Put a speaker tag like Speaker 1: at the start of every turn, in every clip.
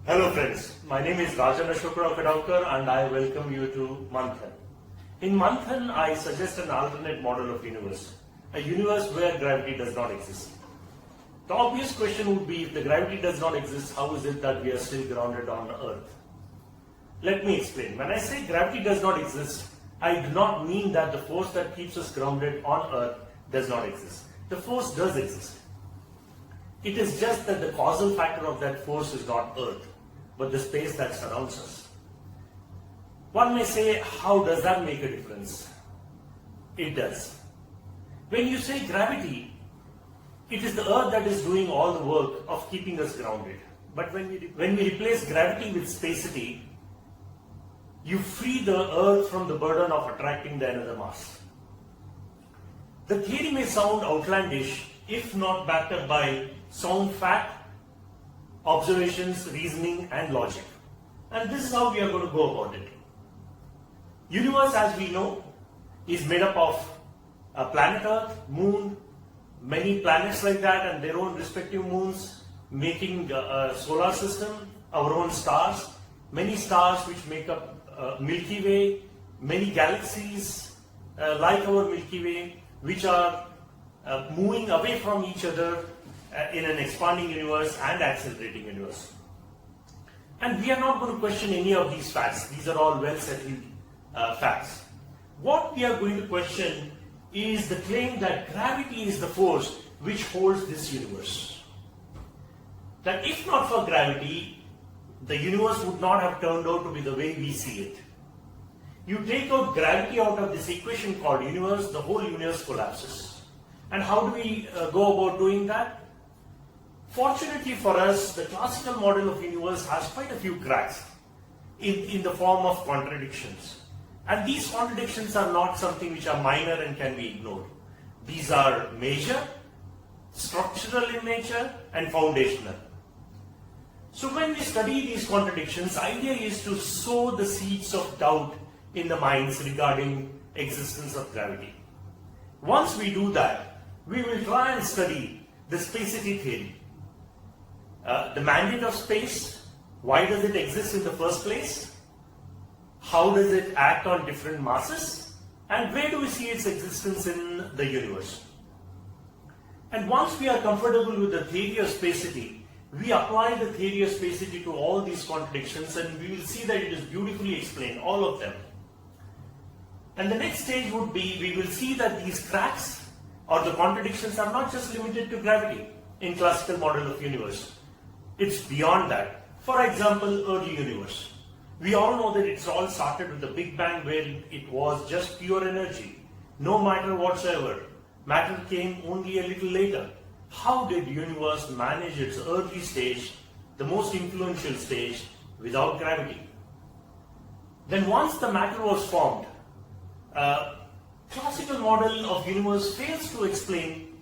Speaker 1: Hello friends, my name is Rajan Ashokrao and I welcome you to Manthan. In Manthan, I suggest an alternate model of universe, a universe where gravity does not exist. The obvious question would be, if the gravity does not exist, how is it that we are still grounded on Earth? Let me explain. When I say gravity does not exist, I do not mean that the force that keeps us grounded on Earth does not exist. The force does exist. It is just that the causal factor of that force is not Earth, but the space that surrounds us. One may say, how does that make a difference? It does. When you say gravity, it is the Earth that is doing all the work of keeping us grounded. But when we replace gravity with spacity, you free the Earth from the burden of attracting the another mass. The theory may sound outlandish if not backed up by sound fact, observations, reasoning and logic. And this is how we are going to go about it. Universe, as we know, is made up of a planet Earth, moon, many planets like that and their own respective moons, making a solar system, our own stars, many stars which make up Milky Way, many galaxies like our Milky Way, which are moving away from each other in an expanding universe and accelerating universe. And we are not going to question any of these facts. These are all well settled facts. What we are going to question is the claim that gravity is the force which holds this universe. That if not for gravity, the universe would not have turned out to be the way we see it. You take out gravity out of this equation called universe, the whole universe collapses. And how do we go about doing that? Fortunately for us, the classical model of universe has quite a few cracks in the form of contradictions. And these contradictions are not something which are minor and can be ignored. These are major, structural in nature and foundational. So when we study these contradictions, the idea is to sow the seeds of doubt in the minds regarding existence of gravity. Once we do that, we will try and study the spacity theory. The mandate of space, why does it exist in the first place? How does it act on different masses? And where do we see its existence in the universe? And once we are comfortable with the theory of spacity, we apply the theory of spacity to all these contradictions and we will see that it is beautifully explained, all of them. And the next stage would be, we will see that these cracks or the contradictions are not just limited to gravity in classical model of universe. It's beyond that. For example, early universe. We all know that it's all started with the Big Bang, where it was just pure energy, no matter whatsoever. Matter came only a little later. How did universe manage its early stage, the most influential stage, without gravity? Then once the matter was formed, classical model of universe fails to explain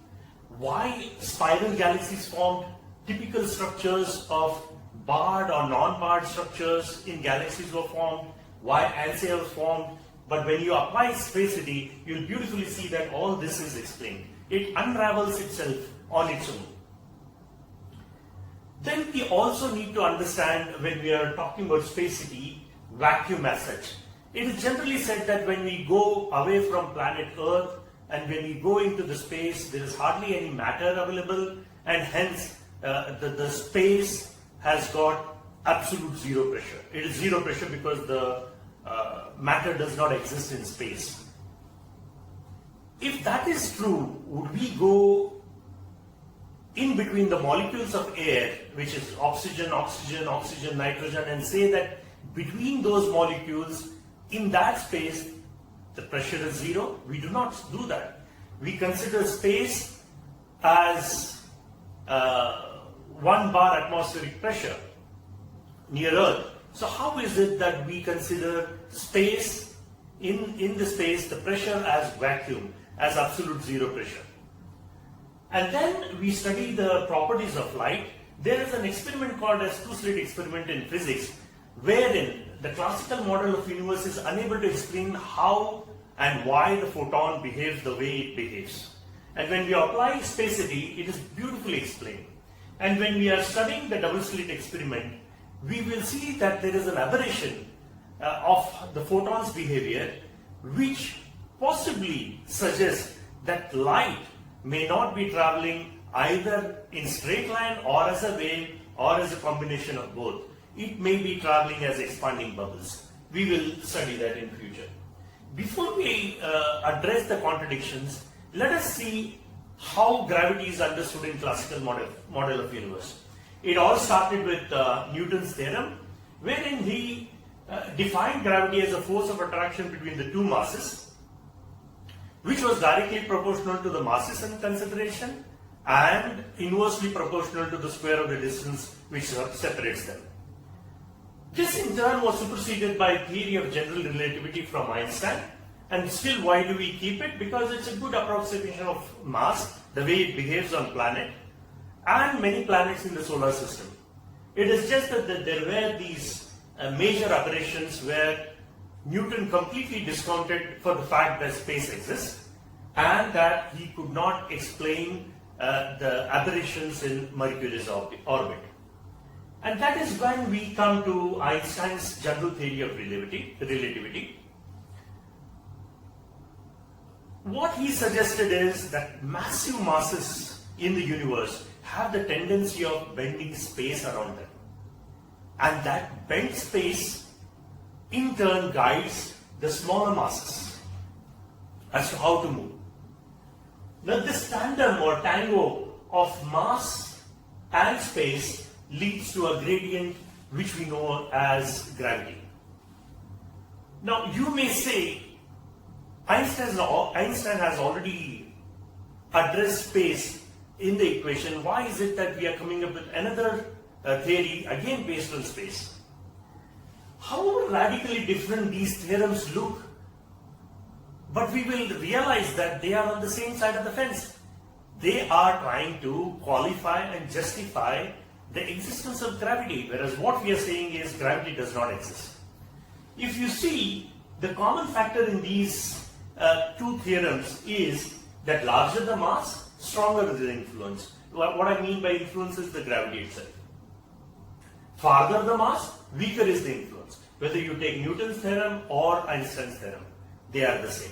Speaker 1: why spiral galaxies formed, typical structures of barred or non-barred structures in galaxies were formed, why Ansea was formed. But when you apply spacity, you'll beautifully see that all this is explained. It unravels itself on its own. Then we also need to understand, when we are talking about spacity, vacuum as such. It is generally said that when we go away from planet Earth and when we go into the space, there is hardly any matter available, and hence the space has got absolute zero pressure. It is zero pressure because the matter does not exist in space. If that is true, would we go in between the molecules of air, which is oxygen, oxygen, oxygen, nitrogen, and say that between those molecules, in that space, the pressure is zero? We do not do that. We consider space as 1 bar atmospheric pressure near Earth. So how is it that we consider space, in the space, the pressure as vacuum, as absolute zero pressure? And then we study the properties of light. There is an experiment called as Slit Experiment in physics, wherein the classical model of universe is unable to explain how and why the photon behaves the way it behaves. And when we apply spacity, it is beautifully explained. And when we are studying the double slit experiment, we will see that there is an aberration of the photon's behavior, which possibly suggests that light may not be traveling either in straight line or as a wave or as a combination of both. It may be traveling as expanding bubbles. We will study that in future. Before we address the contradictions, let us see how gravity is understood in classical model of universe. It all started with Newton's theorem, wherein he defined gravity as a force of attraction between the two masses, which was directly proportional to the masses in consideration and inversely proportional to the square of the distance which separates them. This in turn was superseded by theory of general relativity from Einstein. And still, why do we keep it? Because it's a good approximation of mass, the way it behaves on planet and many planets in the solar system. It is just that there were these major aberrations where Newton completely discounted for the fact that space exists and that he could not explain the aberrations in Mercury's orbit. And that is when we come to Einstein's general theory of relativity. What he suggested is that massive masses in the universe have the tendency of bending space around them. And that bent space in turn guides the smaller masses as to how to move. Now this tandem or tango of mass and space leads to a gradient which we know as gravity. Now you may say, Einstein has already addressed space in the equation. Why is it that we are coming up with another theory again based on space? However radically different these theorems look, but we will realize that they are on the same side of the fence. They are trying to qualify and justify the existence of gravity, whereas what we are saying is gravity does not exist. If you see, the common factor in these two theorems is that larger the mass, stronger is the influence. What I mean by influence is the gravity itself. Farther the mass, weaker is the influence. Whether you take Newton's theorem or Einstein's theorem, they are the same.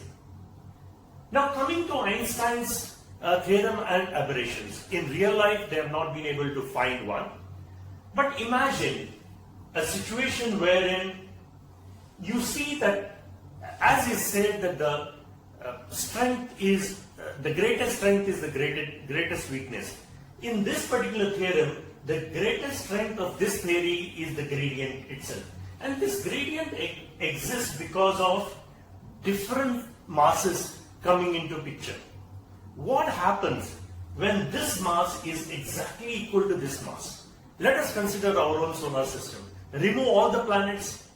Speaker 1: Now coming to Einstein's theorem and aberrations. In real life, they have not been able to find one. But imagine a situation wherein you see that, as is said, that the strength is the greatest strength is the greatest weakness. In this particular theorem, the greatest strength of this theory is the gradient itself. And this gradient exists because of different masses coming into picture. What happens when this mass is exactly equal to this mass? Let us consider our own solar system. Remove all the planets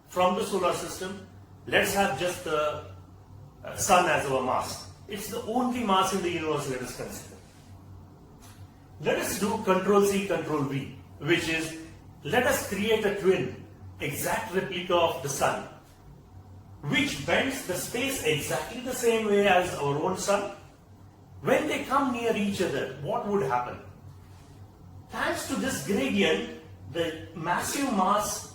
Speaker 1: from the solar system. Let's have just the sun as our mass. It's the only mass in the universe, let us consider. Let us do Control-C, Control-V, which is, let us create a twin, exact replica of the sun, which bends the space exactly the same way as our own sun. When they come near each other, what would happen? Thanks to this gradient, the massive mass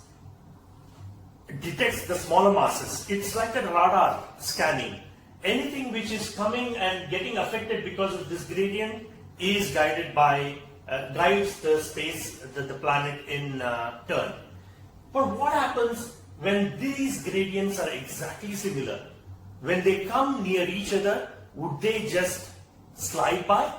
Speaker 1: detects the smaller masses. It's like a radar scanning. Anything which is coming and getting affected because of this gradient is guided by, guides the space, the planet in turn. But what happens when these gradients are exactly similar? When they come near each other, would they just slide by?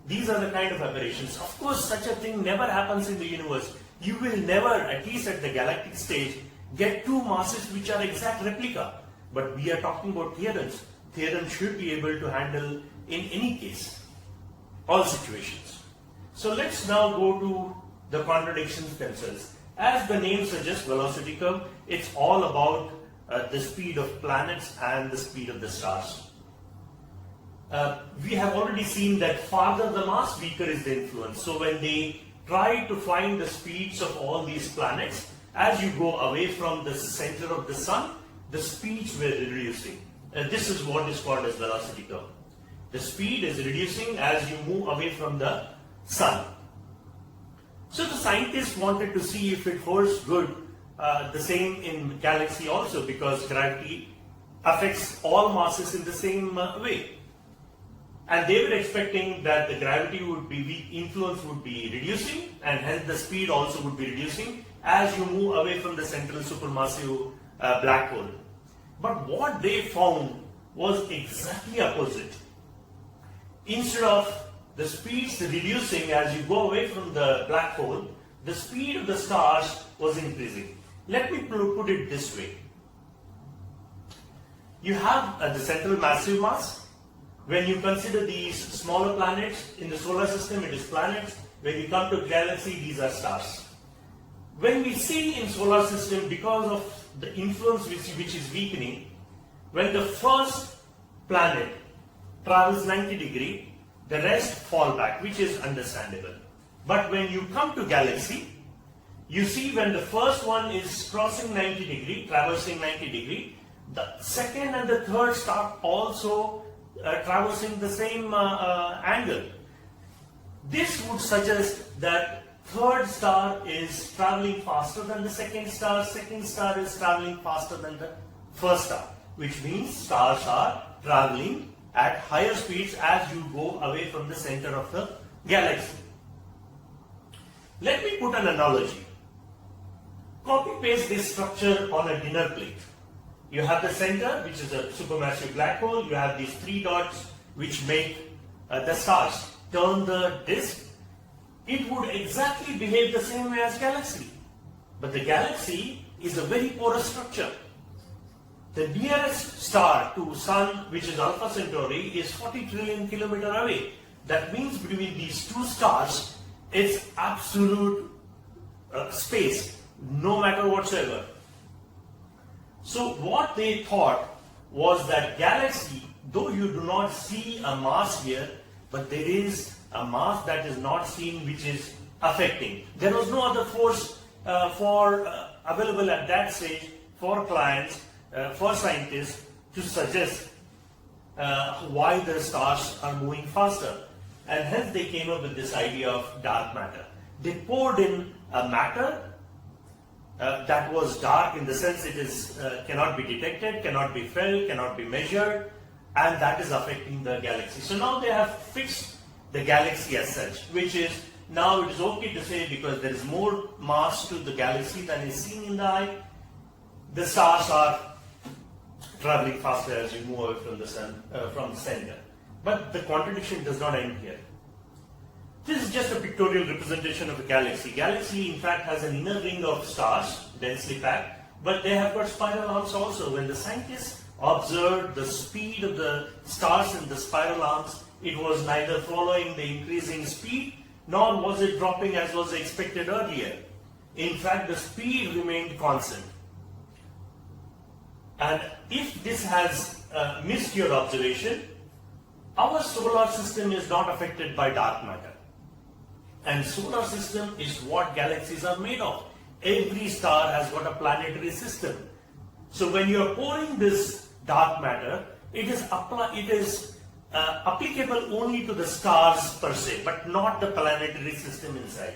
Speaker 1: These are the kind of aberrations. Of course, such a thing never happens in the universe. You will never, at least at the galactic stage, get two masses which are exact replica. But we are talking about theorems. Theorems should be able to handle in any case, all situations. So let's now go to the contradictions themselves. As the name suggests, velocity curve, it's all about the speed of planets and the speed of the stars. We have already seen that farther the mass, weaker is the influence. So when they try to find the speeds of all these planets, as you go away from the center of the sun, the speeds were reducing. This is what is called as velocity curve. The speed is reducing as you move away from the sun. So the scientists wanted to see if it holds good, the same in galaxy also, because gravity affects all masses in the same way. And they were expecting that the gravity would be, influence would be reducing, and hence the speed also would be reducing as you move away from the central supermassive black hole. But what they found was exactly opposite. Instead of the speeds reducing as you go away from the black hole, the speed of the stars was increasing. Let me put it this way. You have the central massive mass. When you consider these smaller planets in the solar system, it is planets. When you come to galaxy, these are stars. When we see in solar system, because of the influence which is weakening, when the first planet travels 90 degrees, the rest fall back, which is understandable. But when you come to galaxy, you see when the first one is crossing 90 degrees, traversing 90 degrees, the second and the third start also traversing the same angle. This would suggest that third star is traveling faster than the second star is traveling faster than the first star, which means stars are traveling at higher speeds as you go away from the center of the galaxy. Let me put an analogy. Copy paste this structure on a dinner plate. You have the center, which is a supermassive black hole. You have these three dots which make the stars. Turn the disk, it would exactly behave the same way as galaxy. But the galaxy is a very porous structure. The nearest star to Sun, which is Alpha Centauri, is 40 trillion kilometers away. That means between these two stars, it's absolute space, no matter whatsoever. So what they thought was that galaxy, though you do not see a mass here, but there is a mass that is not seen which is affecting. There was no other force available at that stage for clients, for scientists to suggest why the stars are moving faster. And hence they came up with this idea of dark matter. They poured in a matter that was dark in the sense it is cannot be detected, cannot be felt, cannot be measured, and that is affecting the galaxy. So now they have fixed the galaxy as such, which is now it is okay to say, because there is more mass to the galaxy than is seen in the eye, the stars are traveling faster as you move away from the sun, from the center. But the contradiction does not end here. This is just a pictorial representation of a galaxy. Galaxy, in fact, has an inner ring of stars, densely packed, but they have got spiral arms also. When the scientists observed the speed of the stars in the spiral arms, it was neither following the increasing speed, nor was it dropping as was expected earlier. In fact, the speed remained constant. And if this has missed your observation, our solar system is not affected by dark matter. And solar system is what galaxies are made of. Every star has got a planetary system. So when you are pouring this dark matter, it is applicable only to the stars per se, but not the planetary system inside.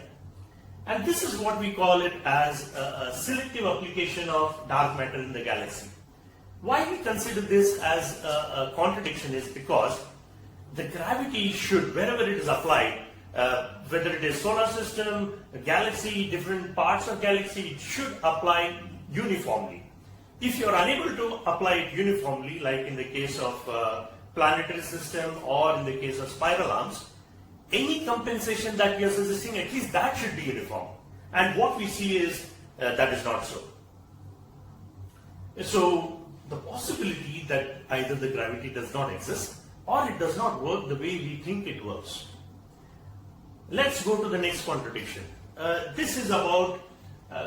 Speaker 1: And this is what we call it as a selective application of dark matter in the galaxy. Why we consider this as a contradiction is because the gravity should, wherever it is applied, whether it is solar system, a galaxy, different parts of galaxy, it should apply uniformly. If you are unable to apply it uniformly, like in the case of planetary system or in the case of spiral arms, any compensation that we are suggesting, at least that should be uniform. And what we see is that is not so. So the possibility that either the gravity does not exist or it does not work the way we think it works. Let's go to the next contradiction. This is about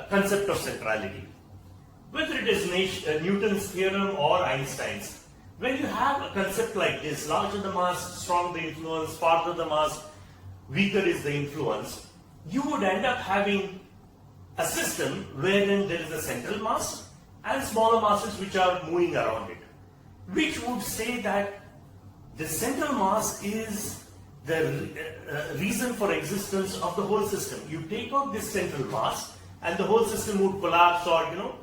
Speaker 1: concept of centrality. Whether it is Newton's theorem or Einstein's, when you have a concept like this, larger the mass, stronger the influence, farther the mass, weaker is the influence, you would end up having a system wherein there is a central mass and smaller masses which are moving around it, which would say that the central mass is the reason for existence of the whole system. You take out this central mass and the whole system would collapse or,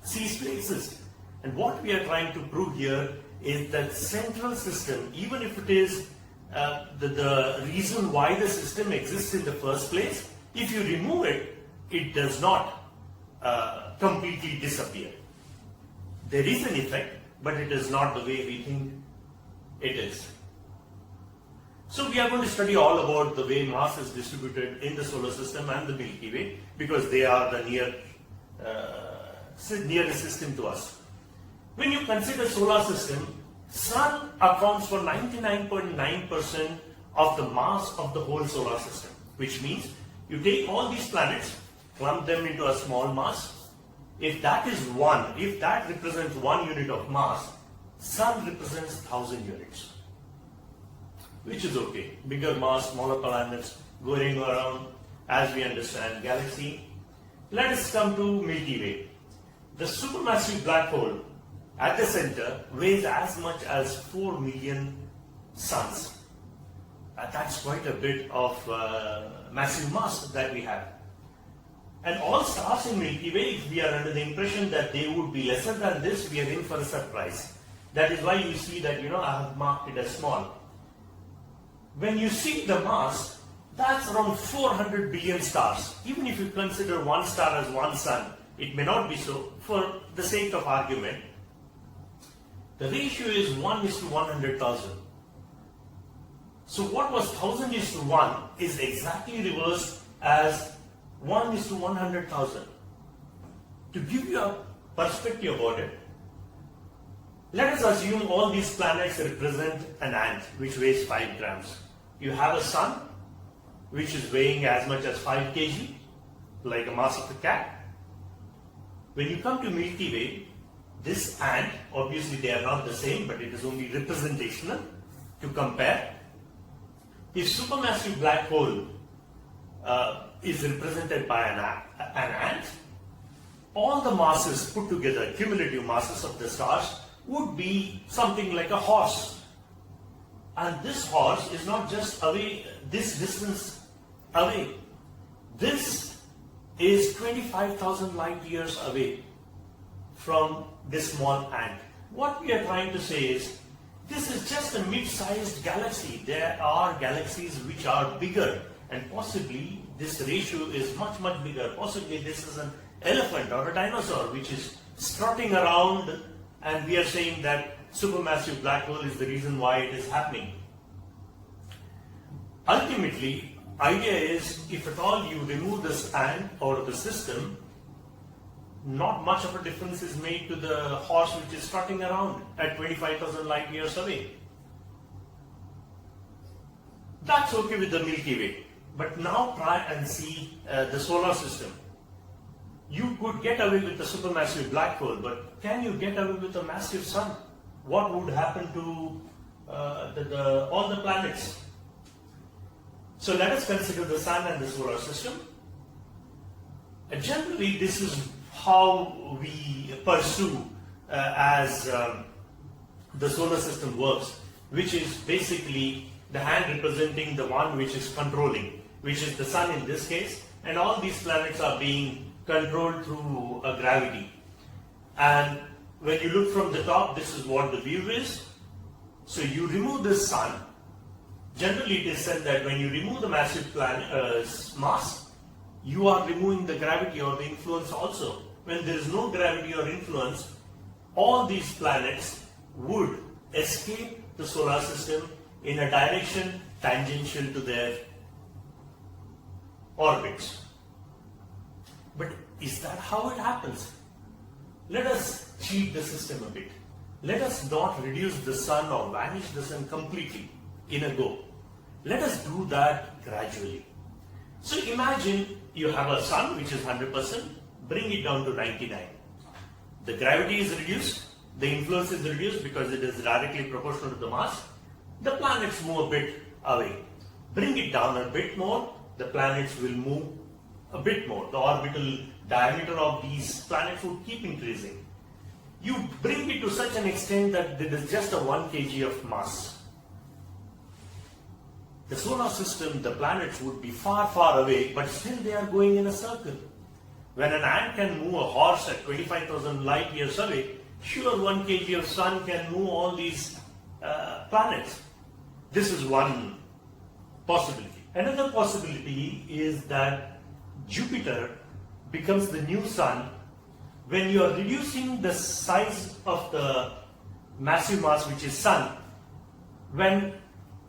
Speaker 1: cease to exist. And what we are trying to prove here is that central system, even if it is the reason why the system exists in the first place, if you remove it, it does not completely disappear. There is an effect, but it is not the way we think it is. So we are going to study all about the way mass is distributed in the solar system and the Milky Way, because they are the nearest system to us. When you consider solar system, Sun accounts for 99.9% of the mass of the whole solar system, which means you take all these planets, clump them into a small mass. If that represents 1 unit of mass, Sun represents 1,000 units. Which is okay. Bigger mass, smaller planets going around, as we understand galaxy. Let us come to Milky Way. The supermassive black hole at the center weighs as much as 4 million suns. That's quite a bit of massive mass that we have. And all stars in Milky Way, if we are under the impression that they would be lesser than this, we are in for a surprise. That is why you see that, I have marked it as small. When you see the mass, that's around 400 billion stars. Even if you consider one star as one sun, it may not be so. For the sake of argument, the ratio is 1:100,000. So what was 1,000:1 is exactly reversed as 1:100,000. To give you a perspective about it, let us assume all these planets represent an ant which weighs 5 grams. You have a sun which is weighing as much as 5 kg, like a mass of a cat. When you come to Milky Way, this ant, obviously they are not the same, but it is only representational to compare. If supermassive black hole is represented by an ant, all the masses put together, cumulative masses of the stars, would be something like a horse. And this horse is not just away, this distance away. This is 25,000 light years away from this small ant. What we are trying to say is, this is just a mid-sized galaxy. There are galaxies which are bigger, and possibly this ratio is much, much bigger. Possibly this is an elephant or a dinosaur which is strutting around, and we are saying that supermassive black hole is the reason why it is happening. Ultimately, idea is, if at all you remove this ant or the system, not much of a difference is made to the horse which is strutting around at 25,000 light years away. That's okay with the Milky Way. But now try and see the solar system. You could get away with the supermassive black hole, but can you get away with a massive sun? What would happen to all the planets? So let us consider the sun and the solar system. And generally, this is how we pursue as the solar system works, which is basically the hand representing the one which is controlling, which is the sun in this case, and all these planets are being controlled through a gravity. And when you look from the top, this is what the view is. So you remove the sun. Generally, it is said that when you remove the massive mass, you are removing the gravity or the influence also. When there is no gravity or influence, all these planets would escape the solar system in a direction tangential to their orbits. But is that how it happens? Let us cheat the system a bit. Let us not reduce the sun or vanish the sun completely in a go. Let us do that gradually. So imagine you have a sun which is 100%, bring it down to 99. The gravity is reduced, the influence is reduced because it is directly proportional to the mass. The planets move a bit away. Bring it down a bit more, the planets will move a bit more. The orbital diameter of these planets would keep increasing. You bring it to such an extent that it is just a 1 kg of mass. the solar system, the planets would be far, far away, but still they are going in a circle. When an ant can move a horse at 25,000 light years away, sure, 1 kg of sun can move all these planets. This is one possibility. Another possibility is that Jupiter becomes the new sun when you are reducing the size of the massive mass, which is sun. When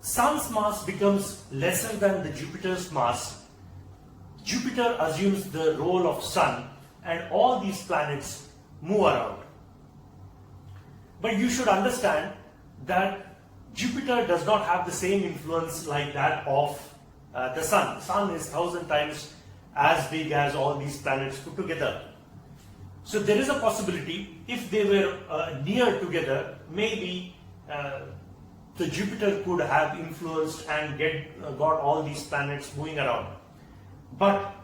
Speaker 1: sun's mass becomes lesser than the Jupiter's mass, Jupiter assumes the role of sun and all these planets move around. But you should understand that Jupiter does not have the same influence like that of the sun. Sun is 1,000 times as big as all these planets put together. So there is a possibility, if they were near together, maybe the Jupiter could have influenced and got all these planets moving around. But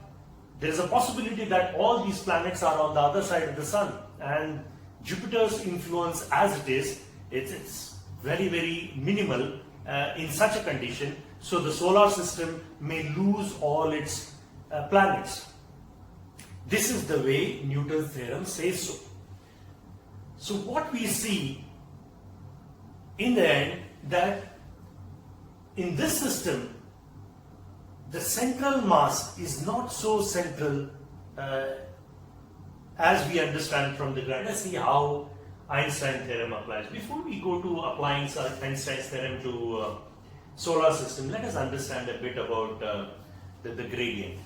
Speaker 1: there is a possibility that all these planets are on the other side of the sun, and Jupiter's influence as it is, it's very, very minimal in such a condition, so the solar system may lose all its planets. This is the way Newton's theorem says so. So what we see in the end, that in this system, the central mass is not so central as we understand from the ground. Let's see how Einstein's theorem applies. Before we go to applying Einstein's theorem to solar system, let us understand a bit about the gradient.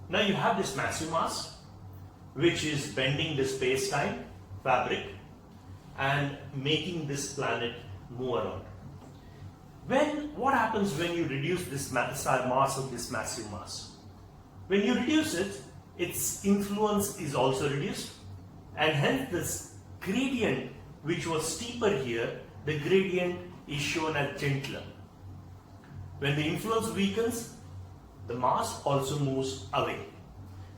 Speaker 1: Now you have this massive mass which is bending the space-time fabric and making this planet move around. What happens when you reduce this mass of this massive mass? When you reduce it, its influence is also reduced, and hence this gradient which was steeper here, the gradient is shown as gentler. When the influence weakens, the mass also moves away.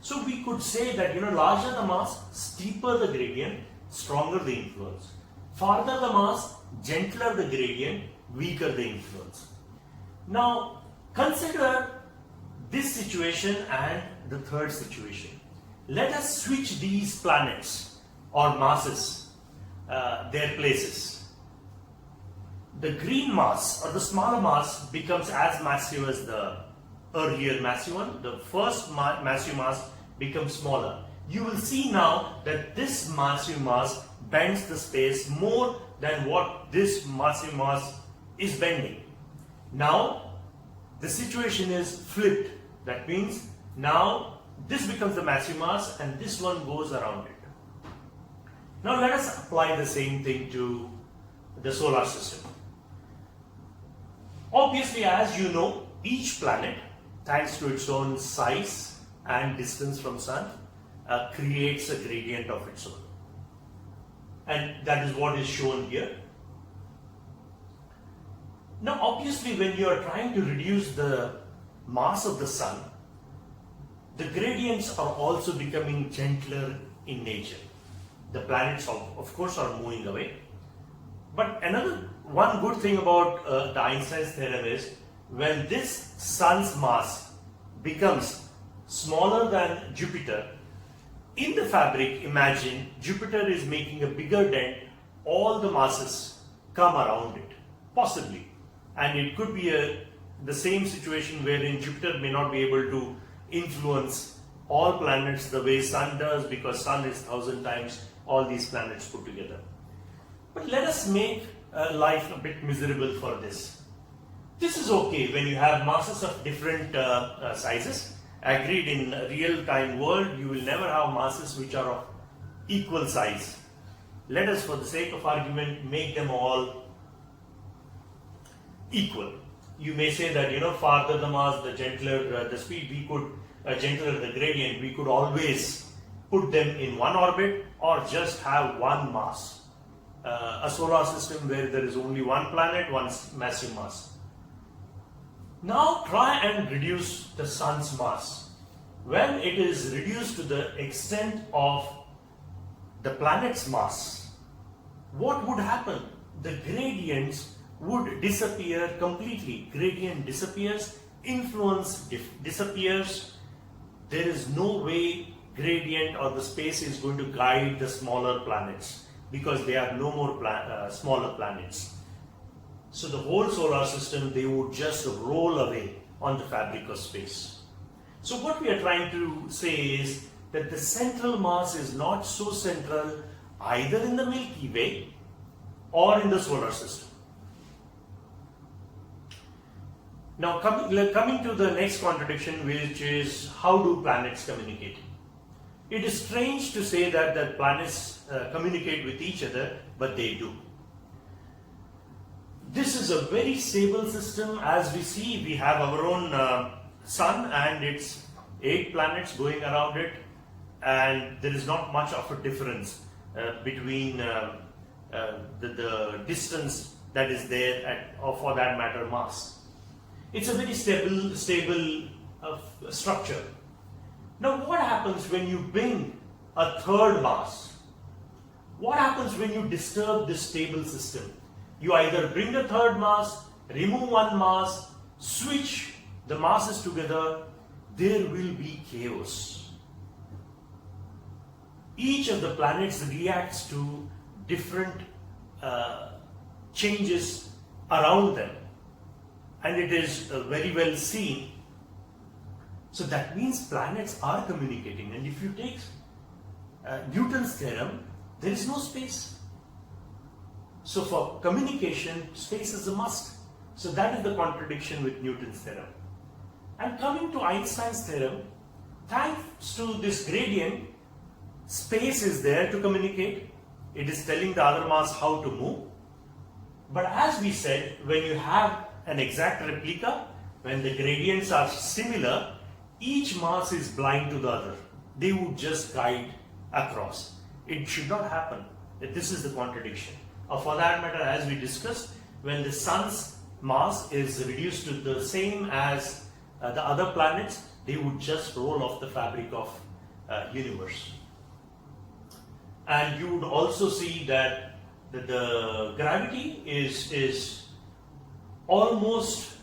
Speaker 1: So we could say that, larger the mass, steeper the gradient, stronger the influence. Farther the mass, gentler the gradient, weaker the influence. Now consider this situation and the third situation. Let us switch these planets or masses, their places. The green mass or the smaller mass becomes as massive as the earlier massive one. The first massive mass becomes smaller. You will see now that this massive mass bends the space more than what this massive mass is bending. Now the situation is flipped. That means now this becomes the massive mass and this one goes around it. Now let us apply the same thing to the solar system. Obviously, as you know, each planet, thanks to its own size and distance from sun, creates a gradient of its own. And that is what is shown here. Now obviously, when you are trying to reduce the mass of the sun, the gradients are also becoming gentler in nature. The planets of course are moving away. But one good thing about the Einstein's theorem is, when this sun's mass becomes smaller than Jupiter, in the fabric, imagine Jupiter is making a bigger dent, all the masses come around it, possibly. And it could be the same situation wherein Jupiter may not be able to influence all planets the way Sun does, because Sun is 1,000 times all these planets put together. But let us make life a bit miserable for this. This is okay when you have masses of different sizes. Agreed, in a real-time world, you will never have masses which are of equal size. Let us, for the sake of argument, make them all equal. You may say that, farther the mass, the gentler the speed, gentler the gradient, we could always put them in one orbit or just have one mass. A solar system where there is only one planet, one massive mass. Now try and reduce the sun's mass. When it is reduced to the extent of the planet's mass, what would happen? The gradients would disappear completely. Gradient disappears, influence disappears. There is no way gradient or the space is going to guide the smaller planets because they are no more smaller planets. So the whole solar system, they would just roll away on the fabric of space. So what we are trying to say is that the central mass is not so central either in the Milky Way or in the solar system. Now coming to the next contradiction, which is how do planets communicate? It is strange to say that planets communicate with each other, but they do. This is a very stable system. As we see, we have our own sun and its 8 planets going around it, and there is not much of a difference between the distance that is there or for that matter mass. It's a very stable structure. Now what happens when you bring a third mass? What happens when you disturb this stable system? You either bring a third mass, remove one mass, switch the masses together, there will be chaos. Each of the planets reacts to different changes around them, and it is very well seen. So that means planets are communicating, and if you take Newton's theorem, there is no space. So for communication, space is a must. So that is the contradiction with Newton's theorem. And coming to Einstein's theorem, thanks to this gradient, space is there to communicate. It is telling the other mass how to move. But as we said, when you have an exact replica, when the gradients are similar, each mass is blind to the other. They would just guide across. It should not happen. This is the contradiction. Or for that matter, as we discussed, when the sun's mass is reduced to the same as the other planets, they would just roll off the fabric of universe. And you would also see that the gravity is almost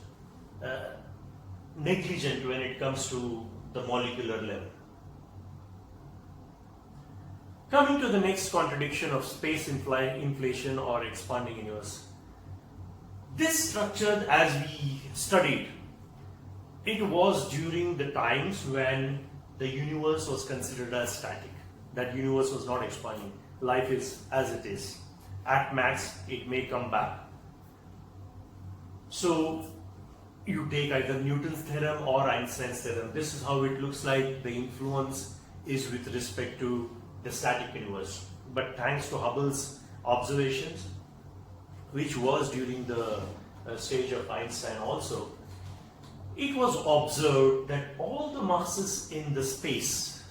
Speaker 1: negligent when it comes to the molecular level. Coming to the next contradiction of space inflation or expanding universe. This structure, as we studied, it was during the times when the universe was considered as static. That universe was not expanding. Life is as it is. At max, it may come back. So you take either Newton's theorem or Einstein's theorem. This is how it looks like. The influence is with respect to the static universe. But thanks to Hubble's observations, which was during the stage of Einstein also, it was observed that all the masses in the space,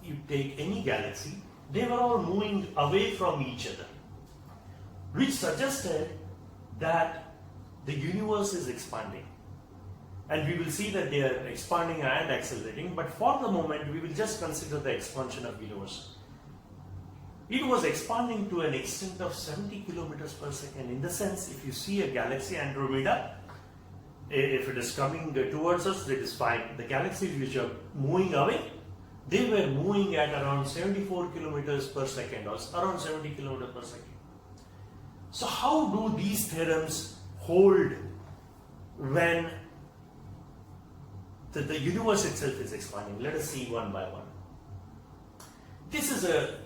Speaker 1: you take any galaxy, they were all moving away from each other, which suggested that the universe is expanding. And we will see that they are expanding and accelerating, but for the moment we will just consider the expansion of the universe. It was expanding to an extent of 70 kilometers per second. In the sense, if you see a galaxy Andromeda, if it is coming towards us, it is fine. The galaxies which are moving away, they were moving at around 74 kilometers per second, or around 70 kilometers per second. So how do these theorems hold when the universe itself is expanding? Let us see one by one. This is a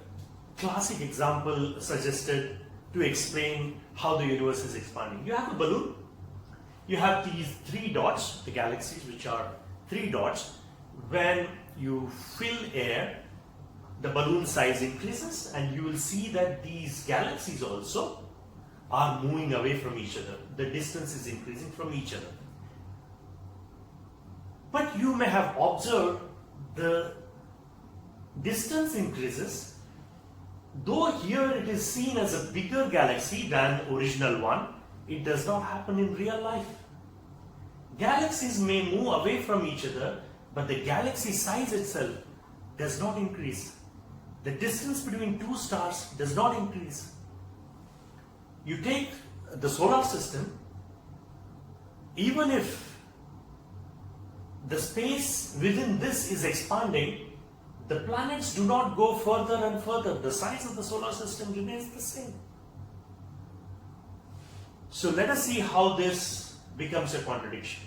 Speaker 1: classic example suggested to explain how the universe is expanding. You have a balloon. You have these 3 dots, the galaxies, which are 3 dots. When you fill air, the balloon size increases, and you will see that these galaxies also are moving away from each other. The distance is increasing from each other. But you may have observed the distance increases, though here it is seen as a bigger galaxy than the original one. It does not happen in real life. Galaxies may move away from each other, but the galaxy size itself does not increase. The distance between 2 stars does not increase. You take the solar system, even if the space within this is expanding, the planets do not go further and further. The size of the solar system remains the same. So let us see how this becomes a contradiction.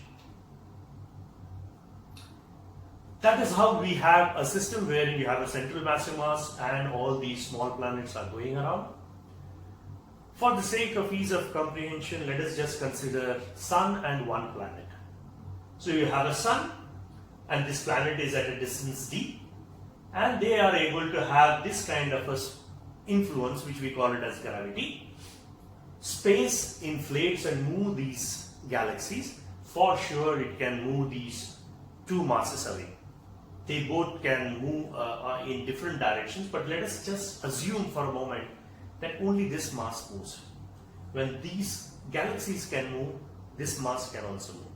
Speaker 1: That is how we have a system wherein you have a central massive mass and all these small planets are going around. For the sake of ease of comprehension, let us just consider Sun and one planet. So you have a Sun and this planet is at a distance d, and they are able to have this kind of a influence, which we call it as gravity. Space inflates and moves these galaxies. For sure it can move these two masses away. They both can move in different directions, but let us just assume for a moment that only this mass moves. When these galaxies can move, this mass can also move.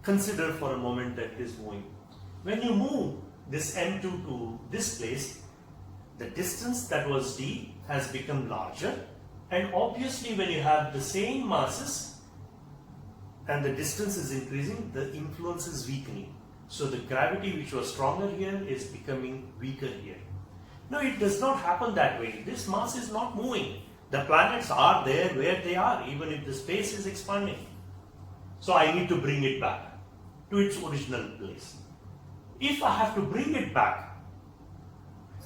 Speaker 1: Consider for a moment that it is moving. When you move this M2 to this place, the distance that was d has become larger, and obviously when you have the same masses and the distance is increasing, the influence is weakening. So the gravity which was stronger here is becoming weaker here. No, it does not happen that way. This mass is not moving. The planets are there where they are, even if the space is expanding. So I need to bring it back to its original place. If I have to bring it back,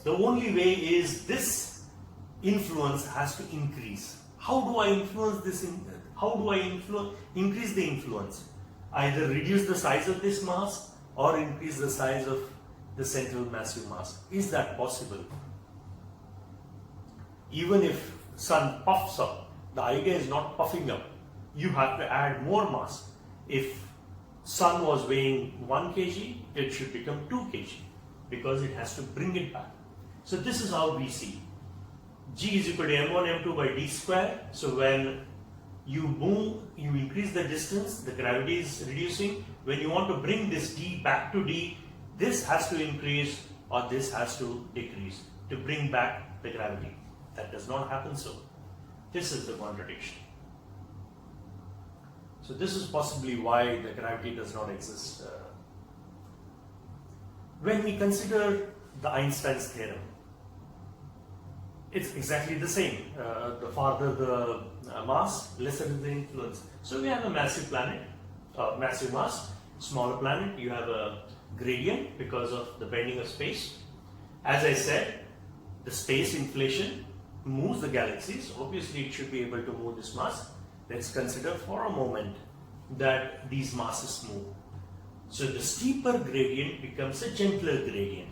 Speaker 1: the only way is this influence has to increase. How do I influence this? How do I increase the influence? Either reduce the size of this mass or increase the size of the central massive mass. Is that possible? Even if Sun puffs up, the idea is not puffing up. You have to add more mass. If Sun was weighing 1 kg, it should become 2 kg because it has to bring it back. So this is how we see. G is equal to m1 m2 by d square. So when you move, you increase the distance, the gravity is reducing. When you want to bring this d back to d, this has to increase or this has to decrease to bring back the gravity. That does not happen so. This is the contradiction. So this is possibly why the gravity does not exist. When we consider the Einstein's theorem, it's exactly the same. The farther the mass, lesser is the influence. So we have a massive planet, massive mass, smaller planet, you have a gradient because of the bending of space. As I said, the space inflation moves the galaxies. Obviously it should be able to move this mass. Let's consider for a moment that these masses move. So the steeper gradient becomes a gentler gradient.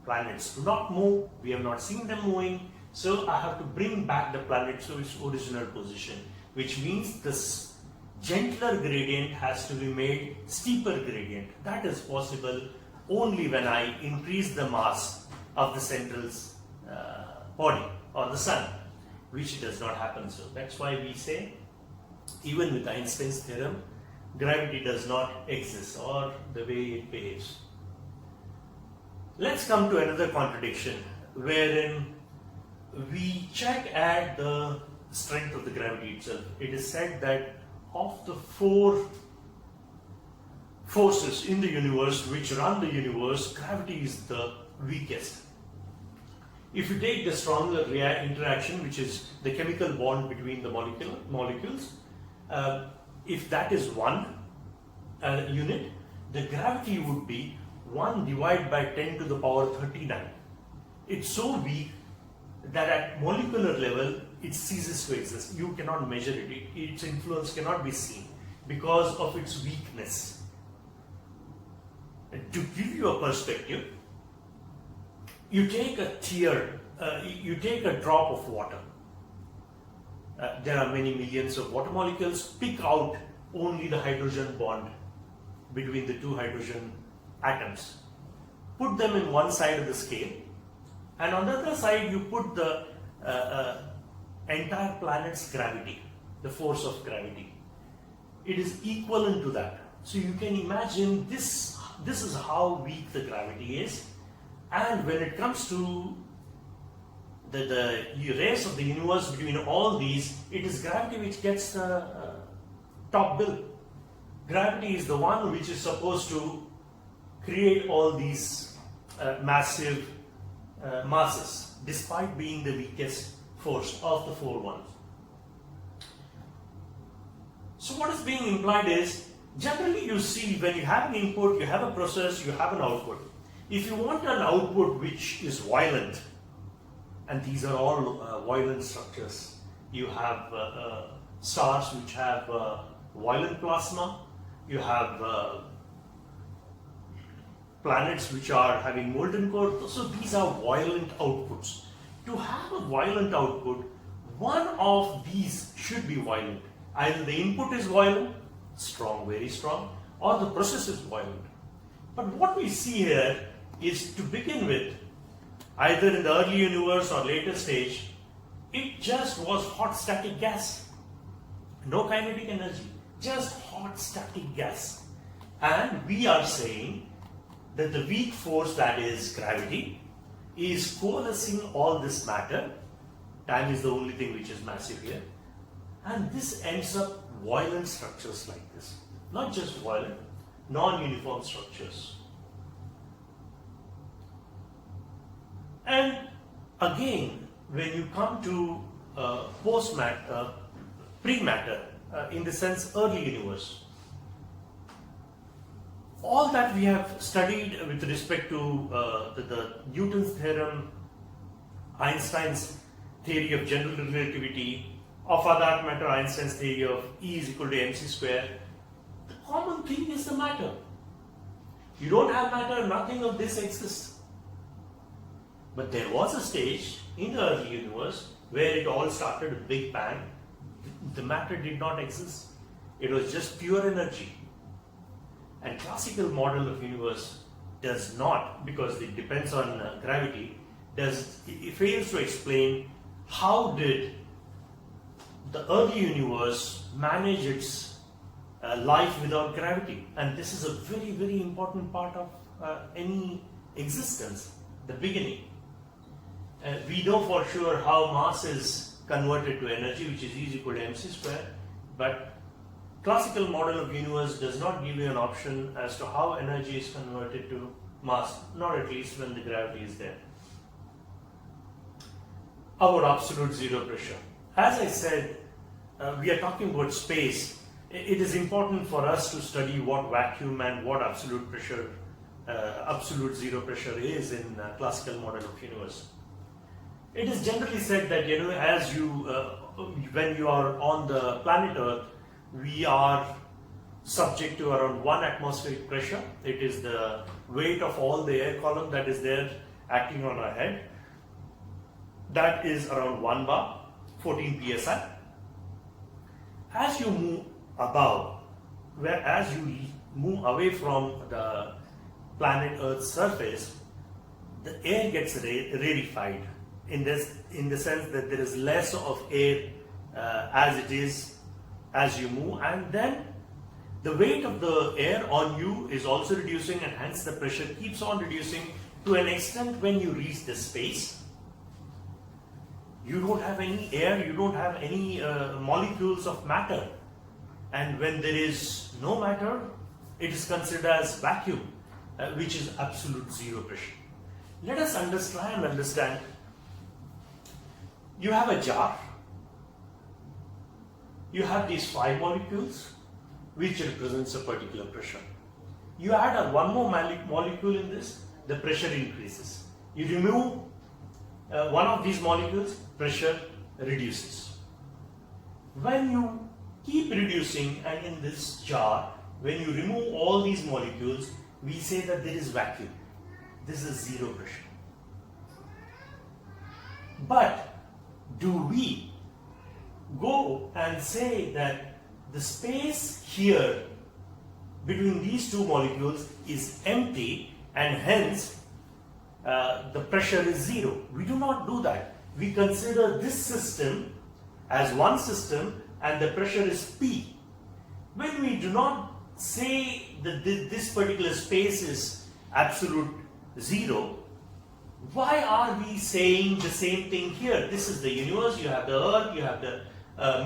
Speaker 1: Planets do not move, we have not seen them moving, so I have to bring back the planet to its original position, which means this gentler gradient has to be made steeper gradient. That is possible only when I increase the mass of the central body or the Sun, which does not happen so. That's why we say, even with Einstein's theorem, gravity does not exist or the way it behaves. Let's come to another contradiction wherein we check at the strength of the gravity itself. It is said that of the 4 forces in the universe which run the universe, gravity is the weakest. If you take the stronger interaction, which is the chemical bond between the molecules, if that is 1 unit, the gravity would be 1 divided by 10 to the power 39. It's so weak that at molecular level it ceases to exist. You cannot measure it. Its influence cannot be seen because of its weakness. And to give you a perspective, you take a tear, you take a drop of water. There are many millions of water molecules. Pick out only the hydrogen bond between the 2 hydrogen atoms. Put them in one side of the scale, and on the other side you put the entire planet's gravity, the force of gravity. It is equivalent to that. So you can imagine this is how weak the gravity is. And when it comes to the race of the universe between all these, it is gravity which gets the top bill. Gravity is the one which is supposed to create all these massive masses, despite being the weakest force of the four ones. So what is being implied is, generally you see when you have an input, you have a process, you have an output. If you want an output which is violent, and these are all violent structures, you have stars which have violent plasma, you have planets which are having molten core, so these are violent outputs. To have a violent output, one of these should be violent. Either the input is violent, strong, very strong, or the process is violent. But what we see here is, to begin with, either in the early universe or later stage, it just was hot static gas. No kinetic energy, just hot static gas. And we are saying that the weak force, that is gravity, is coalescing all this matter. Time is the only thing which is massive here. And this ends up violent structures like this. Not just violent, non-uniform structures. And again, when you come to pre-matter, in the sense early universe, all that we have studied with respect to the Newton's theorem, Einstein's theory of general relativity, or for that matter Einstein's theory of E is equal to mc square, the common thing is the matter. You don't have matter, nothing of this exists. But there was a stage in the early universe where it all started, a big bang. The matter did not exist. It was just pure energy. And classical model of universe does not, because it depends on gravity, it fails to explain how did the early universe manage its life without gravity. And this is a very, very important part of any existence, the beginning. We know for sure how mass is converted to energy, which is E is equal to mc square, but classical model of universe does not give you an option as to how energy is converted to mass, not at least when the gravity is there. About absolute zero pressure. As I said, we are talking about space. It is important for us to study what vacuum and what absolute pressure, absolute zero pressure is in classical model of universe. It is generally said that, as you, when you are on the planet Earth, we are subject to around 1 atmospheric pressure. It is the weight of all the air column that is there acting on our head. That is around 1 bar, 14 psi. As you move above, as you move away from the planet Earth's surface, the air gets rarefied in the sense that there is less of air as it is as you move, and then the weight of the air on you is also reducing, and hence the pressure keeps on reducing to an extent when you reach the space. You don't have any air, you don't have any molecules of matter, and when there is no matter, it is considered as vacuum, which is absolute zero pressure. Let us understand. You have a jar. You have these 5 molecules, which represents a particular pressure. You add one more molecule in this, the pressure increases. You remove one of these molecules, pressure reduces. When you keep reducing, and in this jar, when you remove all these molecules, we say that there is vacuum. This is zero pressure. But do we go and say that the space here between these two molecules is empty and hence the pressure is zero? We do not do that. We consider this system as one system and the pressure is P. When we do not say that this particular space is absolute zero, Why are we saying the same thing here? This is the universe, you have the earth, you have the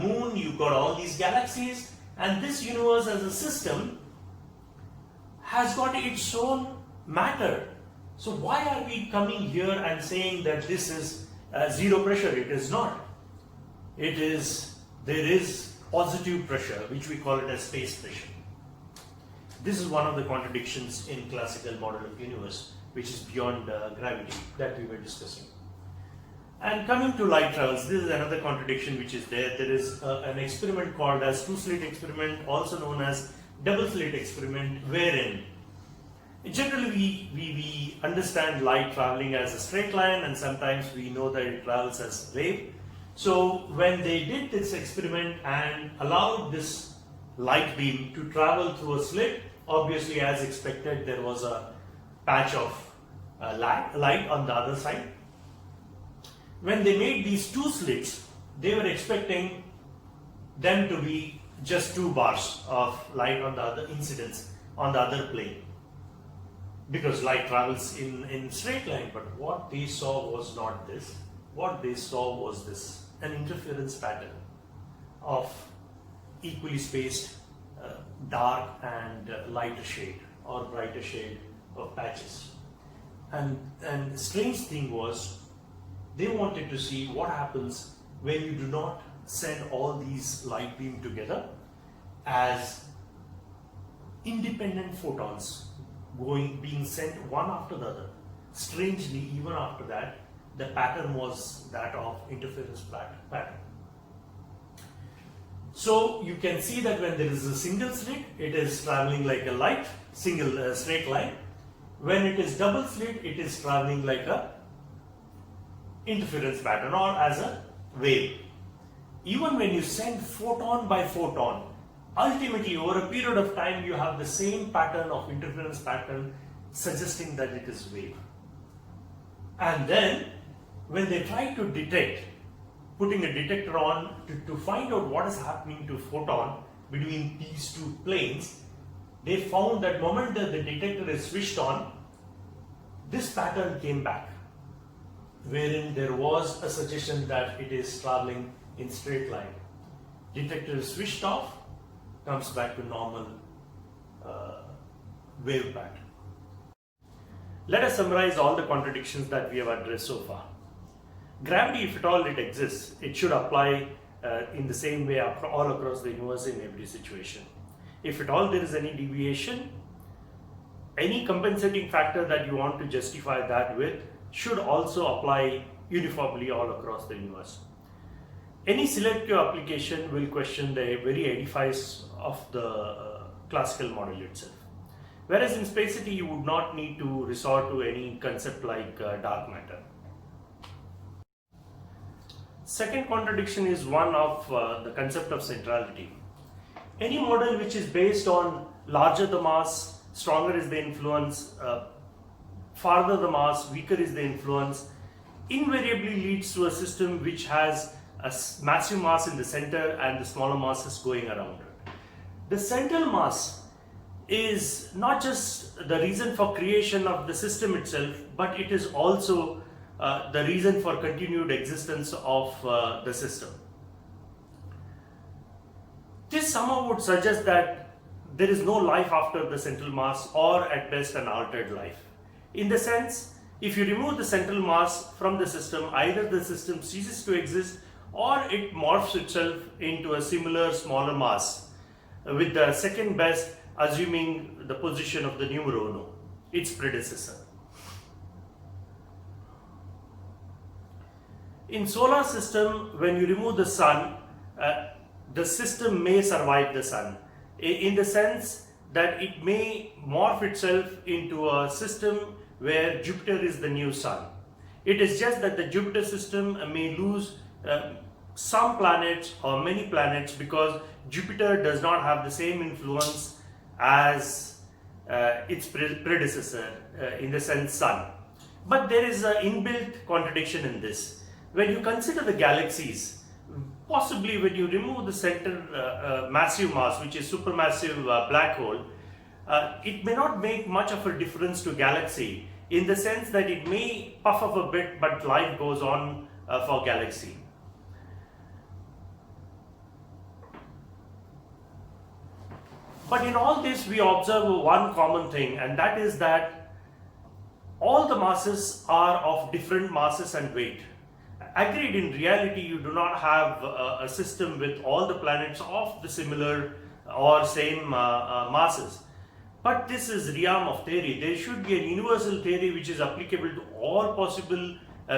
Speaker 1: moon, you've got all these galaxies, and this universe as a system has got its own matter. So why are we coming here and saying that this is zero pressure? It is not. There is positive pressure, which we call it as space pressure. This is one of the contradictions in classical model of universe, which is beyond gravity that we were discussing. And coming to light travels, this is another contradiction which is there. There is an experiment called as two-slit experiment, also known as double-slit experiment, wherein generally we understand light traveling as a straight line, and sometimes we know that it travels as wave. So when they did this experiment and allowed this light beam to travel through a slit, obviously as expected there was a patch of light on the other side. When they made these two slits, they were expecting them to be just 2 bars of light on the other incidence on the other plane, because light travels in straight line. But what they saw was not this. What they saw was this, an interference pattern of equally spaced dark and lighter shade or brighter shade of patches. And the strange thing was, they wanted to see what happens when you do not send all these light beam together as independent photons being sent one after the other. Strangely, even after that, the pattern was that of interference pattern. So you can see that when there is a single slit, it is traveling like a light, single straight line. When it is double slit, it is traveling like a interference pattern or as a wave. Even when you send photon by photon, ultimately over a period of time you have the same pattern of interference pattern, suggesting that it is wave. And then when they try to detect, putting a detector on to find out what is happening to photon between these two planes, they found that moment that the detector is switched on, this pattern came back, wherein there was a suggestion that it is traveling in straight line. Detector is switched off, comes back to normal wave pattern. Let us summarize all the contradictions that we have addressed so far. Gravity, if at all it exists, it should apply in the same way all across the universe in every situation. If at all there is any deviation, any compensating factor that you want to justify that with should also apply uniformly all across the universe. Any selective application will question the very edifice of the classical model itself. Whereas in spacity, you would not need to resort to any concept like dark matter. Second contradiction is one of the concept of centrality. Any model which is based on larger the mass, stronger is the influence, farther the mass, weaker is the influence, invariably leads to a system which has a massive mass in the center and the smaller masses going around it. The central mass is not just the reason for creation of the system itself, but it is also the reason for continued existence of the system. This somehow would suggest that there is no life after the central mass, or at best an altered life. In the sense, if you remove the central mass from the system, either the system ceases to exist or it morphs itself into a similar smaller mass, with the second best assuming the position of the numero uno, its predecessor. In solar system, when you remove the sun, the system may survive the sun, in the sense that it may morph itself into a system where Jupiter is the new sun. It is just that the Jupiter system may lose some planets or many planets, because Jupiter does not have the same influence as its predecessor, in the sense sun. But there is an inbuilt contradiction in this. When you consider the galaxies, possibly when you remove the center massive mass, which is supermassive black hole, it may not make much of a difference to galaxy in the sense that it may puff up a bit, but life goes on for galaxy. But in all this, we observe one common thing, and that is that all the masses are of different masses and weight. Agreed, in reality, you do not have a system with all the planets of the similar or same masses. But this is realm of theory. There should be a universal theory which is applicable to all possible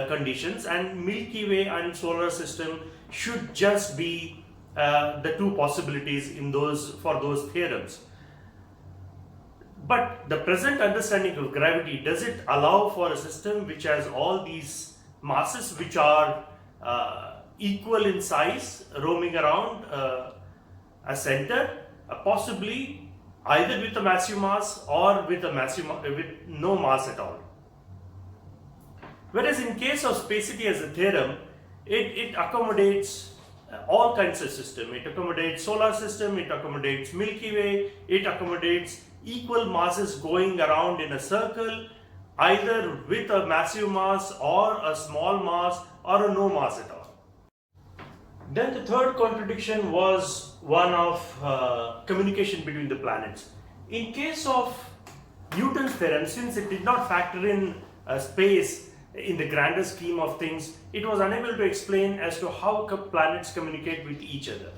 Speaker 1: conditions, and Milky Way and solar system should just be the two possibilities in for those theorems. But the present understanding of gravity, does it allow for a system which has all these masses which are equal in size roaming around a center, possibly either with a massive mass or with no mass at all? Whereas in case of spacity as a theorem, it accommodates all kinds of system. It accommodates solar system, it accommodates Milky Way, it accommodates equal masses going around in a circle, either with a massive mass or a small mass or a no mass at all. Then the third contradiction was one of communication between the planets. In case of Newton's theorem, since it did not factor in space in the grander scheme of things, it was unable to explain as to how planets communicate with each other.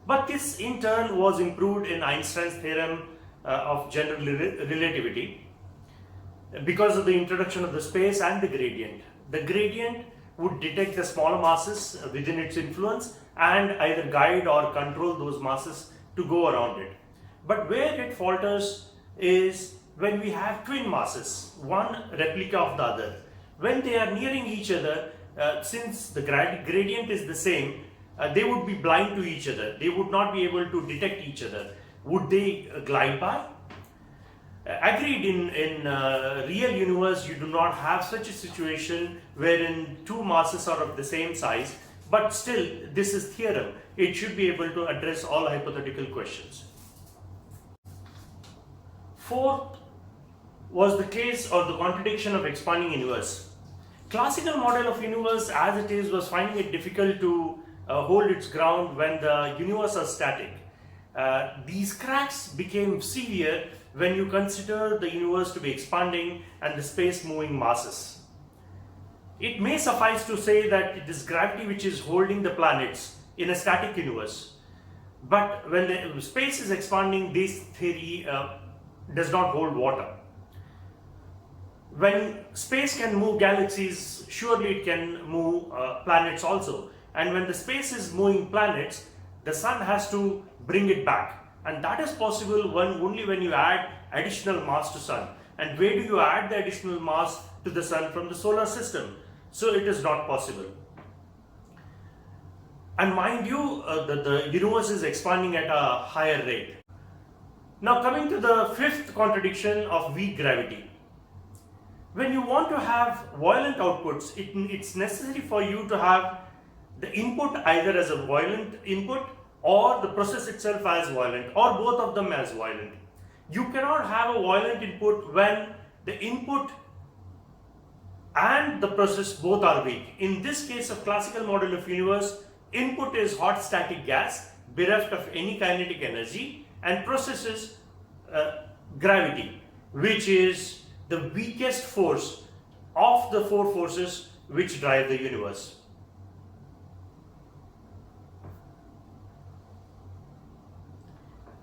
Speaker 1: But this in turn was improved in Einstein's theorem of general relativity because of the introduction of the space and the gradient. The gradient would detect the smaller masses within its influence and either guide or control those masses to go around it. But where it falters is when we have twin masses, one replica of the other. When they are nearing each other, since the gradient is the same, they would be blind to each other. They would not be able to detect each other. Would they glide by? Agreed, in real universe, you do not have such a situation wherein two masses are of the same size, but still, this is theorem. It should be able to address all hypothetical questions. Fourth was the case of the contradiction of expanding universe. Classical model of universe as it is was finding it difficult to hold its ground when the universe is static. These cracks became severe when you consider the universe to be expanding and the space moving masses. It may suffice to say that it is gravity which is holding the planets in a static universe. But when the space is expanding, this theory does not hold water. When space can move galaxies, surely it can move planets also. And when the space is moving planets, the sun has to bring it back. And that is possible only when you add additional mass to sun. And where do you add the additional mass to the sun? From the solar system. So it is not possible. And mind you, the universe is expanding at a higher rate. Now coming to the fifth contradiction of weak gravity. When you want to have violent outputs, it's necessary for you to have the input either as a violent input or the process itself as violent, or both of them as violent. You cannot have a violent input when the input and the process both are weak. In this case of classical model of universe, input is hot static gas bereft of any kinetic energy, and process is gravity, which is the weakest force of the four forces which drive the universe.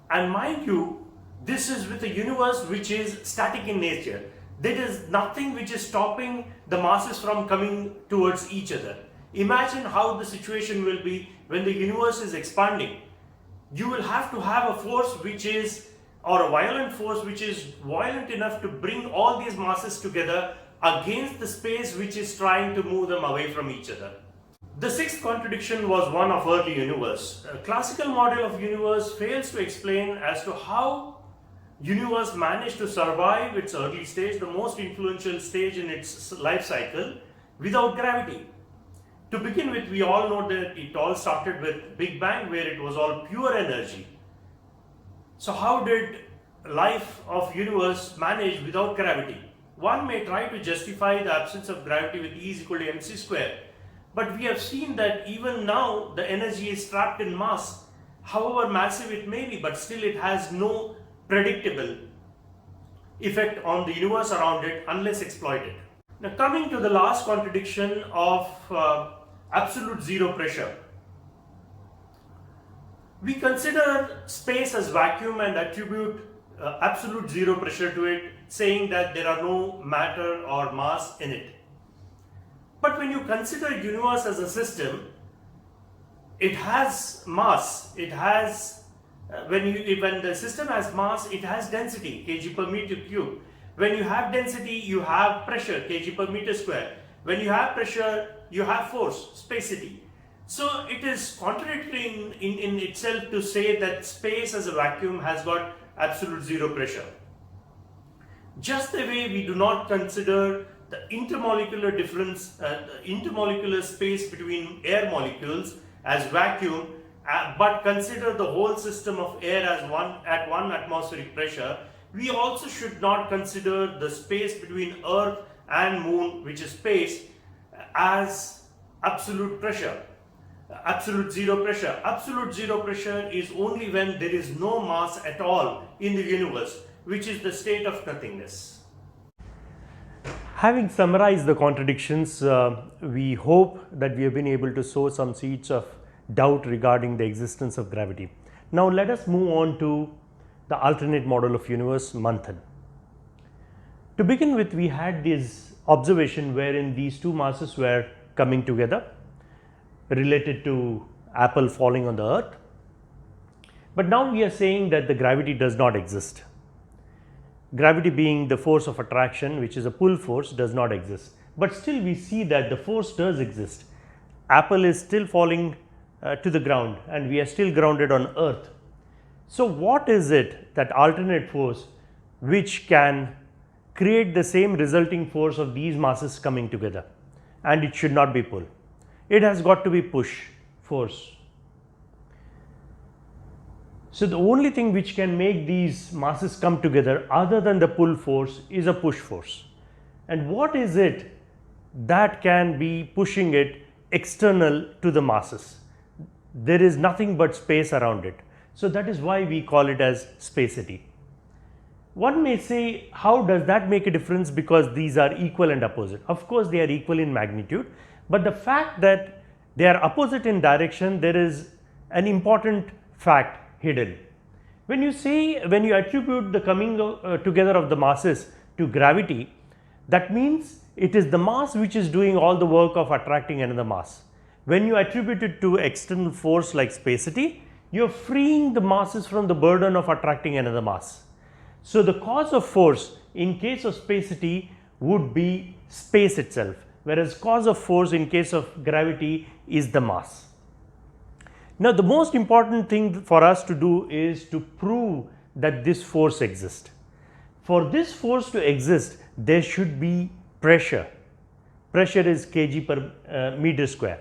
Speaker 1: And mind you, this is with a universe which is static in nature. There is nothing which is stopping the masses from coming towards each other. Imagine how the situation will be when the universe is expanding. You will have to have a force which is, or a violent force which is violent enough to bring all these masses together against the space which is trying to move them away from each other. The sixth contradiction was one of early universe. A classical model of universe fails to explain as to how universe managed to survive its early stage, the most influential stage in its life cycle, without gravity. To begin with, we all know that it all started with Big Bang, where it was all pure energy. So how did life of universe manage without gravity? one may try to justify the absence of gravity with E is equal to mc square, but we have seen that even now the energy is trapped in mass, however massive it may be, but still it has no predictable effect on the universe around it unless exploited. Now coming to the last contradiction of absolute zero pressure. We consider space as vacuum and attribute absolute zero pressure to it, saying that there are no matter or mass in it. But when you consider universe as a system, it has mass, it has when the system has mass, it has density, kg per meter cube. When you have density, you have pressure, kg per meter square. When you have pressure, you have force, spacity. So it is contradictory in itself to say that space as a vacuum has got absolute zero pressure. Just the way we do not consider the intermolecular difference, the intermolecular space between air molecules as vacuum, but consider the whole system of air as at one atmospheric pressure, we also should not consider the space between Earth and Moon, which is space, as absolute pressure. Absolute zero pressure. Absolute zero pressure is only when there is no mass at all in the universe, which is the state of nothingness. Having summarized the contradictions, we hope that we have been able to sow some seeds of doubt regarding the existence of gravity. Now let us move on to the alternate model of universe, Manthan. To begin with, we had this observation wherein these two masses were coming together, related to apple falling on the earth. But now we are saying that the gravity does not exist. Gravity being the force of attraction, which is a pull force, does not exist. But still we see that the force does exist. Apple is still falling to the ground and we are still grounded on earth. So what is it, that alternate force, which can create the same resulting force of these masses coming together? And it should not be pull. It has got to be push force. So the only thing which can make these masses come together other than the pull force is a push force. And what is it that can be pushing it external to the masses? There is nothing but space around it. So that is why we call it as spacity. One may say, how does that make a difference, because these are equal and opposite? Of course they are equal in magnitude, but the fact that they are opposite in direction, there is an important fact hidden. When you attribute the coming together of the masses to gravity, that means it is the mass which is doing all the work of attracting another mass. When you attribute it to external force like spacity, you are freeing the masses from the burden of attracting another mass. So the cause of force in case of spacity would be space itself, whereas cause of force in case of gravity is the mass. Now the most important thing for us to do is to prove that this force exists. For this force to exist, there should be pressure. Pressure is kg per meter square.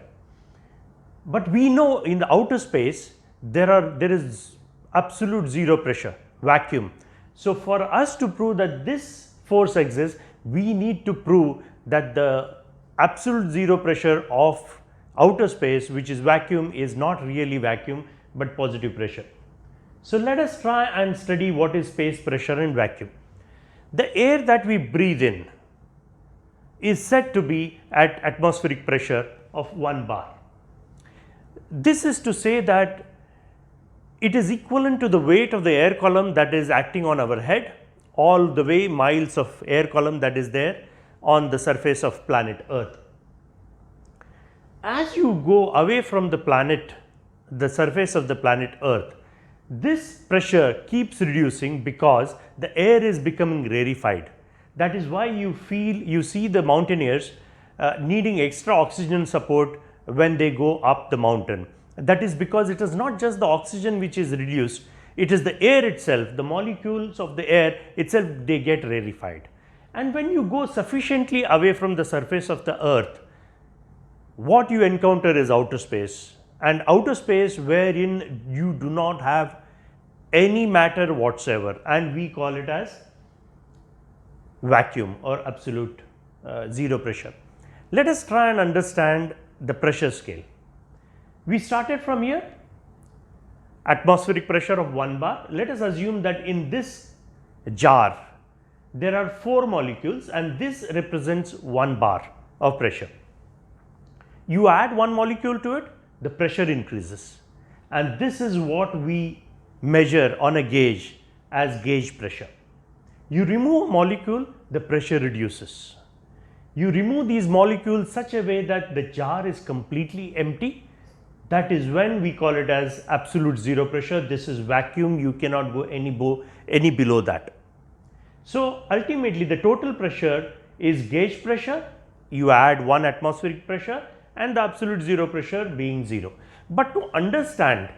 Speaker 1: But we know in the outer space there is absolute zero pressure, vacuum. So for us to prove that this force exists, we need to prove that the absolute zero pressure of outer space, which is vacuum, is not really vacuum but positive pressure. So let us try and study what is space pressure in vacuum. The air that we breathe in is said to be at atmospheric pressure of 1 bar. This is to say that it is equivalent to the weight of the air column that is acting on our head, all the way miles of air column that is there on the surface of planet Earth. As you go away from the planet, the surface of the planet Earth, this pressure keeps reducing because the air is becoming rarefied. That is why you see the mountaineers needing extra oxygen support when they go up the mountain. That is because it is not just the oxygen which is reduced, it is the air itself, the molecules of the air itself, they get rarefied. And when you go sufficiently away from the surface of the earth, what you encounter is outer space, and outer space wherein you do not have any matter whatsoever, and we call it as
Speaker 2: vacuum or absolute zero pressure. Let us try and understand the pressure scale. We started from here, atmospheric pressure of 1 bar. Let us assume that in this jar there are 4 molecules and this represents 1 bar of pressure. You add 1 molecule to it, the pressure increases, and this is what we measure on a gauge as gauge pressure. You remove a molecule, the pressure reduces. You remove these molecules such a way that the jar is completely empty. That is when we call it as absolute zero pressure. This is vacuum, you cannot go any below that. So ultimately the total pressure is gauge pressure, you add 1 atmospheric pressure and the absolute zero pressure being 0. But to understand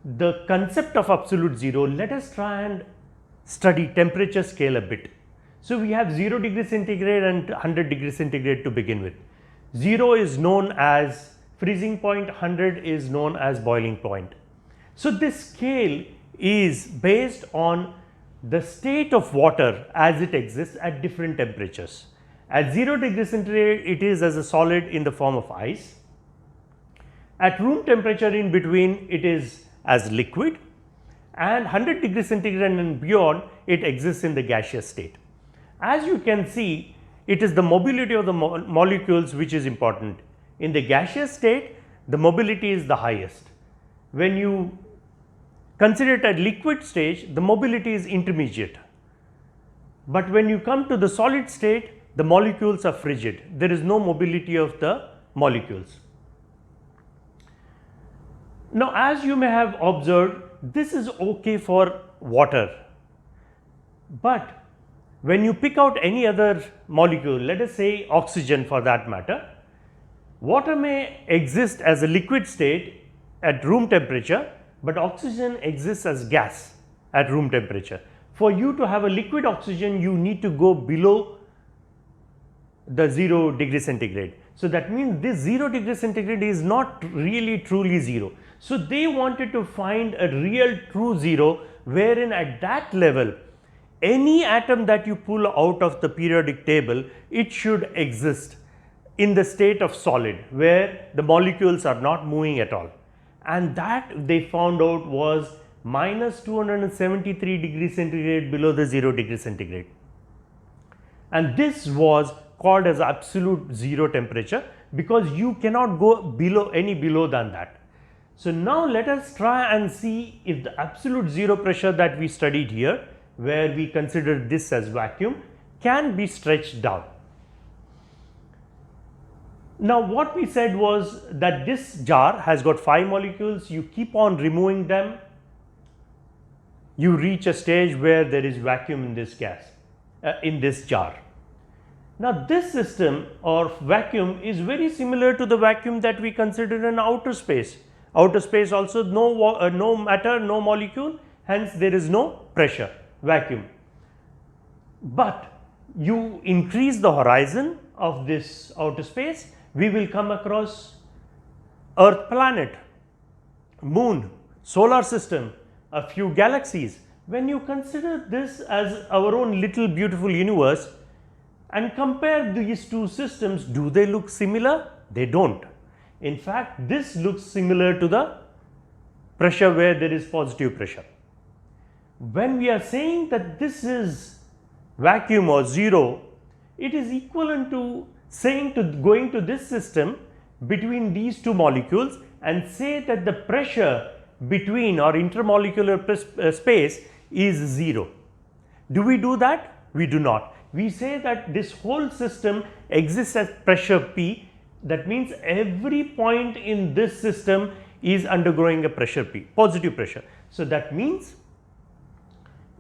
Speaker 2: the concept of absolute zero, let us try and study temperature scale a bit. So we have 0 degree centigrade and 100 degree centigrade to begin with. 0 is known as freezing point, 100 is known as boiling point. So this scale is based on the state of water as it exists at different temperatures. At 0 degree centigrade it is as a solid in the form of ice. At room temperature in between it is as liquid, and 100 degree centigrade and beyond it exists in the gaseous state. As you can see, it is the mobility of the molecules which is important. In the gaseous state, the mobility is the highest. When you consider it at liquid stage, the mobility is intermediate. But when you come to the solid state, the molecules are frigid. There is no mobility of the molecules. Now, as you may have observed, this is okay for water. But when you pick out any other molecule, let us say oxygen for that matter, water may exist as a liquid state at room temperature, but oxygen exists as gas at room temperature. For you to have a liquid oxygen, you need to go below the 0 degree centigrade. So that means this 0 degree centigrade is not really truly 0. So they wanted to find a real true 0 wherein at that level any atom that you pull out of the periodic table, it should exist in the state of solid where the molecules are not moving at all. And that they found out was minus 273 degrees centigrade below the 0 degree centigrade. And this was called as absolute zero temperature because you cannot go below than that. So now let us try and see if the absolute zero pressure that we studied here, where we consider this as vacuum, can be stretched down. Now what we said was that this jar has got 5 molecules, you keep on removing them, you reach a stage where there is vacuum in this gas, in this jar. Now this system or vacuum is very similar to the vacuum that we consider in outer space. Outer space also no matter, no molecule, hence there is no pressure, vacuum. But you increase the horizon of this outer space, we will come across Earth planet, moon, solar system, a few galaxies. When you consider this as our own little beautiful universe and compare these two systems, do they look similar? They don't. In fact, this looks similar to the pressure where there is positive pressure. When we are saying that this is vacuum or zero, it is equivalent to saying to going to this system between these two molecules and say that the pressure between or intermolecular space is 0. Do we do that? We do not. We say that this whole system exists at pressure P. That means every point in this system is undergoing a pressure P, positive pressure. So that means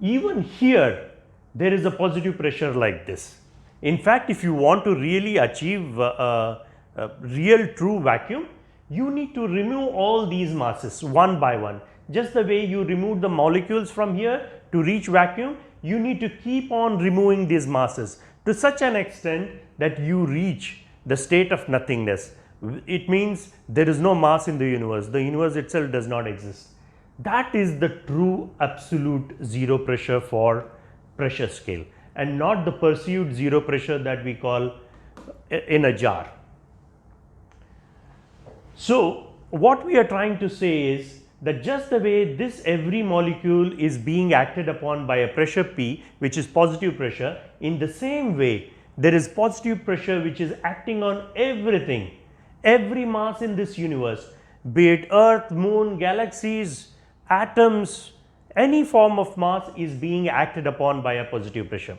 Speaker 2: even here there is a positive pressure like this. In fact, if you want to really achieve a real true vacuum, you need to remove all these masses one by one. Just the way you remove the molecules from here to reach vacuum, you need to keep on removing these masses to such an extent that you reach the state of nothingness. It means there is no mass in the universe itself does not exist. That is the true absolute zero pressure for pressure scale. and not the perceived zero pressure that we call in a jar. So what we are trying to say is that just the way this every molecule is being acted upon by a pressure P, which is positive pressure, in the same way there is positive pressure which is acting on everything, every mass in this universe, be it earth, moon, galaxies, atoms, any form of mass is being acted upon by a positive pressure.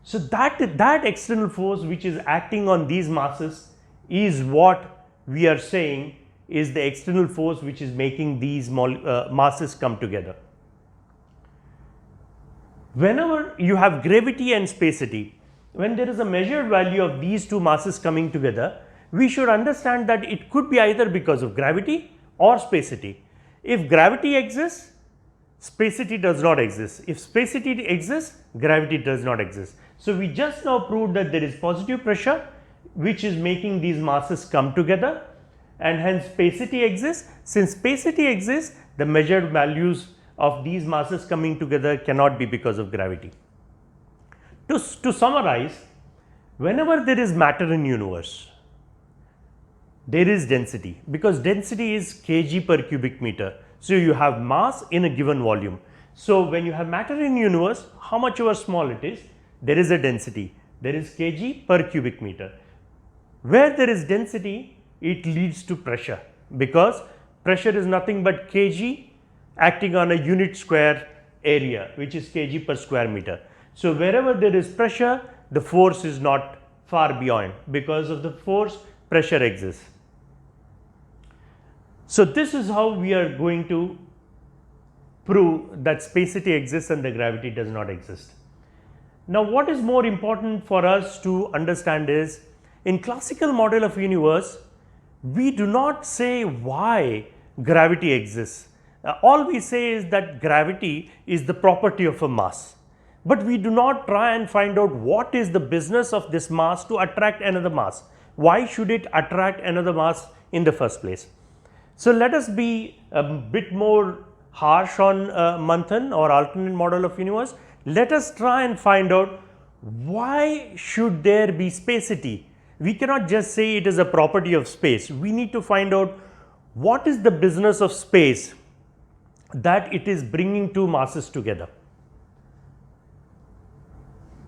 Speaker 2: So that external force which is acting on these masses is what we are saying is the external force which is making these masses come together. Whenever you have gravity and spacity, when there is a measured value of these two masses coming together, we should understand that it could be either because of gravity or spacity. If gravity exists, spacity does not exist. If spacity exists, gravity does not exist. So we just now proved that there is positive pressure which is making these masses come together, and hence spacity exists. Since spacity exists, the measured values of these masses coming together cannot be because of gravity. To summarize, whenever there is matter in universe, there is density, because density is kg per cubic meter. So you have mass in a given volume. So when you have matter in universe, how much ever small it is, there is a density, there is kg per cubic meter. Where there is density, it leads to pressure, because pressure is nothing but kg acting on a unit square area, which is kg per square meter. So wherever there is pressure, the force is not far beyond. Because of the force, pressure exists. So this is how we are going to prove that spacity exists and the gravity does not exist. Now what is more important for us to understand is, in classical model of universe, we do not say why gravity exists. All we say is that gravity is the property of a mass, but we do not try and find out what is the business of this mass to attract another mass. Why should it attract another mass in the first place? So let us be a bit more harsh on Manthan or alternate model of universe. Let us try and find out why should there be spacity. We cannot just say it is a property of space. We need to find out what is the business of space that it is bringing two masses together.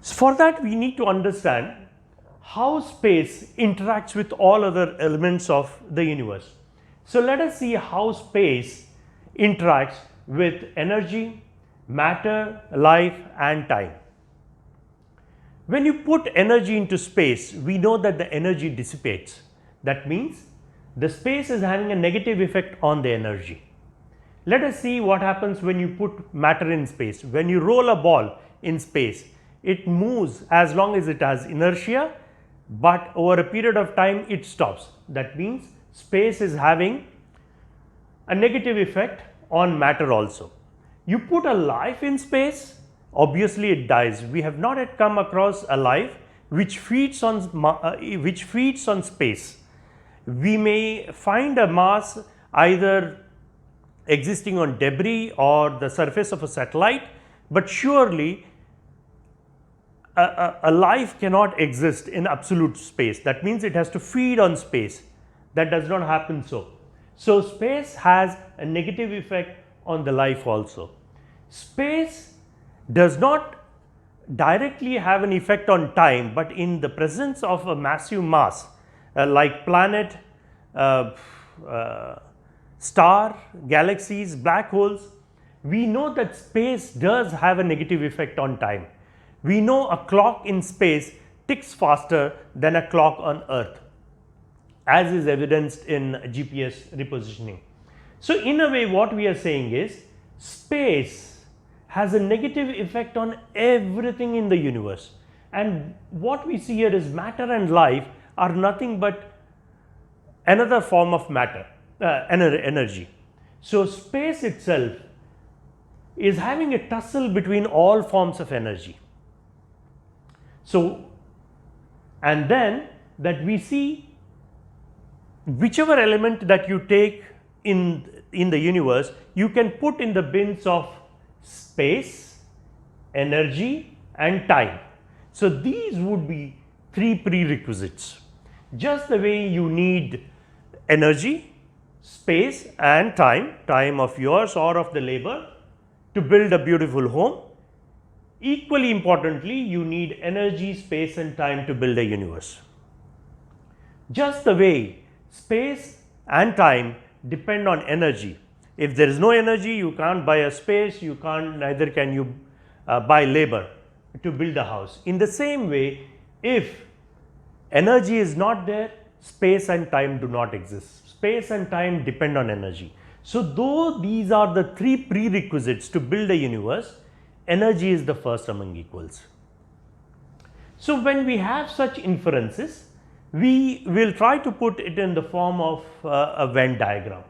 Speaker 2: So for that we need to understand how space interacts with all other elements of the universe. So let us see how space interacts with energy, matter, life and time. When you put energy into space, we know that the energy dissipates. That means the space is having a negative effect on the energy. Let us see what happens when you put matter in space. When you roll a ball in space, it moves as long as it has inertia, but over a period of time it stops. That means space is having a negative effect on matter also. You put a life in space, obviously it dies. We have not yet come across a life which feeds on space. We may find a mass either existing on debris or the surface of a satellite, but surely a life cannot exist in absolute space. That means it has to feed on space. That does not happen so. So space has a negative effect on the life also. Space does not directly have an effect on time, but in the presence of a massive mass like planet, star, galaxies, black holes, we know that space does have a negative effect on time. We know a clock in space ticks faster than a clock on Earth, as is evidenced in GPS repositioning. So in a way what we are saying is space has a negative effect on everything in the universe, and what we see here is matter and life are nothing but another form of matter, energy. So space itself is having a tussle between all forms of energy. So, and then that we see whichever element that you take in the universe, you can put in the bins of space, energy and time. So these would be three prerequisites. Just the way you need energy, space and time of yours or of the labor to build a beautiful home, equally importantly you need energy, space and time to build a universe. Just the way space and time depend on energy. If there is no energy, you can't buy a space, you can't, neither can you buy labor to build a house. In the same way, if energy is not there, space and time do not exist. Space and time depend on energy. So though these are the three prerequisites to build a universe, energy is the first among equals. So when we have such inferences, we will try to put it in the form of a Venn diagram.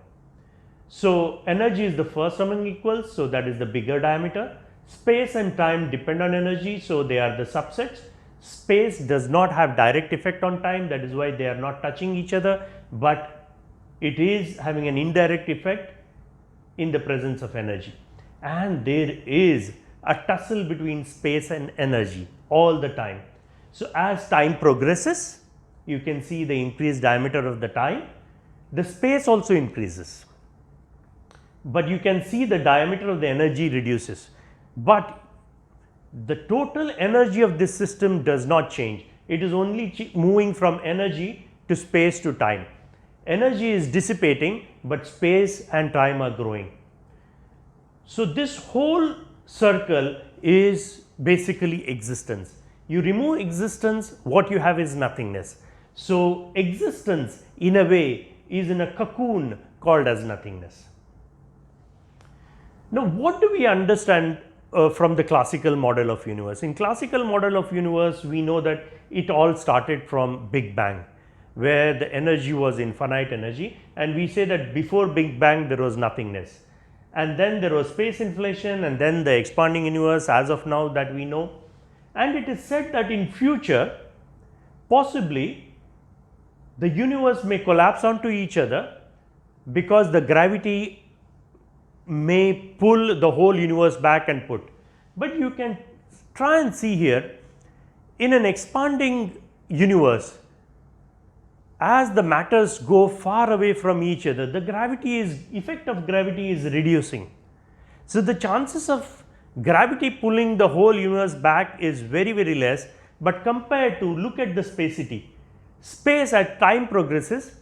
Speaker 2: So energy is the first among equals, so that is the bigger diameter. Space and time depend on energy, so they are the subsets. Space does not have direct effect on time, that is why they are not touching each other, but it is having an indirect effect in the presence of energy. And there is a tussle between space and energy all the time. So as time progresses, you can see the increased diameter of the time, the space also increases, but you can see the diameter of the energy reduces, but the total energy of this system does not change. It is only moving from energy to space to time. Energy is dissipating, but space and time are growing. So this whole circle is basically existence. You remove existence, what you have is nothingness. So existence in a way is in a cocoon called as nothingness. Now what do we understand from the classical model of universe? In classical model of universe, we know that it all started from Big Bang, where the energy was infinite energy, and we say that before Big Bang there was nothingness, and then there was space inflation, and then the expanding universe as of now that we know. And it is said that in future possibly the universe may collapse onto each other because the gravity may pull the whole universe back and put. But you can try and see here, in an expanding universe, as the matters go far away from each other, the effect of gravity is reducing. So the chances of gravity pulling the whole universe back is very, very less, but compared to, look at the spacity. Space as time progresses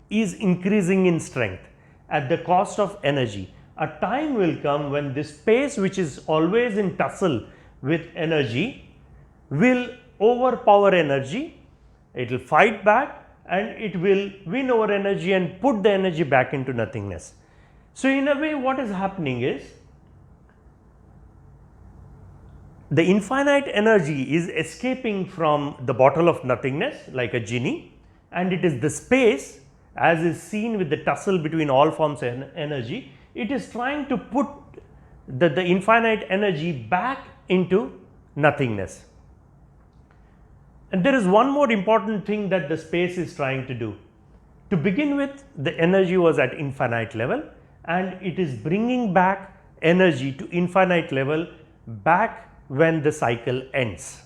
Speaker 2: is increasing in strength at the cost of energy. A time will come when this space, which is always in tussle with energy, will overpower energy, it will fight back and it will win over energy and put the energy back into nothingness. So in a way what is happening is, the infinite energy is escaping from the bottle of nothingness like a genie, and it is the space, as is seen with the tussle between all forms of energy, it is trying to put the infinite energy back into nothingness. And there is one more important thing that the space is trying to do. To begin with, the energy was at infinite level, and it is bringing back energy to infinite level back when the cycle ends.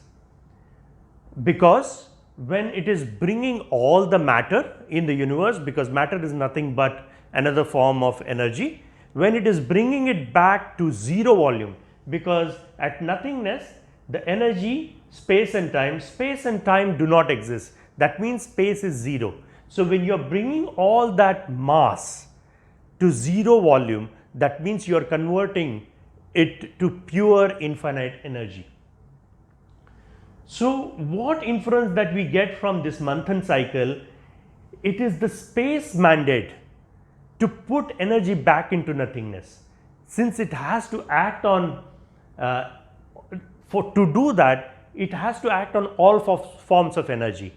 Speaker 2: Because when it is bringing all the matter in the universe, because matter is nothing but another form of energy, when it is bringing it back to zero volume, because at nothingness the energy, space and time do not exist. That means space is zero. So when you are bringing all that mass to zero volume, that means you are converting it to pure infinite energy. So what inference that we get from this Manthan cycle, it is the space mandate to put energy back into nothingness. Since it has to act on, to do that, it has to act on all forms of energy,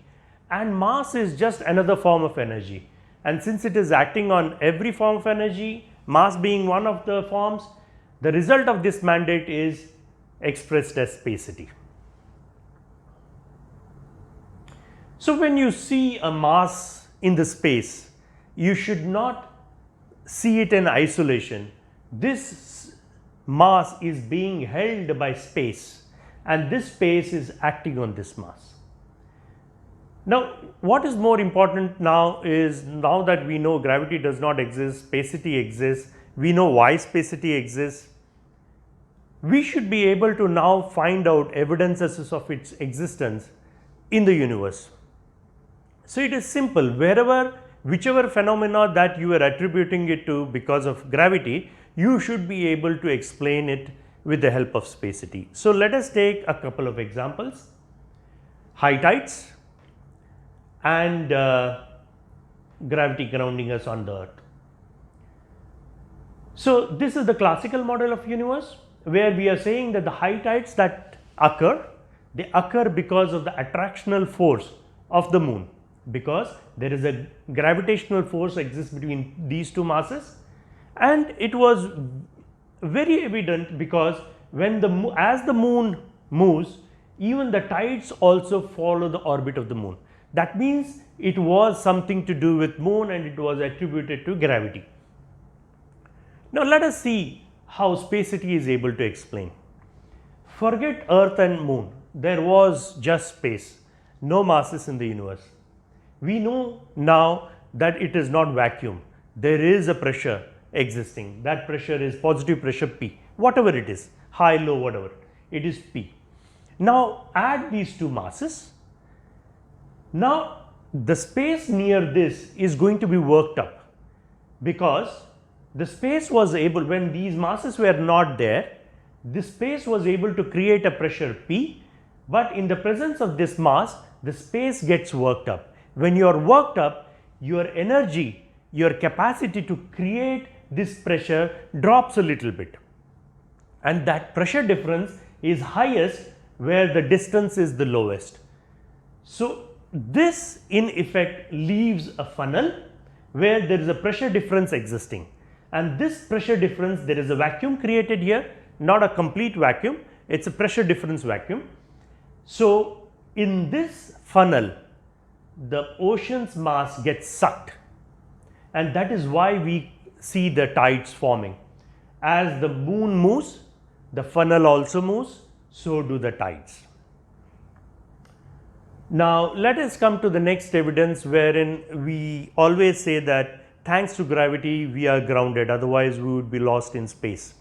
Speaker 2: and mass is just another form of energy. And since it is acting on every form of energy, mass being one of the forms, the result of this mandate is expressed as spacity. So when you see a mass in the space, you should not see it in isolation. This mass is being held by space, and this space is acting on this mass. Now, what is more important now is, now that we know gravity does not exist, spacity exists, we know why spacity exists, we should be able to now find out evidences of its existence in the universe. So, it is simple, whichever phenomena that you are attributing it to because of gravity, you should be able to explain it with the help of spacity. So, let us take a couple of examples: high tides and gravity grounding us on the earth. So, this is the classical model of universe, where we are saying that the high tides that occur, they occur because of the attractional force of the moon, because there is a gravitational force exists between these two masses, and it was very evident because when as the moon moves, even the tides also follow the orbit of the moon. That means it was something to do with moon and it was attributed to gravity. Now, let us see how spacity is able to explain. Forget earth and moon, there was just space, no masses in the universe. We know now that it is not vacuum, there is a pressure existing, that pressure is positive pressure P, whatever it is, high, low, whatever, it is P. Now, add these two masses. Now, the space near this is going to be worked up, because the space was able, when these masses were not there, this space was able to create a pressure P, but in the presence of this mass, the space gets worked up. When you are worked up, your energy, your capacity to create this pressure drops a little bit, and that pressure difference is highest where the distance is the lowest. So, this in effect leaves a funnel where there is a pressure difference existing, and this pressure difference, there is a vacuum created here, not a complete vacuum, it is a pressure difference vacuum. So, in this funnel, the ocean's mass gets sucked, and that is why we see the tides forming. As the moon moves, the funnel also moves, so do the tides. Now, let us come to the next evidence, wherein we always say that thanks to gravity we are grounded, otherwise we would be lost in space.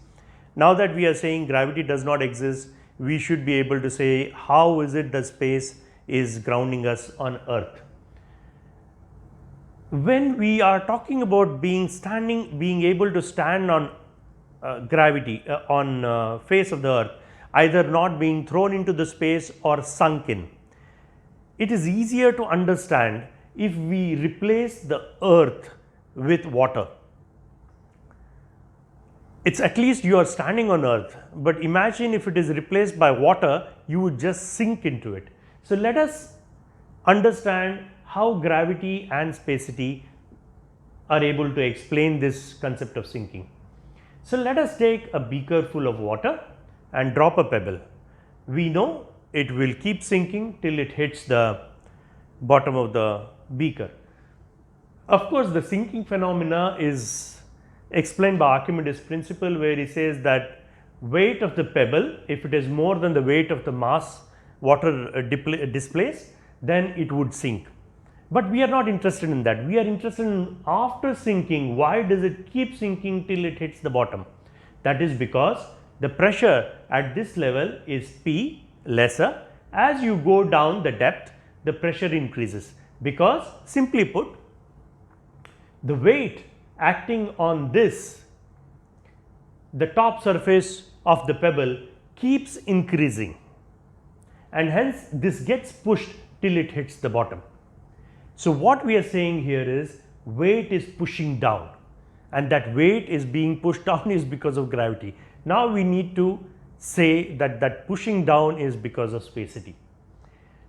Speaker 2: Now that we are saying gravity does not exist, we should be able to say how is it that space is grounding us on earth. When we are talking about being able to stand on gravity on face of the earth, either not being thrown into the space or sunk in, it is easier to understand if we replace the earth with water. It's at least you are standing on earth, but imagine if it is replaced by water, you would just sink into it. So, let us understand how gravity and spacity are able to explain this concept of sinking. So, let us take a beaker full of water and drop a pebble. We know it will keep sinking till it hits the bottom of the beaker. Of course, the sinking phenomena is explained by Archimedes' principle, where he says that weight of the pebble, if it is more than the weight of the mass water displaced, then it would sink. But we are not interested in that. We are interested in after sinking, why does it keep sinking till it hits the bottom? That is because the pressure at this level is P lesser. As you go down the depth, the pressure increases, because simply put, the weight acting on this, the top surface of the pebble, keeps increasing, and hence this gets pushed till it hits the bottom. So, what we are saying here is weight is pushing down, and that weight is being pushed down is because of gravity. Now, we need to say that that pushing down is because of spacity.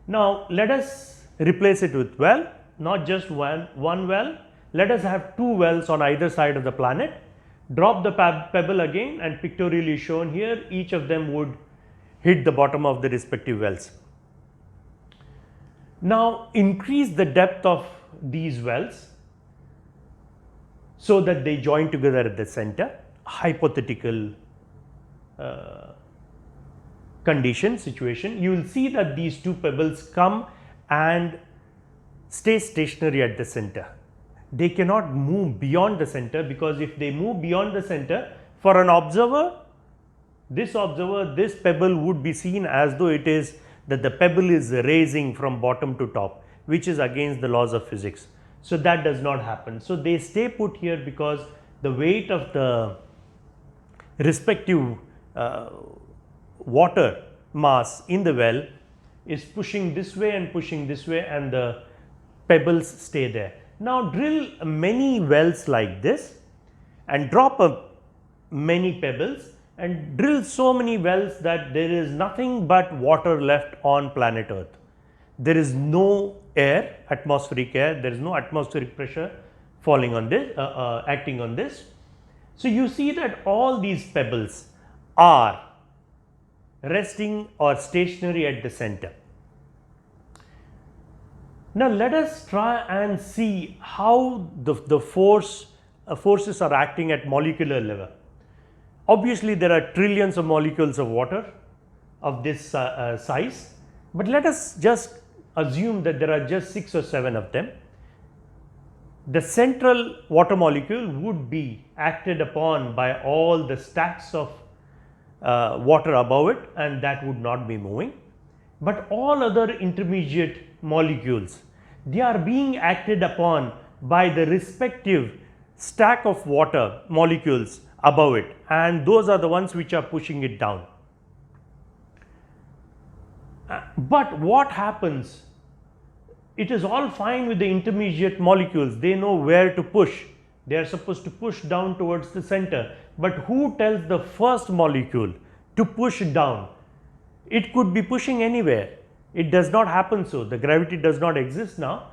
Speaker 2: Now, let us replace it with well, not just one well. Let us have two wells on either side of the planet. Drop the pebble again, and pictorially shown here, each of them would hit the bottom of the respective wells. Now, increase the depth of these wells so that they join together at the center, hypothetical situation, you will see that these two pebbles come and stay stationary at the center. They cannot move beyond the center, because if they move beyond the center, for an observer, this pebble would be seen as though it is that the pebble is raising from bottom to top, which is against the laws of physics. So that does not happen. So they stay put here because the weight of the respective water mass in the well is pushing this way and pushing this way, and the pebbles stay there. Now drill many wells like this and drop many pebbles, and drill so many wells that there is nothing but water left on planet Earth. There is no air, atmospheric air, there is no atmospheric pressure falling on this, acting on this. So you see that all these pebbles are resting or stationary at the center. Now let us try and see how the forces are acting at molecular level. Obviously there are trillions of molecules of water of this size, but let us just assume that there are just 6 or 7 of them. The central water molecule would be acted upon by all the stacks of water above it, and that would not be moving. But all other intermediate molecules, they are being acted upon by the respective stack of water molecules above it, and those are the ones which are pushing it down. But what happens? It is all fine with the intermediate molecules, they know where to push, they are supposed to push down towards the center. But who tells the first molecule to push down? It could be pushing anywhere, it does not happen so, the gravity does not exist now.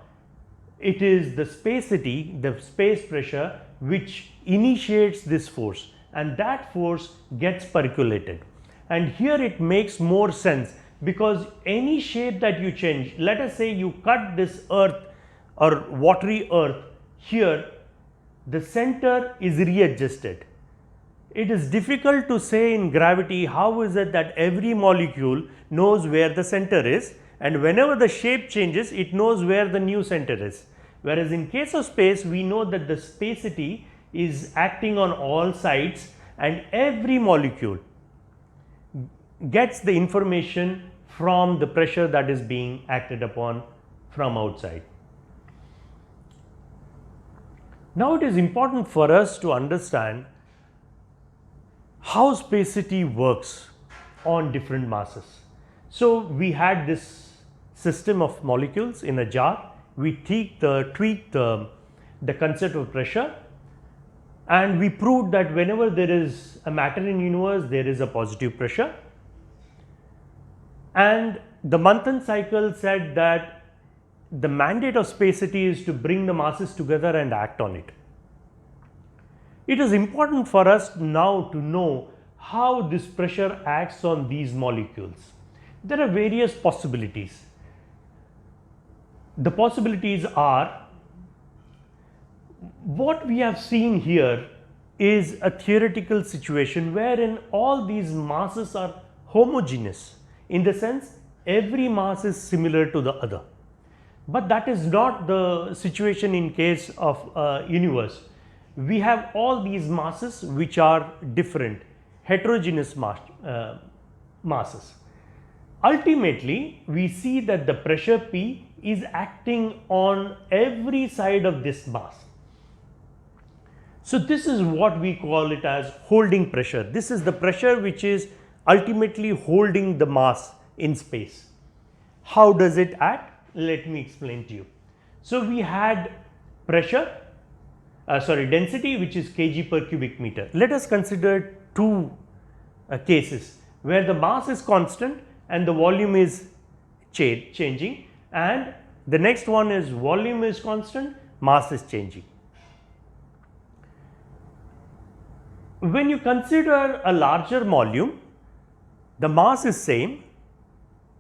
Speaker 2: It is the spacity, the space pressure, which initiates this force, and that force gets percolated. And here it makes more sense, because any shape that you change, let us say you cut this earth or watery earth here, the center is readjusted. It is difficult to say in gravity how is it that every molecule knows where the center is, and whenever the shape changes it knows where the new center is. Whereas in case of space, we know that the spacity is acting on all sides, and every molecule gets the information from the pressure that is being acted upon from outside. Now it is important for us to understand how spacity works on different masses. So we had this system of molecules in a jar, we tweaked the concept of pressure, and we proved that whenever there is a matter in universe, there is a positive pressure. And the Manthan cycle said that the mandate of spacity is to bring the masses together and act on it. It is important for us now to know how this pressure acts on these molecules. There are various possibilities. The possibilities are, what we have seen here is a theoretical situation wherein all these masses are homogeneous, in the sense every mass is similar to the other. But that is not the situation in case of a universe. We have all these masses which are different, heterogeneous masses. Ultimately, we see that the pressure P is acting on every side of this mass. So this is what we call it as holding pressure. This is the pressure which is ultimately holding the mass in space. How does it act? Let me explain to you. So we had pressure, density, which is kg per cubic meter. Let us consider two cases where the mass is constant and the volume is changing, and the next one is volume is constant, mass is changing. When you consider a larger volume, the mass is same.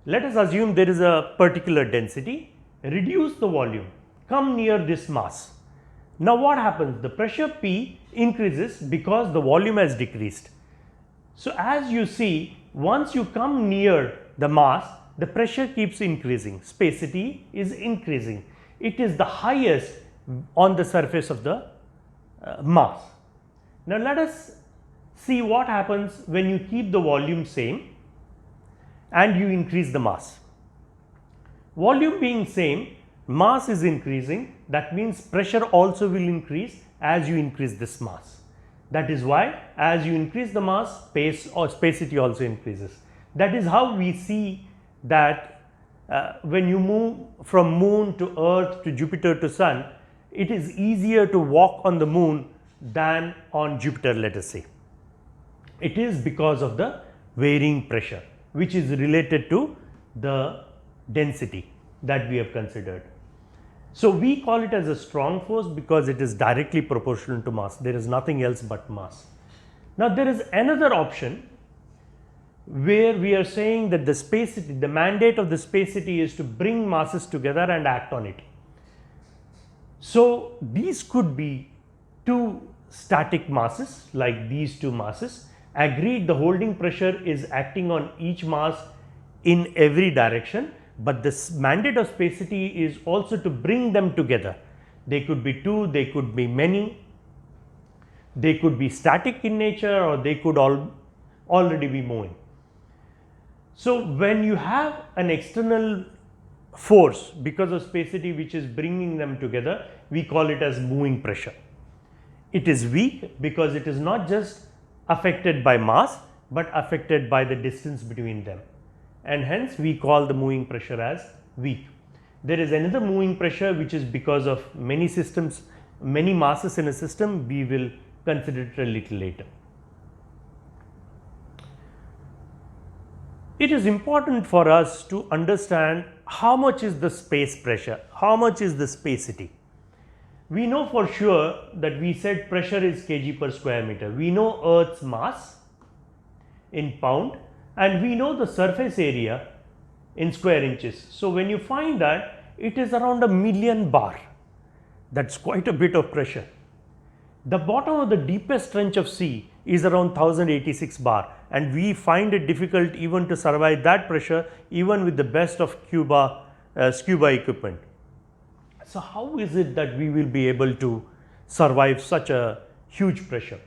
Speaker 2: Let us assume there is a particular density, reduce the volume, come near this mass. Now what happens? The pressure P increases because the volume has decreased. So as you see, once you come near the mass, the pressure keeps increasing, spacity is increasing. It is the highest on the surface of the mass. Now let us see what happens when you keep the volume same and you increase the mass. Volume being same, mass is increasing, that means pressure also will increase as you increase this mass. That is why as you increase the mass, space or spacity also increases. That is how we see that when you move from moon to earth to Jupiter to sun, it is easier to walk on the moon than on Jupiter, let us say. It is because of the varying pressure, which is related to the density that we have considered. So we call it as a strong force because it is directly proportional to mass. There is nothing else but mass. Now there is another option where we are saying that the spacity, the mandate of the spacity is to bring masses together and act on it. So these could be two static masses like these two masses. Agreed, the holding pressure is acting on each mass in every direction, but this mandate of spacity is also to bring them together. They could be two, they could be many, they could be static in nature, or they could already be moving. So when you have an external force because of spacity which is bringing them together, we call it as moving pressure. It is weak because it is not just affected by mass but affected by the distance between them, and hence we call the moving pressure as weak. There is another moving pressure which is because of many systems, many masses in a system. We will consider it a little later. It is important for us to understand how much is the space pressure, how much is the spacity. We know for sure that we said pressure is kg per square meter. We know Earth's mass in pound and we know the surface area in square inches. So when you find that, it is around 1,000,000 bar. That's quite a bit of pressure. The bottom of the deepest trench of sea is around 1086 bar, and we find it difficult even to survive that pressure even with the best of scuba equipment. So how is it that we will be able to survive such a huge pressure?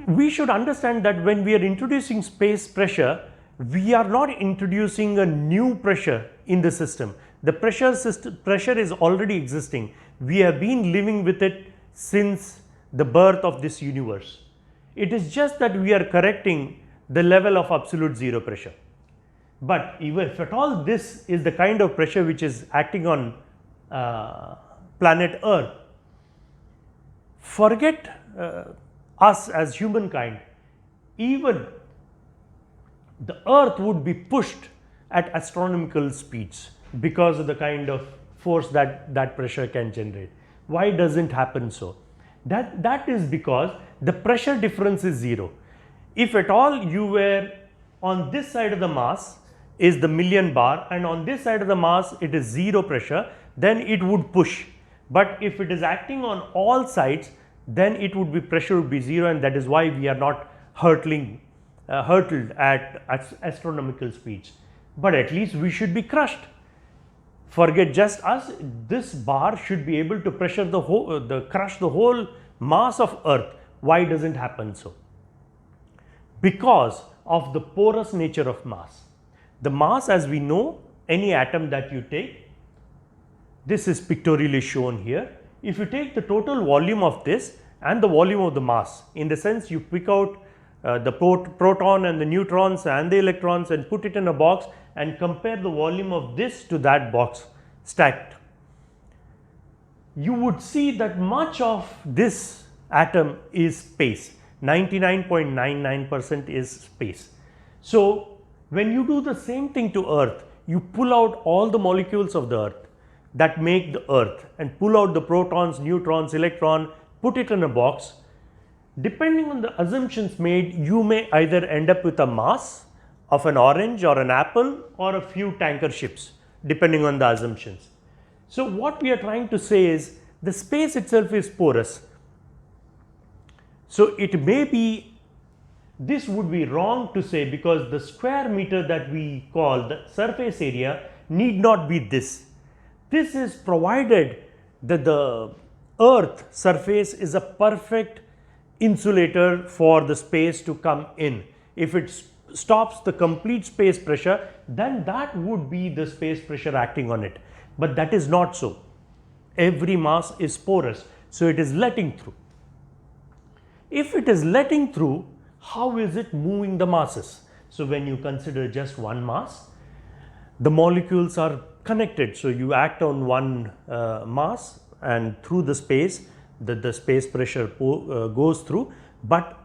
Speaker 2: We should understand that when we are introducing space pressure, we are not introducing a new pressure in the system. The pressure is already existing. We have been living with it since the birth of this universe. It is just that we are correcting the level of absolute zero pressure. But even if at all this is the kind of pressure which is acting on planet Earth, forget us as humankind, even the Earth would be pushed at astronomical speeds because of the kind of force that pressure can generate. Why doesn't happen so? That is because the pressure difference is zero. If at all you were on this side of the mass is the 1,000,000 bar and on this side of the mass it is zero pressure, then it would push. But if it is acting on all sides, then it would be pressure would be zero, and that is why we are not hurtled at astronomical speeds. But at least we should be crushed. Forget just us, this bar should be able to pressure crush the whole mass of Earth. Why doesn't happen so? Because of the porous nature of mass. The mass, as we know, any atom that you take, this is pictorially shown here. If you take the total volume of this and the volume of the mass, in the sense you pick out the proton and the neutrons and the electrons and put it in a box and compare the volume of this to that box stacked, you would see that much of this atom is space. 99.99% is space. So when you do the same thing to Earth, you pull out all the molecules of the Earth that make the Earth and pull out the protons, neutrons, electron, put it in a box. Depending on the assumptions made, you may either end up with a mass of an orange or an apple or a few tanker ships, depending on the assumptions. So what we are trying to say is the space itself is porous. So it may be This would be wrong to say, because the square meter that we call the surface area need not be this. This is provided that the earth surface is a perfect insulator for the space to come in. If it stops the complete space pressure, then that would be the space pressure acting on it. But that is not so. Every mass is porous, so it is letting through. If it is letting through, how is it moving the masses? So when you consider just one mass, the molecules are connected. So you act on one mass, and through the space, the space pressure goes through, but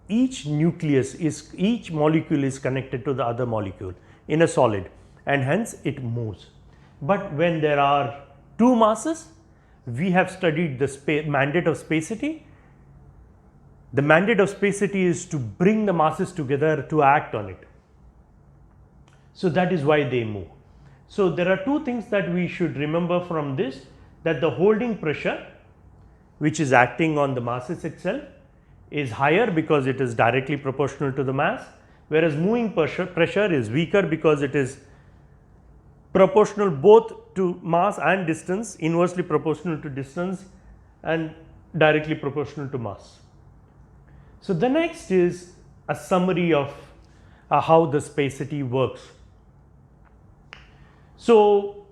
Speaker 2: each molecule is connected to the other molecule in a solid, and hence it moves. But when there are two masses, we have studied the mandate of spacity. The mandate of spacity is to bring the masses together to act on it. So that is why they move. So there are two things that we should remember from this, that the holding pressure, which is acting on the masses itself, is higher because it is directly proportional to the mass, whereas moving pressure is weaker because it is proportional both to mass and distance, inversely proportional to distance and directly proportional to mass. So the next is a summary of how the spacity works. So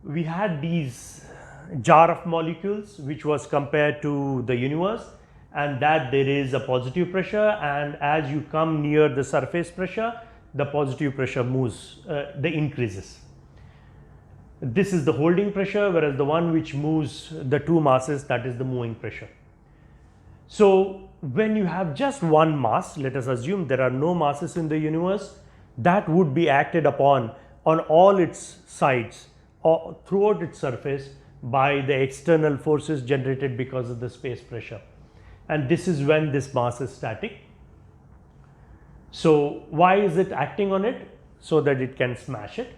Speaker 2: we had these jar of molecules which was compared to the universe, and that there is a positive pressure, and as you come near the surface pressure, the positive pressure moves, increases. This is the holding pressure, whereas the one which moves the two masses, that is the moving pressure. So when you have just one mass, let us assume there are no masses in the universe, that would be acted upon on all its sides or throughout its surface by the external forces generated because of the space pressure, and this is when this mass is static. So why is it acting on it? So that it can smash it.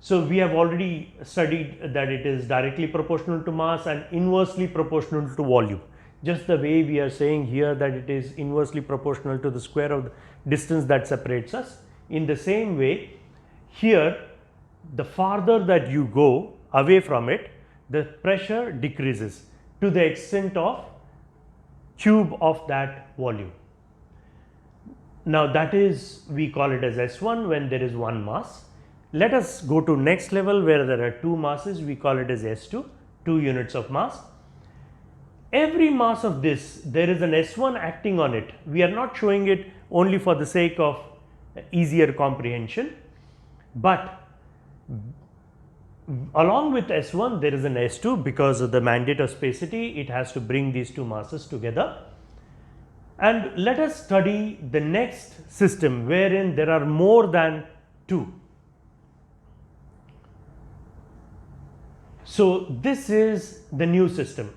Speaker 2: So we have already studied that it is directly proportional to mass and inversely proportional to volume. Just the way we are saying here that it is inversely proportional to the square of the distance that separates us. In the same way, here the farther that you go away from it, the pressure decreases to the extent of cube of that volume. Now that is, we call it as S1 when there is one mass. Let us go to next level where there are two masses, we call it as S2, 2 units of mass. Every mass of this, there is an S1 acting on it. We are not showing it only for the sake of easier comprehension, but along with S1 there is an S2 because of the mandate of spacity. It has to bring these two masses together. And let us study the next system wherein there are more than two. So this is the new system.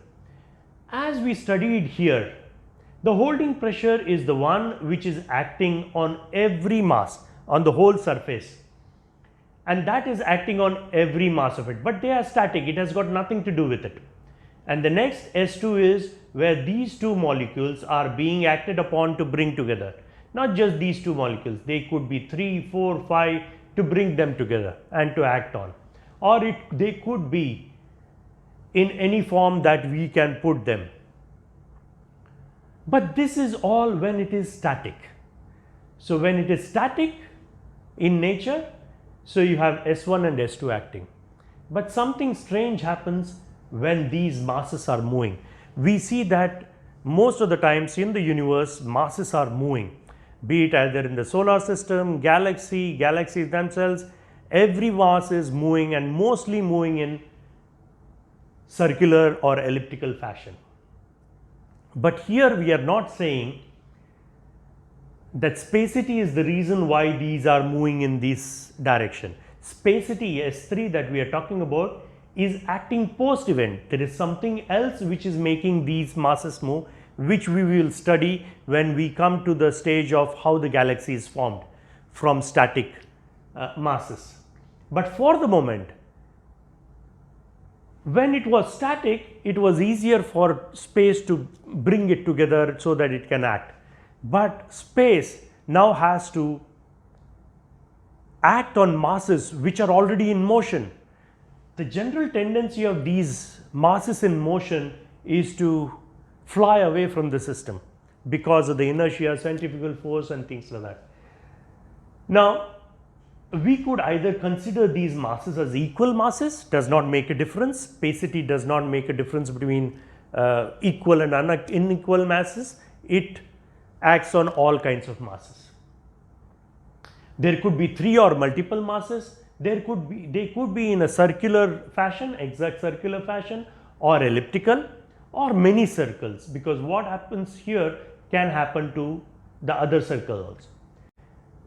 Speaker 2: As we studied here, the holding pressure is the one which is acting on every mass on the whole surface, and that is acting on every mass of it, but they are static, it has got nothing to do with it. And the next S2 is where these two molecules are being acted upon to bring together. Not just these two molecules, they could be 3, 4, 5 to bring them together and to act on, or they could be in any form that we can put them. But this is all when it is static. So when it is static in nature, so you have S1 and S2 acting. But something strange happens when these masses are moving. We see that most of the times in the universe masses are moving, be it either in the solar system, galaxies themselves, every mass is moving, and mostly moving in circular or elliptical fashion. But here we are not saying that spacity is the reason why these are moving in this direction. Spacity S3 that we are talking about is acting post event. There is something else which is making these masses move, which we will study when we come to the stage of how the galaxy is formed from static masses. But for the moment, when it was static, it was easier for space to bring it together so that it can act. But space now has to act on masses which are already in motion. The general tendency of these masses in motion is to fly away from the system because of the inertia, centrifugal force and things like that. Now, we could either consider these masses as equal masses, does not make a difference. Spacity does not make a difference between equal and unequal masses. It acts on all kinds of masses. There could be 3 or multiple masses. They could be in a circular fashion, exact circular fashion, or elliptical, or many circles, because what happens here can happen to the other circle also.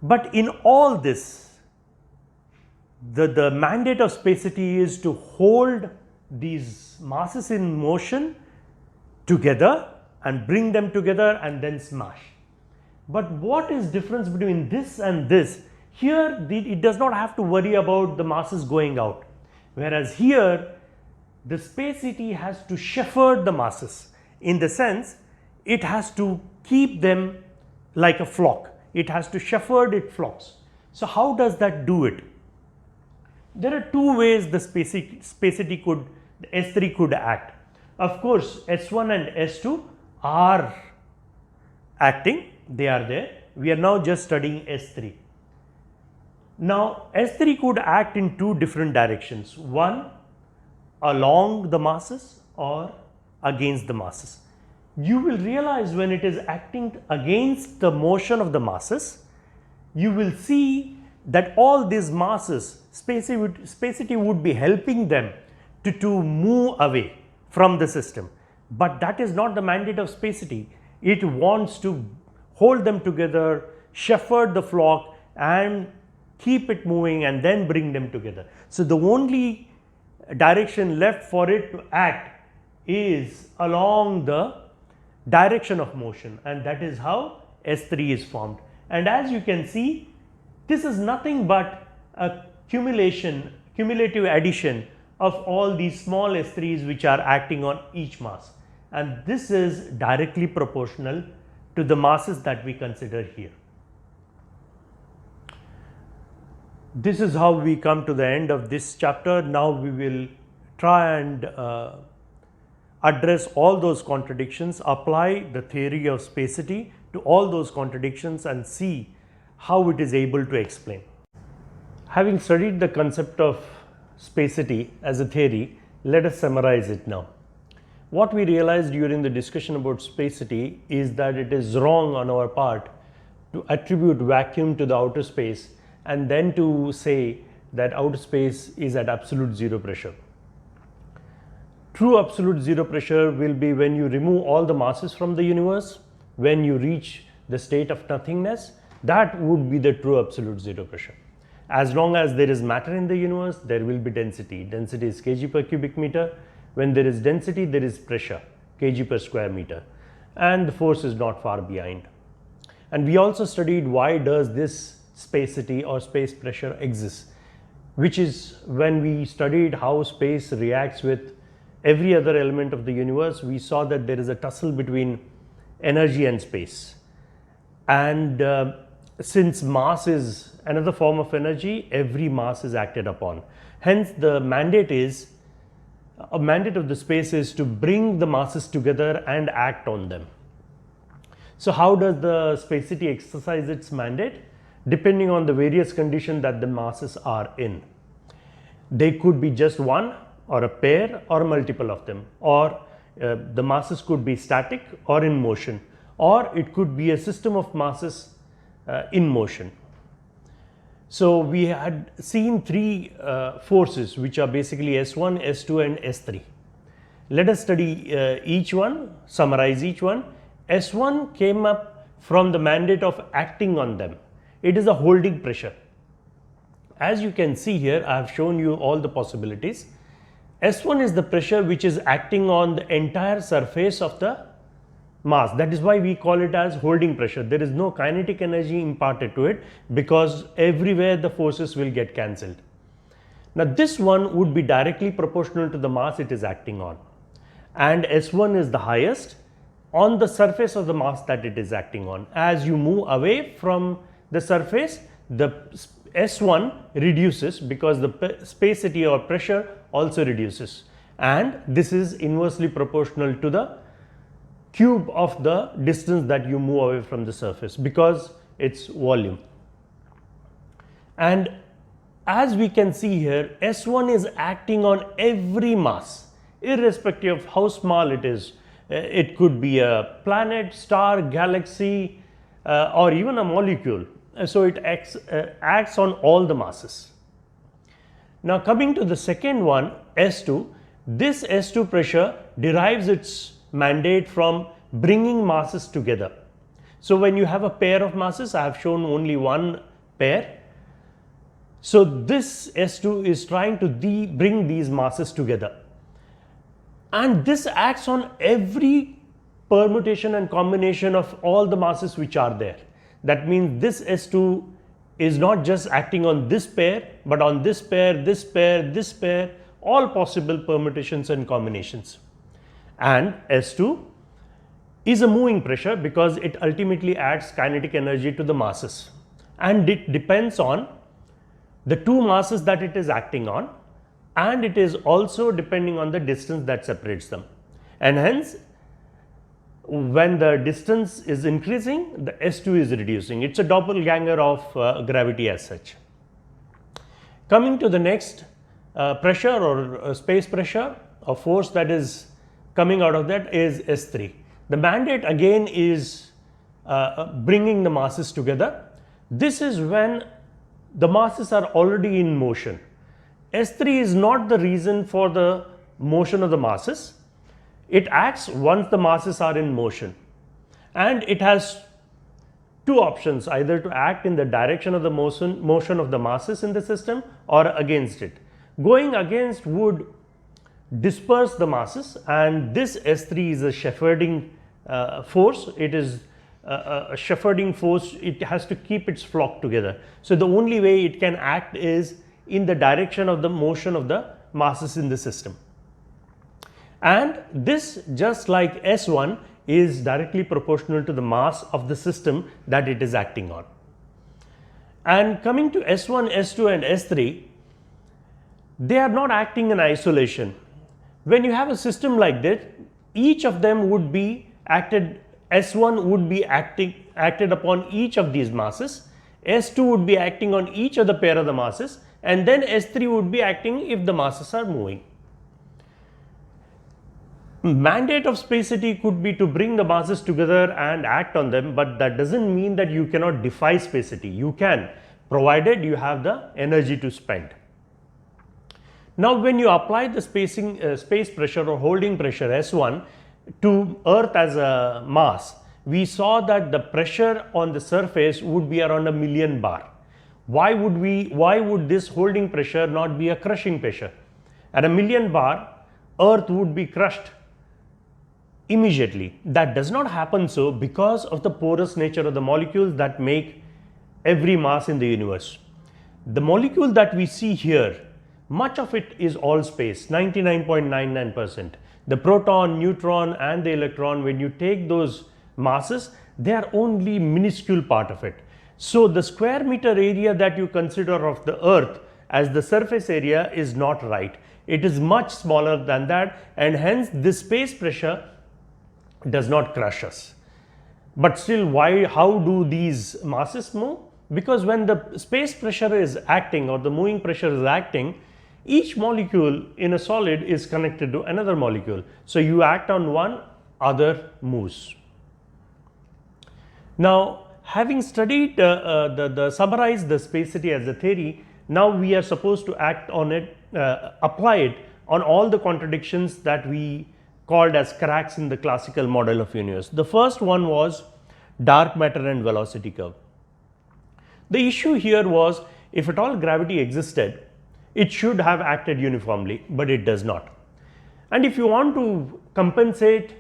Speaker 2: But in all this, the mandate of spacity is to hold these masses in motion together and bring them together and then smash. But what is difference between this and this? Here it does not have to worry about the masses going out, whereas here the spacity has to shepherd the masses, in the sense it has to keep them like a flock. It has to shepherd its flocks. So how does that do it? There are 2 ways the spacity could, the S3 could act. Of course, S1 and S2 are acting, they are there. We are now just studying S3. Now, S3 could act in 2 different directions, one along the masses or against the masses. You will realize when it is acting against the motion of the masses, you will see that all these masses, spacity would be helping them to move away from the system. But that is not the mandate of spacity. It wants to hold them together, shepherd the flock and keep it moving and then bring them together. So the only direction left for it to act is along the direction of motion, and that is how S3 is formed. And as you can see, this is nothing but a cumulative addition of all these small S3s which are acting on each mass, and this is directly proportional to the masses that we consider here. This is how we come to the end of this chapter. Now we will try and address all those contradictions, apply the theory of spacity to all those contradictions and see how it is able to explain. Having studied the concept of spacity as a theory, let us summarize it now. What we realized during the discussion about spacity is that it is wrong on our part to attribute vacuum to the outer space and then to say that outer space is at absolute zero pressure. True absolute zero pressure will be when you remove all the masses from the universe, when you reach the state of nothingness. That would be the true absolute zero pressure. As long as there is matter in the universe, there will be density. Density is kg per cubic meter. When there is density, there is pressure, kg per square meter, and the force is not far behind. And we also studied why does this spacity or space pressure exist, which is when we studied how space reacts with every other element of the universe. We saw that there is a tussle between energy and space, and since mass is another form of energy, every mass is acted upon. Hence the mandate of the space is to bring the masses together and act on them. So how does the spacity exercise its mandate? Depending on the various conditions that the masses are in. They could be just one or a pair or multiple of them, or the masses could be static or in motion, or it could be a system of masses in motion. So we had seen 3 forces which are basically S1, S2 and S3. Let us study each one, summarize each one. S1 came up from the mandate of acting on them. It is a holding pressure. As you can see here, I have shown you all the possibilities. S1 is the pressure which is acting on the entire surface of the mass. That is why we call it as holding pressure. There is no kinetic energy imparted to it because everywhere the forces will get cancelled. Now this one would be directly proportional to the mass it is acting on, and S1 is the highest on the surface of the mass that it is acting on. As you move away from the surface, the S1 reduces because the spacity or pressure also reduces, and this is inversely proportional to the cube of the distance that you move away from the surface because it's volume. And as we can see here, S1 is acting on every mass irrespective of how small it is. It could be a planet, star, galaxy, or even a molecule. So it acts on all the masses. Now coming to the second one, S2, this S2 pressure derives its mandate from bringing masses together. So when you have a pair of masses, I have shown only one pair. So this S2 is trying to bring these masses together, and this acts on every permutation and combination of all the masses which are there. That means this S2 is not just acting on this pair, but on this pair, this pair, this pair, all possible permutations and combinations. And S2 is a moving pressure because it ultimately adds kinetic energy to the masses, and it depends on the two masses that it is acting on, and it is also depending on the distance that separates them. And hence, when the distance is increasing, the S2 is reducing. It's a doppelganger of gravity as such. Coming to the next pressure or space pressure, a force that is coming out of that is S3. The mandate again is bringing the masses together. This is when the masses are already in motion. S3 is not the reason for the motion of the masses. It acts once the masses are in motion, and it has two options, either to act in the direction of the motion of the masses in the system or against it. Going against would disperse the masses, and this S3 is a shepherding force. It is a shepherding force. It has to keep its flock together. So the only way it can act is in the direction of the motion of the masses in the system. And this, just like S1, is directly proportional to the mass of the system that it is acting on. And coming to S1, S2 and S3, they are not acting in isolation. When you have a system like that, each of them would be acted, S1 would be acted upon each of these masses, S2 would be acting on each of the pair of the masses, and then S3 would be acting if the masses are moving. Mandate of spacity could be to bring the masses together and act on them, but that doesn't mean that you cannot defy spacity. You can, provided you have the energy to spend. Now when you apply the space pressure or holding pressure S1 to Earth as a mass, we saw that the pressure on the surface would be around 1,000,000 bar. Why would this holding pressure not be a crushing pressure? At 1,000,000 bar, Earth would be crushed immediately. That does not happen so because of the porous nature of the molecules that make every mass in the universe. The molecule that we see here, much of it is all space, 99.99%. The proton, neutron and the electron, when you take those masses, they are only minuscule part of it. So the square meter area that you consider of the Earth as the surface area is not right. It is much smaller than that, and hence this space pressure does not crush us. But still, how do these masses move? Because when the space pressure is acting or the moving pressure is acting, each molecule in a solid is connected to another molecule. So you act on one, other moves. Now, having studied summarized the spacity as a theory, now we are supposed to act on it, apply it on all the contradictions that we called as cracks in the classical model of universe. The first one was dark matter and velocity curve. The issue here was, if at all gravity existed, it should have acted uniformly, but it does not. And if you want to compensate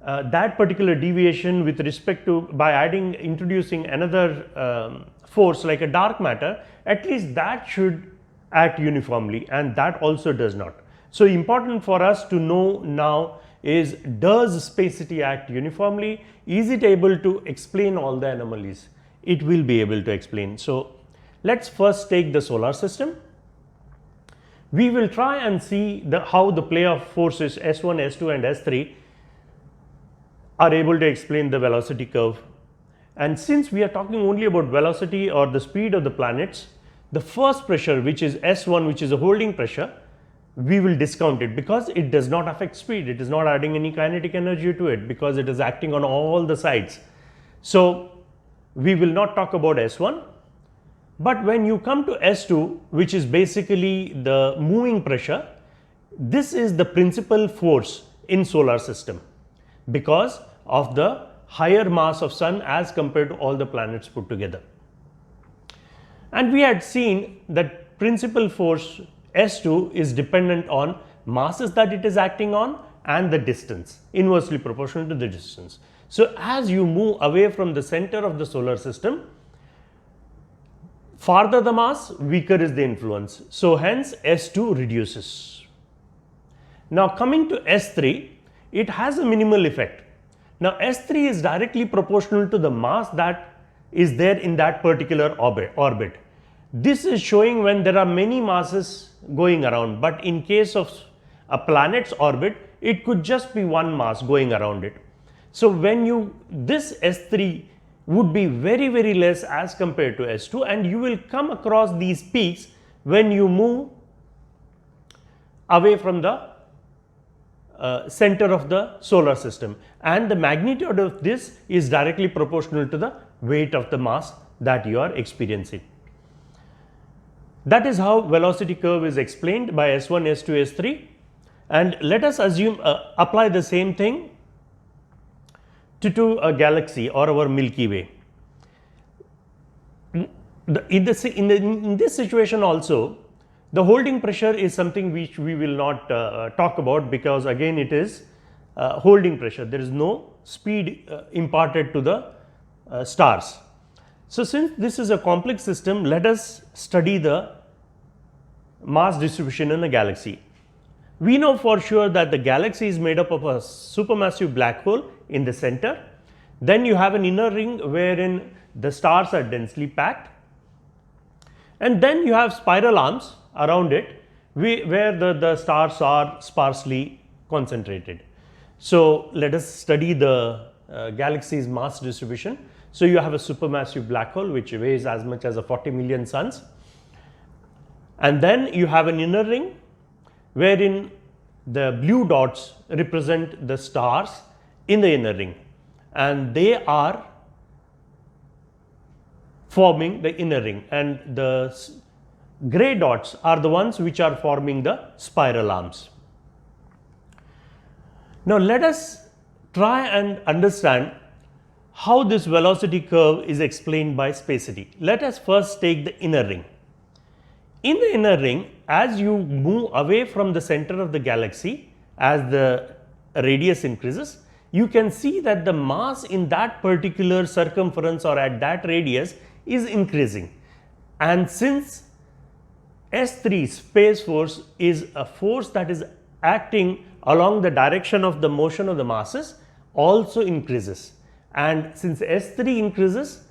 Speaker 2: that particular deviation with respect to by introducing another force like a dark matter, at least that should act uniformly, and that also does not. So important for us to know now is, does spacity act uniformly? Is it able to explain all the anomalies? It will be able to explain. So, let us first take the solar system. We will try and see how the play of forces S1, S2 and S3 are able to explain the velocity curve. And since we are talking only about velocity or the speed of the planets, the first pressure, which is S1, which is a holding pressure, we will discount it because it does not affect speed. It is not adding any kinetic energy to it because it is acting on all the sides. So, we will not talk about S1. But when you come to S2, which is basically the moving pressure, this is the principal force in solar system because of the higher mass of sun as compared to all the planets put together. And we had seen that principal force S2 is dependent on masses that it is acting on and the distance, inversely proportional to the distance. So, as you move away from the center of the solar system, farther the mass, weaker is the influence. So, hence S2 reduces. Now, coming to S3, it has a minimal effect. Now, S3 is directly proportional to the mass that is there in that particular orbit. This is showing when there are many masses going around, but in case of a planet's orbit, it could just be one mass going around it. So, when this S3 would be very, very less as compared to S2, and you will come across these peaks when you move away from the center of the solar system, and the magnitude of this is directly proportional to the weight of the mass that you are experiencing. That is how velocity curve is explained by S1, S2, S3, and let us assume apply the same thing to a galaxy or our Milky Way. In this situation also, the holding pressure is something which we will not talk about because again it is holding pressure. There is no speed imparted to the stars. So, since this is a complex system, let us study the mass distribution in a galaxy. We know for sure that the galaxy is made up of a supermassive black hole in the center. Then you have an inner ring wherein the stars are densely packed, and then you have spiral arms around it where the stars are sparsely concentrated. So, let us study the galaxy's mass distribution. So, you have a supermassive black hole which weighs as much as 40 million suns, and then you have an inner ring wherein the blue dots represent the stars in the inner ring, and they are forming the inner ring, and the grey dots are the ones which are forming the spiral arms. Now, let us try and understand how this velocity curve is explained by spacity. Let us first take the inner ring. In the inner ring, as you move away from the center of the galaxy, as the radius increases, you can see that the mass in that particular circumference or at that radius is increasing. And since S3 space force is a force that is acting along the direction of the motion of the masses, also increases, and since S3 increases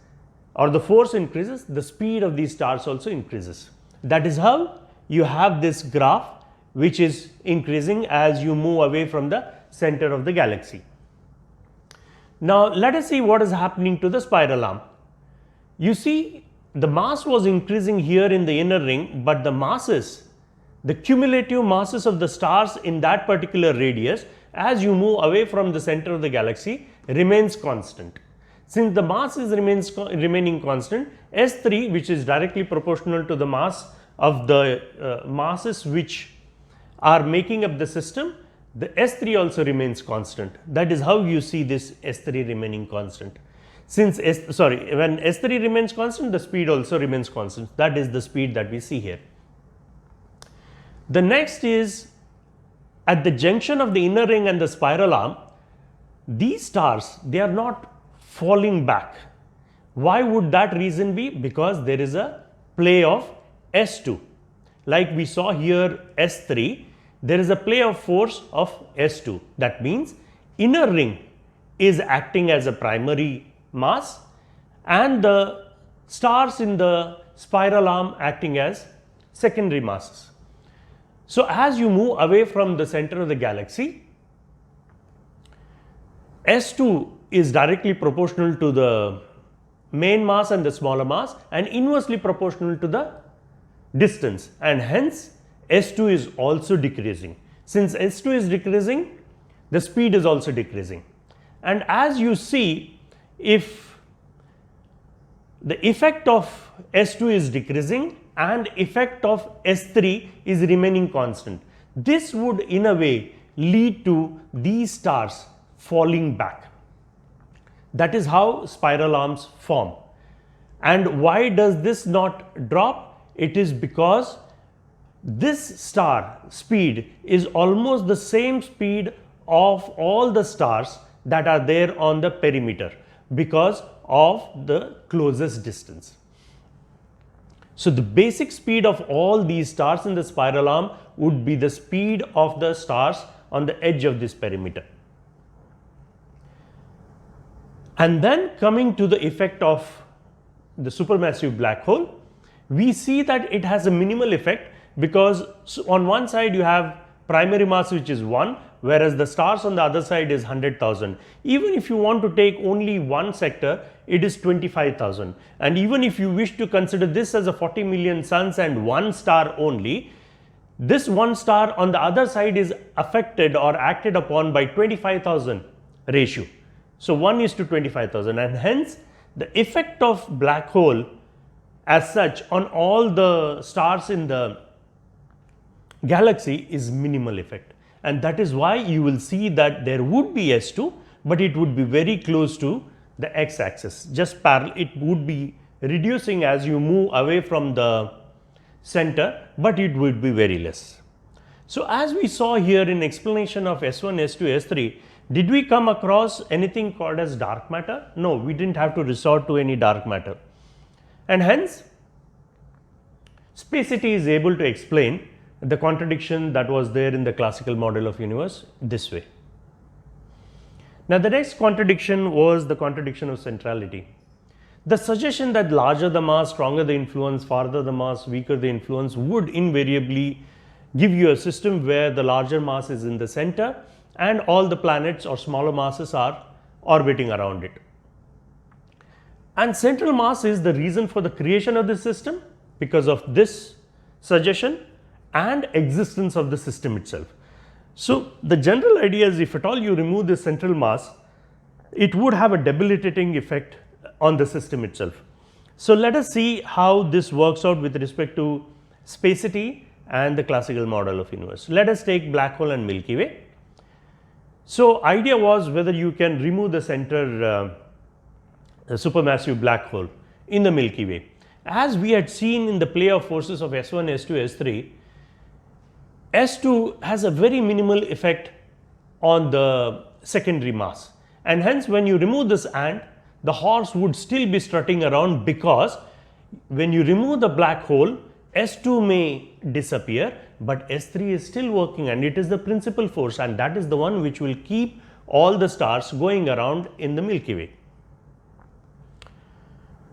Speaker 2: or the force increases, the speed of these stars also increases. That is how you have this graph which is increasing as you move away from the center of the galaxy. Now, let us see what is happening to the spiral arm. You see, the mass was increasing here in the inner ring, but the masses, the cumulative masses of the stars in that particular radius as you move away from the center of the galaxy remains constant. Since the mass is remaining constant, S3, which is directly proportional to the mass of the masses which are making up the system, the S3 also remains constant. That is how you see this S3 remaining constant. Since when S3 remains constant, the speed also remains constant. That is the speed that we see here. The next is at the junction of the inner ring and the spiral arm, these stars, they are not falling back. Why would that reason be? Because there is a play of S2. Like we saw here S3, there is a play of force of S2. That means inner ring is acting as a primary mass and the stars in the spiral arm acting as secondary masses. So as you move away from the center of the galaxy, S2 is directly proportional to the main mass and the smaller mass and inversely proportional to the distance, and hence S2 is also decreasing. Since S2 is decreasing, the speed is also decreasing. And as you see, if the effect of S2 is decreasing and effect of S3 is remaining constant, this would in a way lead to these stars falling back. That is how spiral arms form. And why does this not drop? It is because this star speed is almost the same speed of all the stars that are there on the perimeter because of the closest distance. So the basic speed of all these stars in the spiral arm would be the speed of the stars on the edge of this perimeter. And then coming to the effect of the supermassive black hole, we see that it has a minimal effect because on one side you have primary mass which is 1, whereas the stars on the other side is 100,000. Even if you want to take only one sector, it is 25,000. And even if you wish to consider this as a 40 million suns and one star only, this one star on the other side is affected or acted upon by 25,000 ratio. So 1 is to 25,000, and hence the effect of black hole as such on all the stars in the galaxy is minimal effect. And that is why you will see that there would be S2, but it would be very close to the x axis, just parallel. It would be reducing as you move away from the center, but it would be very less. So as we saw here in explanation of S1, S2, S3, did we come across anything called as dark matter? No, we didn't have to resort to any dark matter. And hence, spacity is able to explain the contradiction that was there in the classical model of universe this way. Now the next contradiction was the contradiction of centrality. The suggestion that larger the mass, stronger the influence, farther the mass, weaker the influence would invariably give you a system where the larger mass is in the center and all the planets or smaller masses are orbiting around it. And central mass is the reason for the creation of this system because of this suggestion and existence of the system itself. So the general idea is if at all you remove the central mass, it would have a debilitating effect on the system itself. So let us see how this works out with respect to spacity and the classical model of universe. Let us take black hole and Milky Way. So idea was whether you can remove the center supermassive black hole in the Milky Way. As we had seen in the play of forces of S1, S2, S3, S2 has a very minimal effect on the secondary mass, and hence when you remove this ant, the horse would still be strutting around because when you remove the black hole, S2 may disappear, but S3 is still working and it is the principal force, and that is the one which will keep all the stars going around in the Milky Way.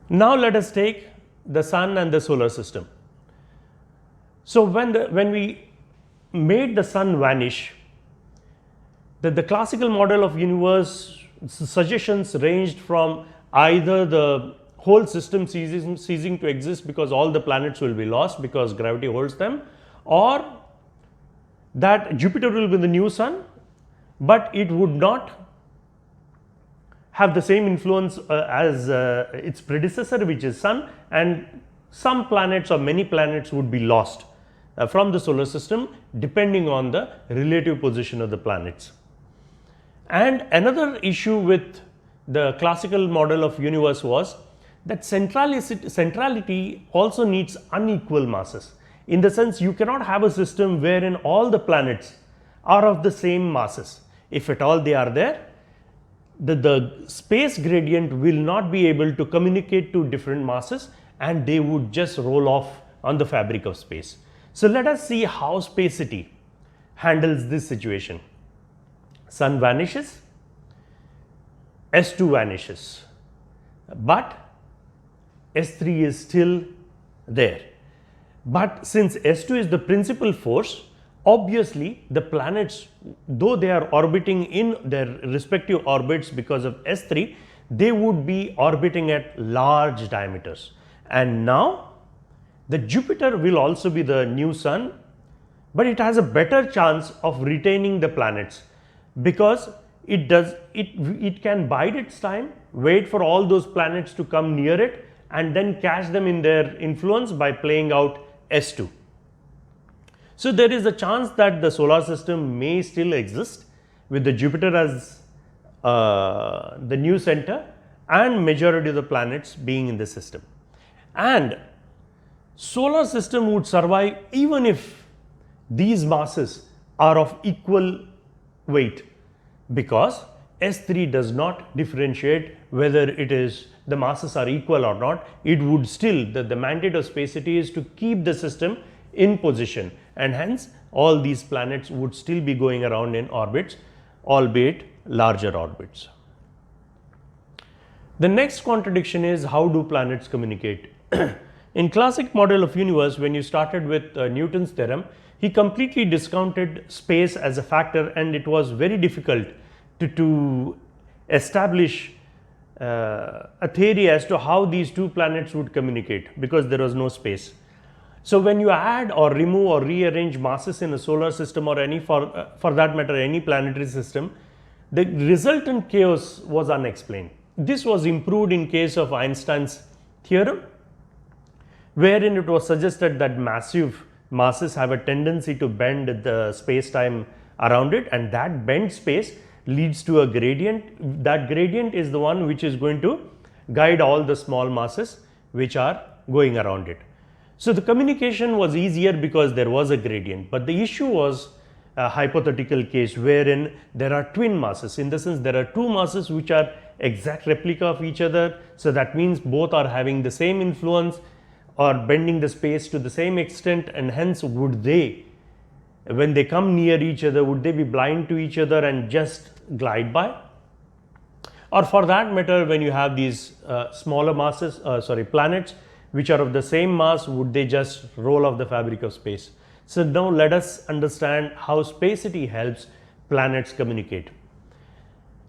Speaker 2: Now let us take the sun and the solar system. So when we made the sun vanish, the classical model of universe suggestions ranged from either the whole system ceasing to exist because all the planets will be lost because gravity holds them, or that Jupiter will be the new sun, but it would not have the same influence as its predecessor, which is sun, and some planets or many planets would be lost from the solar system depending on the relative position of the planets. And another issue with the classical model of universe was that centrality also needs unequal masses. In the sense, you cannot have a system wherein all the planets are of the same masses. If at all they are there, the space gradient will not be able to communicate to different masses and they would just roll off on the fabric of space. So let us see how spacity handles this situation. Sun vanishes, S2 vanishes, but S3 is still there. But since S2 is the principal force, obviously the planets, though they are orbiting in their respective orbits because of S3, they would be orbiting at large diameters. And now the Jupiter will also be the new sun, but it has a better chance of retaining the planets because it can bide its time, wait for all those planets to come near it and then catch them in their influence by playing out S2. So there is a chance that the solar system may still exist with the Jupiter as the new center and majority of the planets being in the system. And solar system would survive even if these masses are of equal weight, because S3 does not differentiate whether it is the masses are equal or not. It would still, the mandate of spacity is to keep the system in position, and hence all these planets would still be going around in orbits, albeit larger orbits. The next contradiction is, how do planets communicate? In classic model of universe, when you started with Newton's theorem, he completely discounted space as a factor, and it was very difficult to establish a theory as to how these two planets would communicate because there was no space. So when you add or remove or rearrange masses in a solar system or any for that matter any planetary system, the resultant chaos was unexplained. This was improved in case of Einstein's theorem, wherein it was suggested that massive masses have a tendency to bend the space-time around it, and that bent space leads to a gradient. That gradient is the one which is going to guide all the small masses which are going around it. So the communication was easier because there was a gradient, but the issue was a hypothetical case wherein there are twin masses. In the sense, there are two masses which are exact replica of each other, so that means both are having the same influence or bending the space to the same extent, and hence would they, when they come near each other, would they be blind to each other and just glide by? Or for that matter, when you have these smaller masses, planets which are of the same mass, would they just roll off the fabric of space? So now let us understand how spacity helps planets communicate.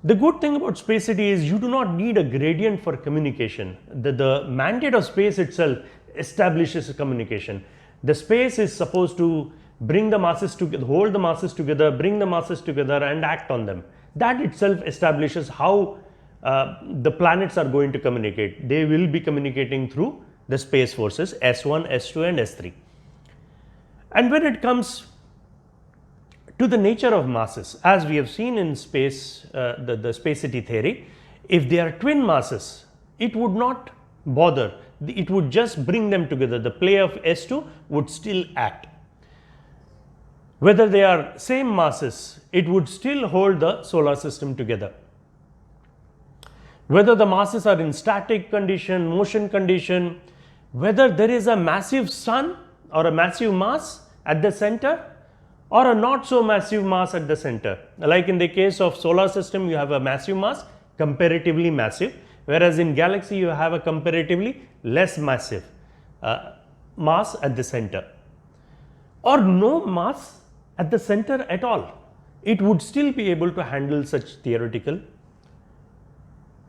Speaker 2: The good thing about spacity is you do not need a gradient for communication. The mandate of space itself establishes a communication. The space is supposed to bring the masses together, hold the masses together, bring the masses together and act on them. That itself establishes how the planets are going to communicate. They will be communicating through the space forces S1, S2 and S3. And when it comes to the nature of masses, as we have seen in space, the spacity theory, if they are twin masses, it would not bother. It would just bring them together. The play of S2 would still act. Whether they are same masses, it would still hold the solar system together. Whether the masses are in static condition, motion condition, whether there is a massive sun or a massive mass at the center or a not so massive mass at the center. Like in the case of solar system, you have a massive mass, comparatively massive, whereas in galaxy you have a comparatively less massive mass at the center, or no mass at the center at all. It would still be able to handle such theoretical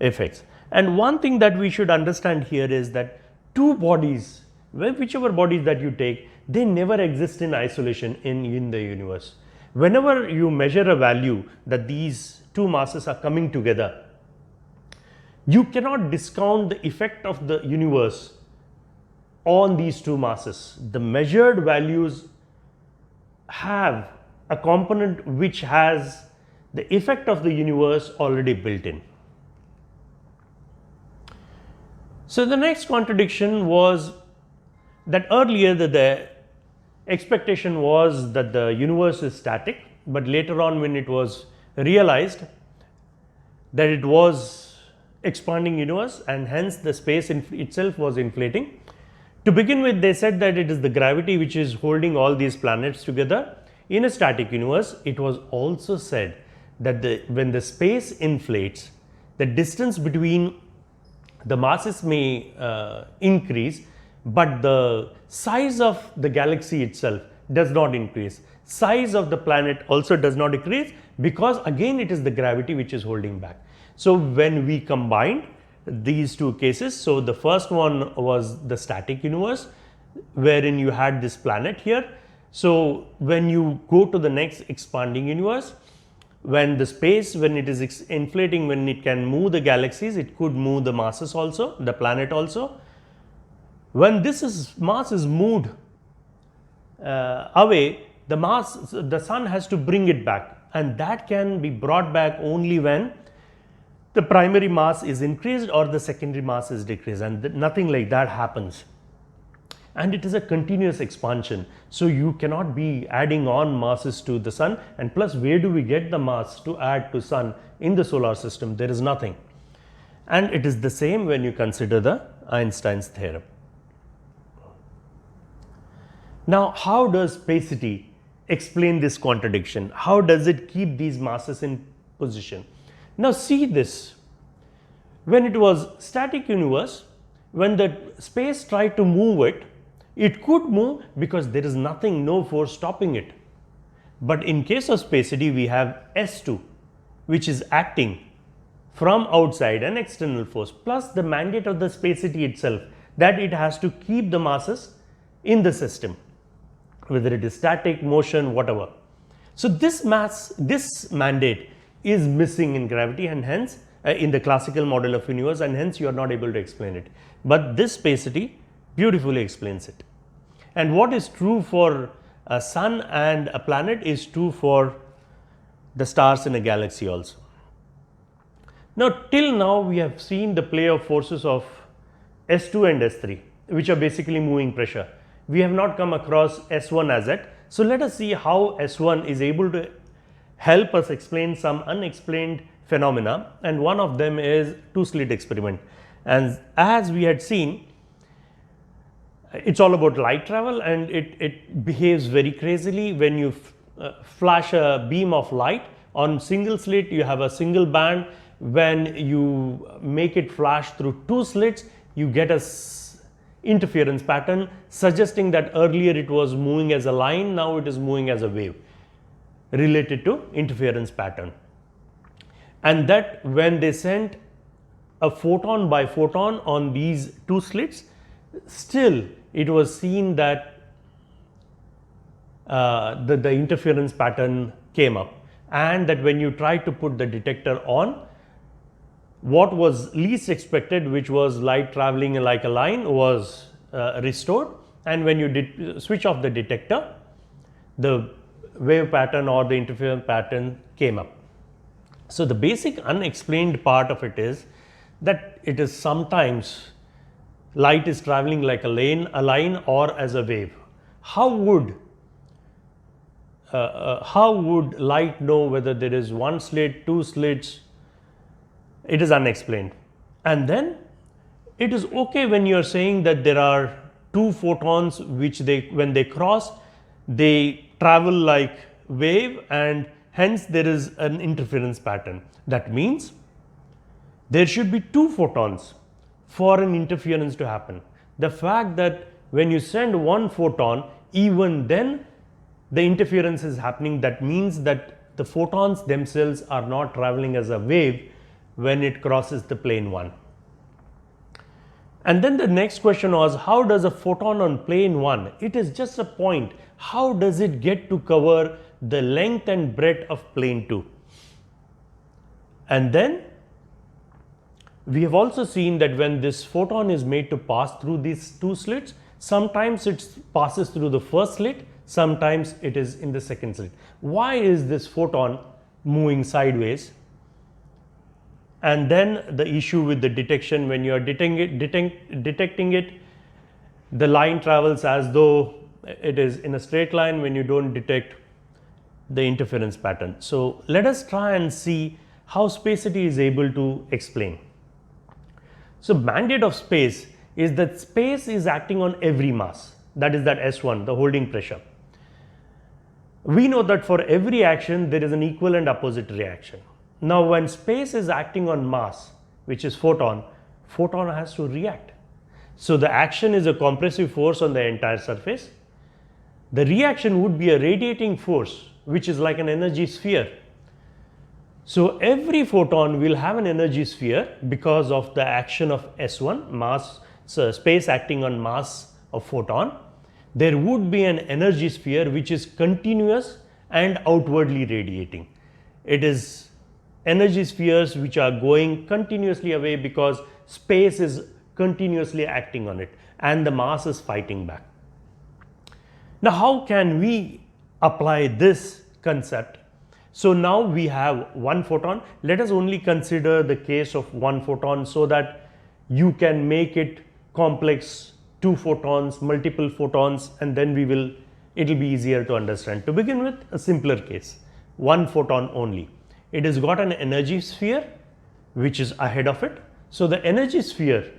Speaker 2: effects. And one thing that we should understand here is that two bodies, whichever bodies that you take, they never exist in isolation in the universe. Whenever you measure a value that these two masses are coming together, you cannot discount the effect of the universe on these two masses. The measured values have a component which has the effect of the universe already built in. So the next contradiction was that earlier the expectation was that the universe is static, but later on when it was realized that it was expanding universe and hence the space itself was inflating. To begin with, they said that it is the gravity which is holding all these planets together. In a static universe, it was also said that when the space inflates, the distance between the masses may increase, but the size of the galaxy itself does not increase. Size of the planet also does not increase, because again it is the gravity which is holding back. So when we combined these two cases, so the first one was the static universe, wherein you had this planet here. So when you go to the next expanding universe, when the space, when it is inflating, when it can move the galaxies, it could move the masses also, the planet also. When mass is moved away, the sun has to bring it back, and that can be brought back only when the primary mass is increased or the secondary mass is decreased, and nothing like that happens. And it is a continuous expansion, so you cannot be adding on masses to the sun. And plus, where do we get the mass to add to sun in the solar system? There is nothing. And it is the same when you consider the Einstein's theorem. Now, how does spacity explain this contradiction? How does it keep these masses in position? Now see this. When it was static universe, when the space tried to move it, it could move because there is nothing, no force stopping it. But in case of spacity, we have S2, which is acting from outside, an external force, plus the mandate of the spacity itself, that it has to keep the masses in the system, whether it is static, motion, whatever. So this mandate is missing in gravity, and hence in the classical model of universe, and hence you are not able to explain it. But this spacity beautifully explains it. And what is true for a sun and a planet is true for the stars in a galaxy also. Now till now we have seen the play of forces of S2 and S3, which are basically moving pressure. We have not come across S1 as yet. So let us see how S1 is able to help us explain some unexplained phenomena, and one of them is two-slit experiment. And as we had seen, it's all about light travel, and it behaves very crazily. When you flash a beam of light on single slit, you have a single band. When you make it flash through two slits, you get a interference pattern, suggesting that earlier it was moving as a line, now it is moving as a wave, related to interference pattern. And that when they sent a photon by photon on these two slits, still it was seen that the interference pattern came up, and that when you try to put the detector on, what was least expected, which was light traveling like a line, was restored, and when you switch off the detector, the wave pattern or the interference pattern came up. So the basic unexplained part of it is that it is sometimes light is traveling like a line or as a wave. How would light know whether there is one slit, two slits? It is unexplained. And then it is okay when you are saying that there are two photons which when they cross, they travel like wave, and hence there is an interference pattern. That means there should be two photons for an interference to happen. The fact that when you send one photon, even then the interference is happening, that means that the photons themselves are not traveling as a wave when it crosses the plane 1. And then the next question was, how does a photon on plane 1, it is just a point, how does it get to cover the length and breadth of plane 2? And then we have also seen that when this photon is made to pass through these two slits, sometimes it passes through the first slit, sometimes it is in the second slit. Why is this photon moving sideways? And then the issue with the detection, when you are detecting it, the line travels as though it is in a straight line when you don't detect the interference pattern. So let us try and see how spacity is able to explain. So mandate of space is that space is acting on every mass, that is that S1, the holding pressure. we know that for every action there is an equal and opposite reaction. Now when space is acting on mass, which is photon has to react. So the action is a compressive force on the entire surface. The reaction would be a radiating force, which is like an energy sphere. So every photon will have an energy sphere because of the action of S1, mass, so space acting on mass of photon. There would be an energy sphere which is continuous and outwardly radiating. It is energy spheres which are going continuously away because space is continuously acting on it and the mass is fighting back. Now how can we apply this concept? So now we have one photon. Let us only consider the case of one photon so that you can make it complex, two photons, multiple photons, and then it will be easier to understand. To begin with, a simpler case, one photon only. It has got an energy sphere which is ahead of it. So the energy sphere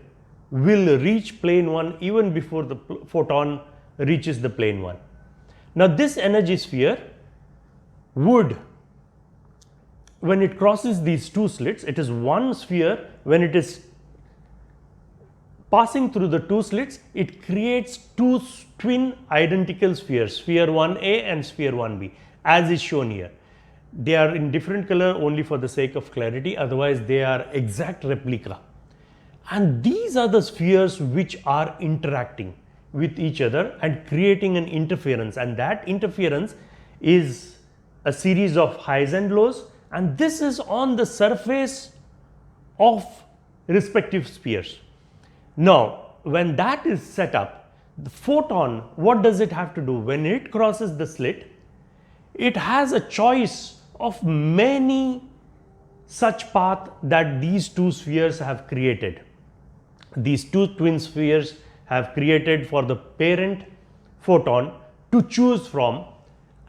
Speaker 2: will reach plane 1 even before the photon reaches the plane 1. Now this energy sphere would, when it crosses these two slits, it is one sphere. When it is passing through the two slits, it creates two twin identical spheres, sphere 1a and sphere 1b, as is shown here. They are in different color only for the sake of clarity, otherwise they are exact replica. And these are the spheres which are interacting with each other and creating an interference, and that interference is a series of highs and lows, and this is on the surface of respective spheres. Now when that is set up, the photon, what does it have to do? When it crosses the slit, it has a choice of many such paths that these two spheres have created. These two twin spheres have created for the parent photon to choose from,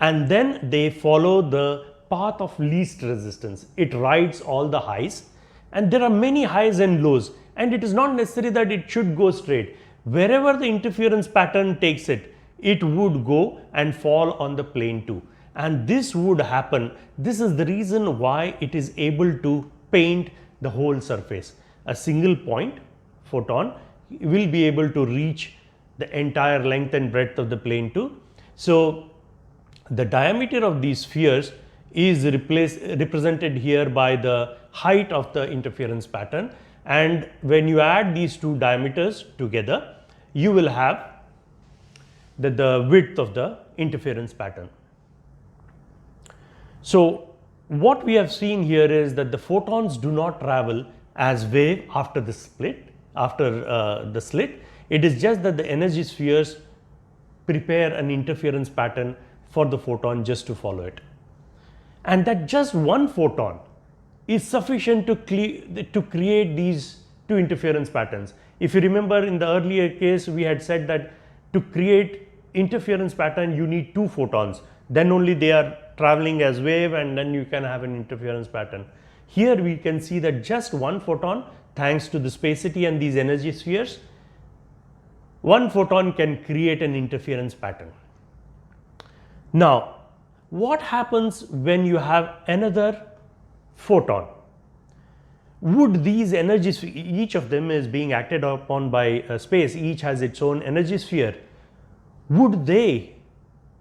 Speaker 2: and then they follow the path of least resistance. It rides all the highs, and there are many highs and lows, and it is not necessary that it should go straight. Wherever the interference pattern takes it, it would go and fall on the plane 2, and this would happen. This is the reason why it is able to paint the whole surface. A single point photon will be able to reach the entire length and breadth of the plane 2. So the diameter of these spheres is represented here by the height of the interference pattern, and when you add these two diameters together, you will have the width of the interference pattern. So what we have seen here is that the photons do not travel as wave after the split. The slit, it is just that the energy spheres prepare an interference pattern for the photon just to follow it, and that just one photon is sufficient to create these two interference patterns. If you remember, in the earlier case we had said that to create interference pattern you need two photons, then only they are traveling as wave, and then you can have an interference pattern. Here we can see that just one photon, thanks to the spacity and these energy spheres, one photon can create an interference pattern. Now what happens when you have another photon? Would these energies, each of them is being acted upon by space, each has its own energy sphere, would they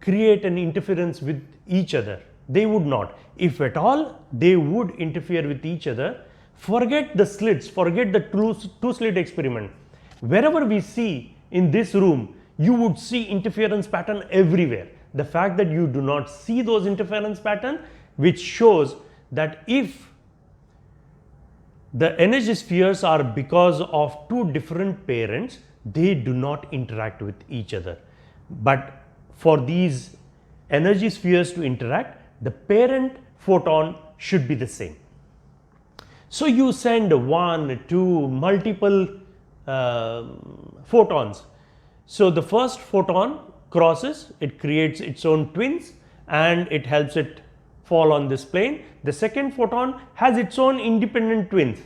Speaker 2: create an interference with each other? They would not. If at all they would interfere with each other, forget the slits, forget the two slit experiment. Wherever we see in this room, you would see interference pattern everywhere. The fact that you do not see those interference pattern, which shows that if the energy spheres are because of two different parents, they do not interact with each other. But for these energy spheres to interact, the parent photon should be the same. So you send one, two, multiple photons. So the first photon crosses, it creates its own twins and it helps it fall on this plane. The second photon has its own independent twins,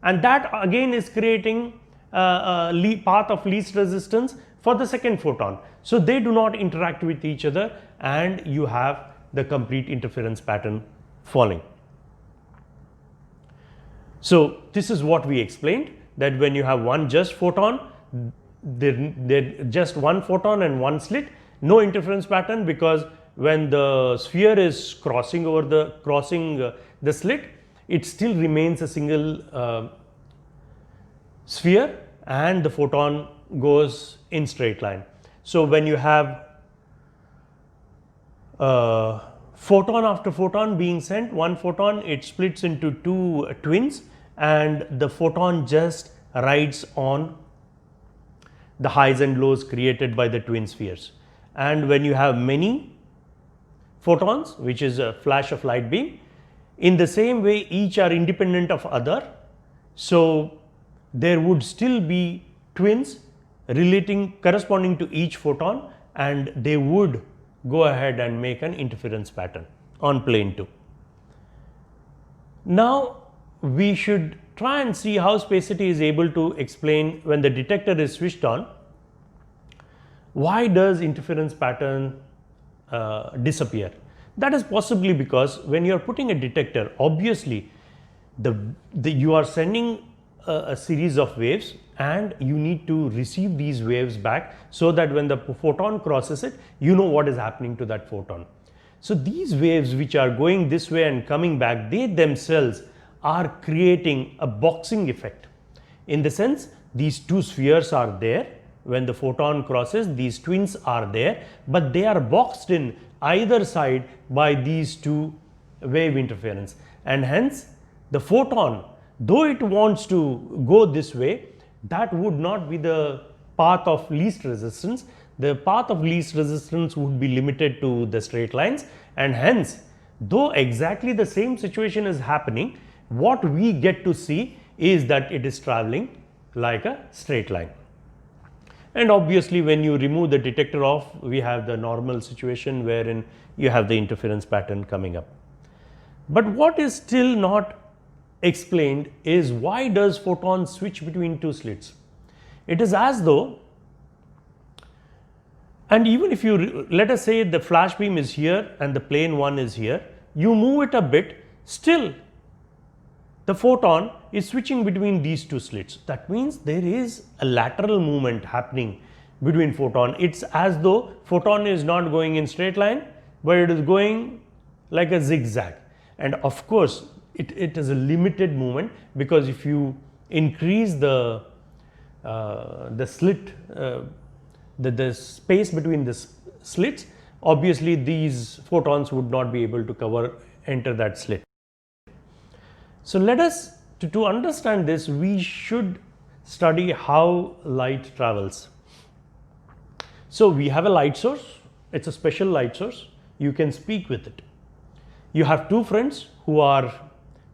Speaker 2: and that again is creating a path of least resistance for the second photon. So they do not interact with each other, and you have the complete interference pattern falling. So this is what we explained, that when you have one just photon, just one photon and one slit, no interference pattern, because when the sphere is crossing the slit, it still remains a single sphere, and the photon goes in straight line. So when you have photon after photon being sent, one photon, it splits into two twins, and the photon just rides on the highs and lows created by the twin spheres. And when you have many photons, which is a flash of light beam, in the same way each are independent of other, so there would still be twins corresponding to each photon, and they would go ahead and make an interference pattern on plane 2. Now we should try and see how spacity is able to explain, when the detector is switched on, why does interference pattern disappear. That is possibly because when you are putting a detector, obviously you are sending a series of waves, and you need to receive these waves back, so that when the photon crosses it, you know what is happening to that photon. So these waves which are going this way and coming back, they themselves are creating a boxing effect, in the sense these two spheres are there, when the photon crosses, these twins are there, but they are boxed in either side by these two wave interference, and hence the photon, though it wants to go this way, that would not be the path of least resistance. The path of least resistance would be limited to the straight lines, and hence, though exactly the same situation is happening, what we get to see is that it is traveling like a straight line. And obviously when you remove the detector off, we have the normal situation wherein you have the interference pattern coming up. But what is still not explained is, why does photon switch between two slits? It is as though, and even if you let us say the flash beam is here and the plane 1 is here, you move it a bit, still the photon is switching between these two slits. That means there is a lateral movement happening between photon. It's as though photon is not going in straight line, but it is going like a zigzag. And of course it is a limited movement, because if you increase the slit, the space between the slits, obviously these photons would not be able to enter that slit. So let us, to understand this, we should study how light travels. So we have a light source, it's a special light source, you can speak with it. You have two friends who are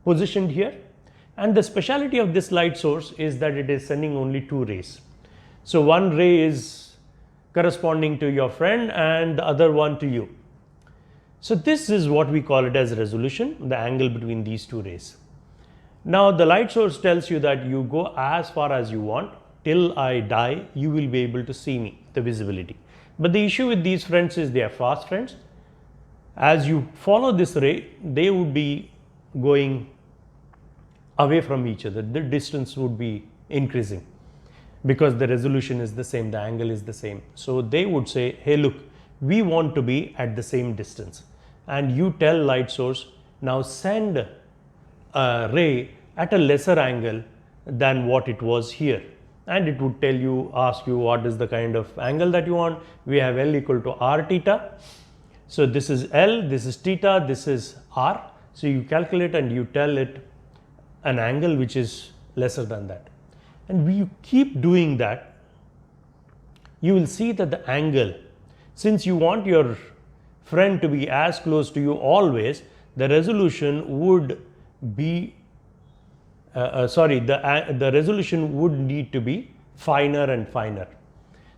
Speaker 2: positioned here, and the speciality of this light source is that it is sending only two rays. So one ray is corresponding to your friend and the other one to you. So this is what we call it as resolution, the angle between these two rays. Now the light source tells you that you go as far as you want, till I die you will be able to see me, the visibility. But the issue with these friends is they are fast friends. As you follow this ray, they would be going away from each other, the distance would be increasing, because the resolution is the same, the angle is the same. So they would say, hey look, we want to be at the same distance, and you tell light source, now send a ray at a lesser angle than what it was here, and it would ask you what is the kind of angle that you want. We have L equal to r theta, so this is L, this is theta, this is r. So you calculate and you tell it an angle which is lesser than that, and we keep doing that, you will see that the angle, since you want your friend to be as close to you always, the resolution would be the resolution would need to be finer and finer.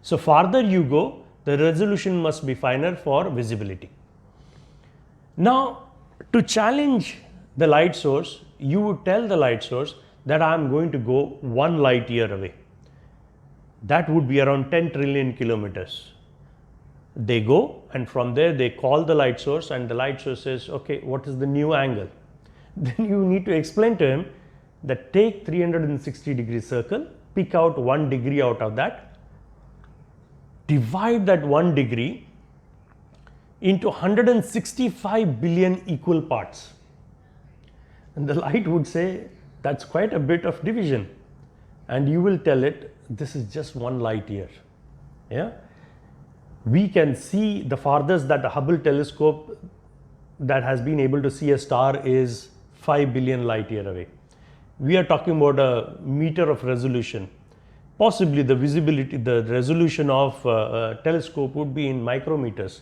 Speaker 2: So farther you go, the resolution must be finer for visibility. Now to challenge the light source, you would tell the light source that I am going to go 1 light year away. that would be around 10 trillion kilometers. They go, and from there they call the light source, and the light source says, okay, what is the new angle? Then you need to explain to him that take 360-degree circle, pick out 1 degree out of that, divide that 1 degree into 165 billion equal parts. And the light would say, that's quite a bit of division. And you will tell it, this is just 1 light year. Yeah? We can see the farthest that the Hubble telescope that has been able to see a star is 5 billion light year away. We are talking about a meter of resolution. Possibly the visibility, the resolution of a telescope would be in micrometers.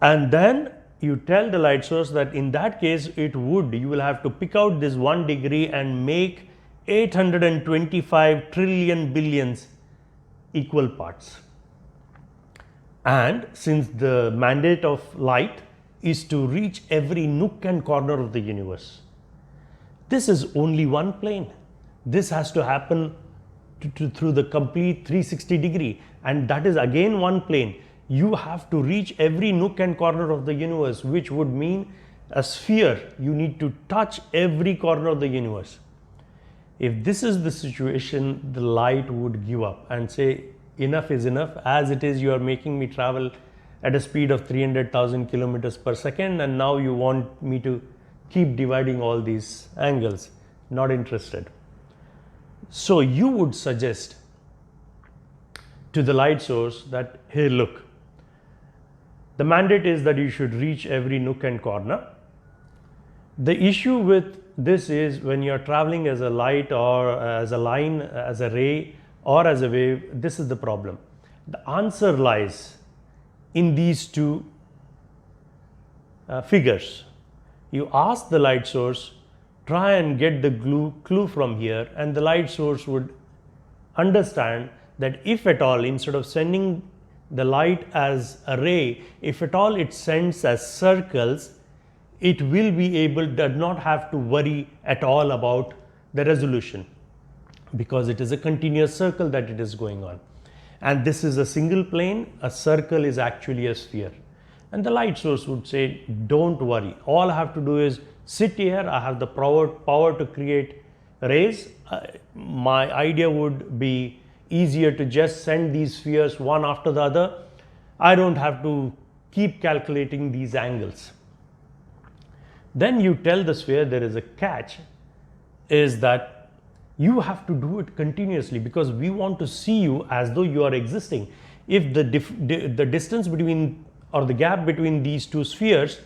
Speaker 2: And then you tell the light source that in that case you will have to pick out this 1 degree and make 825 trillion billions equal parts. And since the mandate of light is to reach every nook and corner of the universe, this is only one plane. This has to happen through the complete 360 degree, and that is again one plane. You have to reach every nook and corner of the universe, which would mean a sphere. You need to touch every corner of the universe. If this is the situation, the light would give up and say, enough is enough. As it is, you are making me travel at a speed of 300,000 kilometers per second, and now you want me to keep dividing all these angles. Not interested. So you would suggest to the light source that, hey, look, the mandate is that you should reach every nook and corner. The issue with this is when you are traveling as a light or as a line, as a ray or as a wave, this is the problem. The answer lies in these two figures. You ask the light source, try and get the clue from here, and the light source would understand that if at all, instead of sending the light as a ray, if at all it sends as circles, it will be able, does not have to worry at all about the resolution, because it is a continuous circle that it is going on. And this is a single plane, a circle is actually a sphere. And the light source would say, don't worry, all I have to do is sit here, I have the power to create rays. My idea would be easier to just send these spheres one after the other. I don't have to keep calculating these angles. Then you tell the sphere there is a catch, is that you have to do it continuously, because we want to see you as though you are existing. If the distance between, or the gap between these two spheres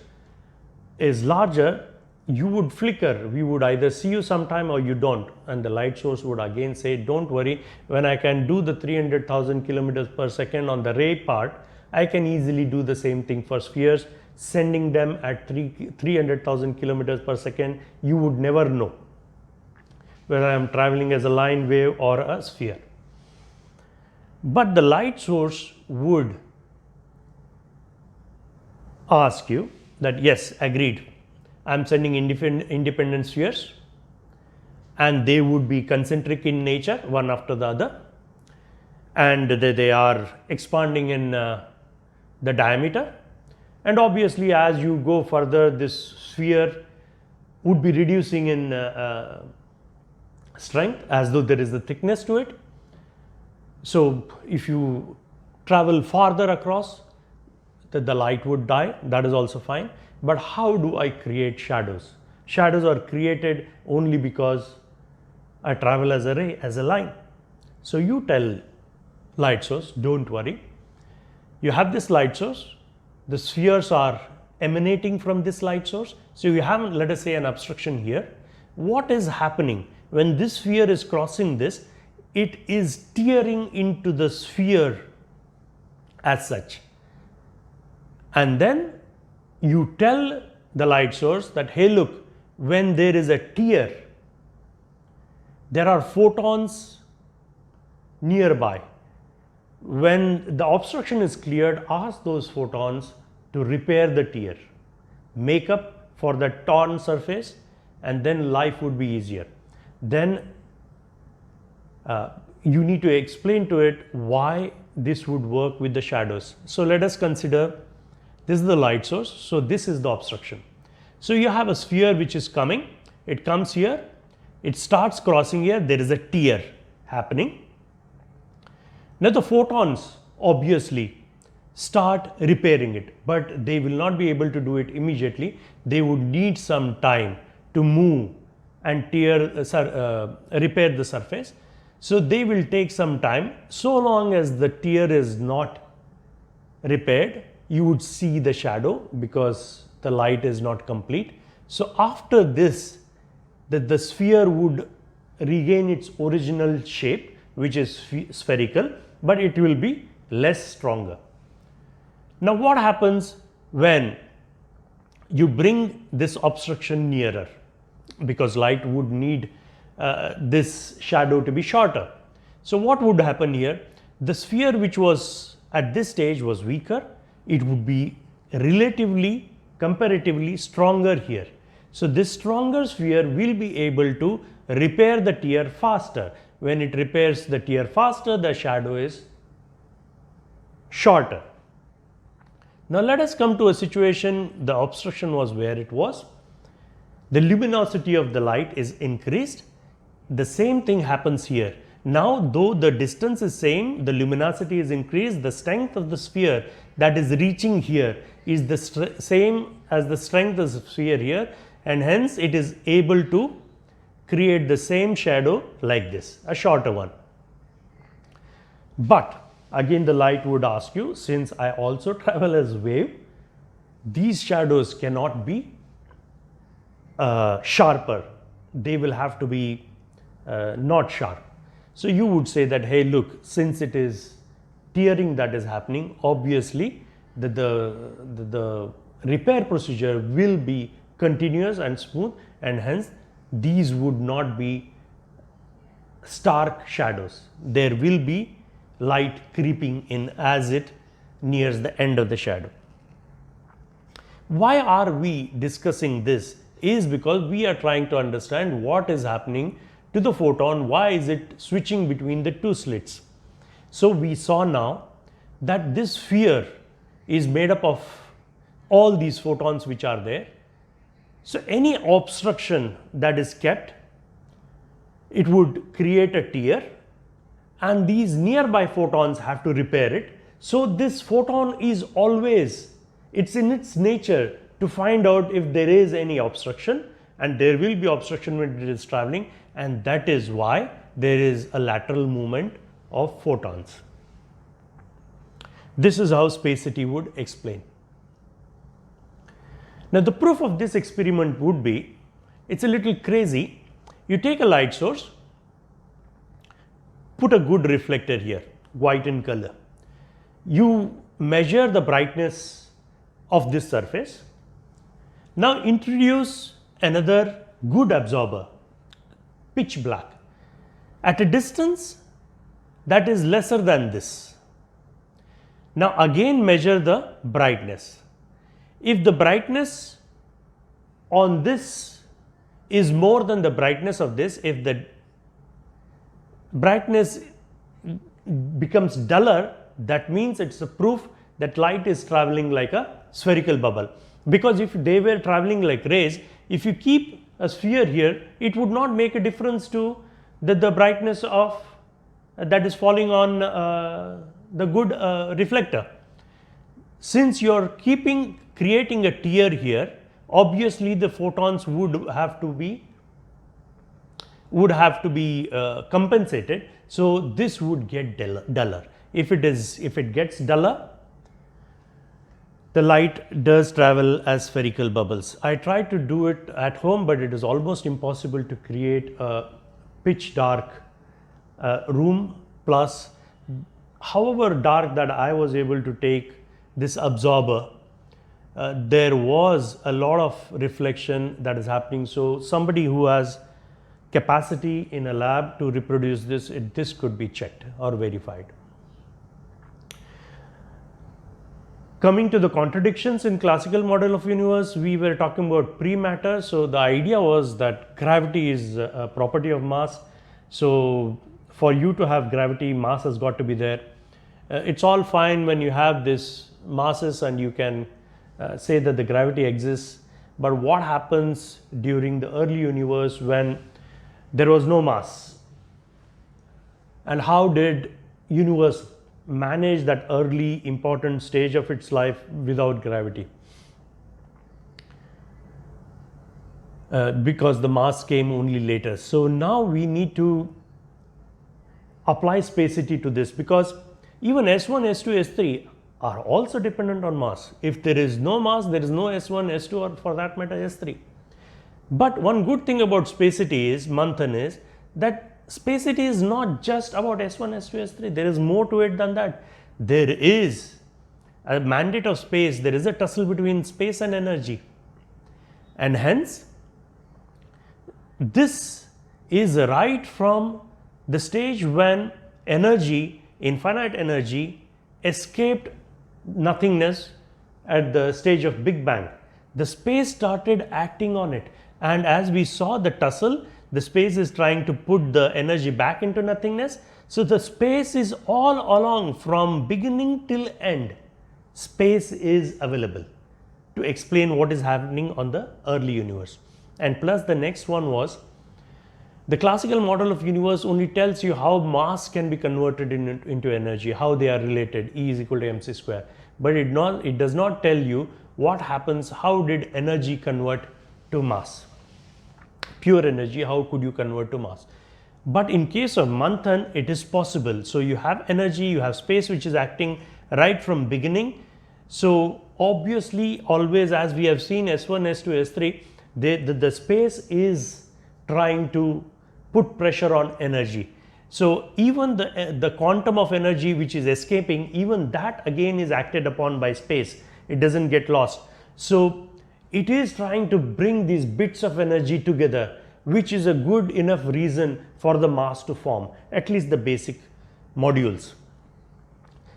Speaker 2: is larger, you would flicker. We would either see you sometime or you don't. And the light source would again say, don't worry, when I can do the 300,000 kilometers per second on the ray part, I can easily do the same thing for spheres. Sending them at 300,000 kilometers per second, you would never know whether I am traveling as a line, wave or a sphere. But the light source would ask you that, yes, agreed, I am sending independent spheres, and they would be concentric in nature, one after the other, and they are expanding in the diameter. And obviously, as you go further, this sphere would be reducing in strength, as though there is a thickness to it. So if you travel farther across, the light would die. That is also fine. But how do I create shadows? Shadows are created only because I travel as a ray, as a line. So you tell light source, don't worry. You have this light source. The spheres are emanating from this light source. So you have, let us say, an obstruction here. What is happening when this sphere is crossing this? It is tearing into the sphere as such. And then you tell the light source that, hey, look, when there is a tear, there are photons nearby. When the obstruction is cleared, ask those photons to repair the tear, make up for the torn surface, and then life would be easier. Then you need to explain to it why this would work with the shadows. So let us consider this is the light source, so this is the obstruction. So you have a sphere which is coming, it comes here, it starts crossing here, there is a tear happening. Now the photons obviously start repairing it, but they will not be able to do it immediately. They would need some time to move and repair the surface. So they will take some time. So long as the tear is not repaired, you would see the shadow because the light is not complete. So after this, the sphere would regain its original shape, which is spherical, but it will be less stronger. Now what happens when you bring this obstruction nearer? Because light would need this shadow to be shorter. So what would happen here? The sphere which was at this stage was weaker, it would be relatively, comparatively stronger here. So this stronger sphere will be able to repair the tear faster. When it repairs the tear faster, the shadow is shorter. Now let us come to a situation, the obstruction was where it was. The luminosity of the light is increased. The same thing happens here. Now though the distance is same, the luminosity is increased, the strength of the sphere that is reaching here is the same as the strength of the sphere here, and hence it is able to create the same shadow like this, a shorter one. But again the light would ask you, since I also travel as wave, these shadows cannot be sharper, they will have to be not sharp. So you would say that, hey look, since it is tearing that is happening, obviously the repair procedure will be continuous and smooth, and hence these would not be stark shadows. There will be light creeping in as it nears the end of the shadow. Why are we discussing this? Is because we are trying to understand what is happening to the photon, why is it switching between the two slits. So we saw now that this sphere is made up of all these photons which are there. So any obstruction that is kept, it would create a tear, and these nearby photons have to repair it. So this photon is always, it's in its nature to find out if there is any obstruction, and there will be obstruction when it is traveling, and that is why there is a lateral movement of photons. This is how spacity would explain. Now the proof of this experiment would be, it's a little crazy. You take a light source, put a good reflector here, white in color. You measure the brightness of this surface. Now introduce another good absorber, pitch black, at a distance that is lesser than this. Now again measure the brightness. If the brightness on this is more than the brightness of this, if the brightness becomes duller, that means it's a proof that light is traveling like a spherical bubble. Because if they were traveling like rays, if you keep a sphere here, it would not make a difference to the brightness of that is falling on the good reflector. Since you are creating a tear here, obviously the photons would have to be compensated. So this would get duller. If it gets duller, the light does travel as spherical bubbles. I tried to do it at home, but it is almost impossible to create a pitch dark room. Plus, however dark that I was able to take this absorber, there was a lot of reflection that is happening. So somebody who has capacity in a lab to reproduce this, this could be checked or verified. Coming to the contradictions in classical model of universe, we were talking about pre-matter. So the idea was that gravity is a property of mass. So for you to have gravity, mass has got to be there. It's all fine when you have this masses and you can say that the gravity exists, but what happens during the early universe when there was no mass? And how did universe manage that early important stage of its life without gravity? Because the mass came only later. So now we need to apply spacity to this, because even S1, S2, S3 are also dependent on mass. If there is no mass, there is no S1, S2, or for that matter S3. But one good thing about spacity is, Manthan, is that spacity is not just about S1, S2, S3. There is more to it than that. There is a mandate of space. There is a tussle between space and energy. And hence, this is right from the stage when energy, infinite energy, escaped nothingness at the stage of Big Bang. The space started acting on it, and as we saw the tussle, the space is trying to put the energy back into nothingness. So the space is all along from beginning till end. Space is available to explain what is happening on the early universe. And plus the next one was, the classical model of universe only tells you how mass can be converted into energy, how they are related, E is equal to mc square. But it does not tell you what happens, how did energy convert to mass. Pure energy, how could you convert to mass? But in case of Manthan, it is possible. So you have energy, you have space which is acting right from beginning. So obviously, always, as we have seen S1, S2, S3, the space is trying to put pressure on energy. So even the quantum of energy which is escaping, even that again is acted upon by space. It doesn't get lost. So it is trying to bring these bits of energy together, which is a good enough reason for the mass to form, at least the basic modules.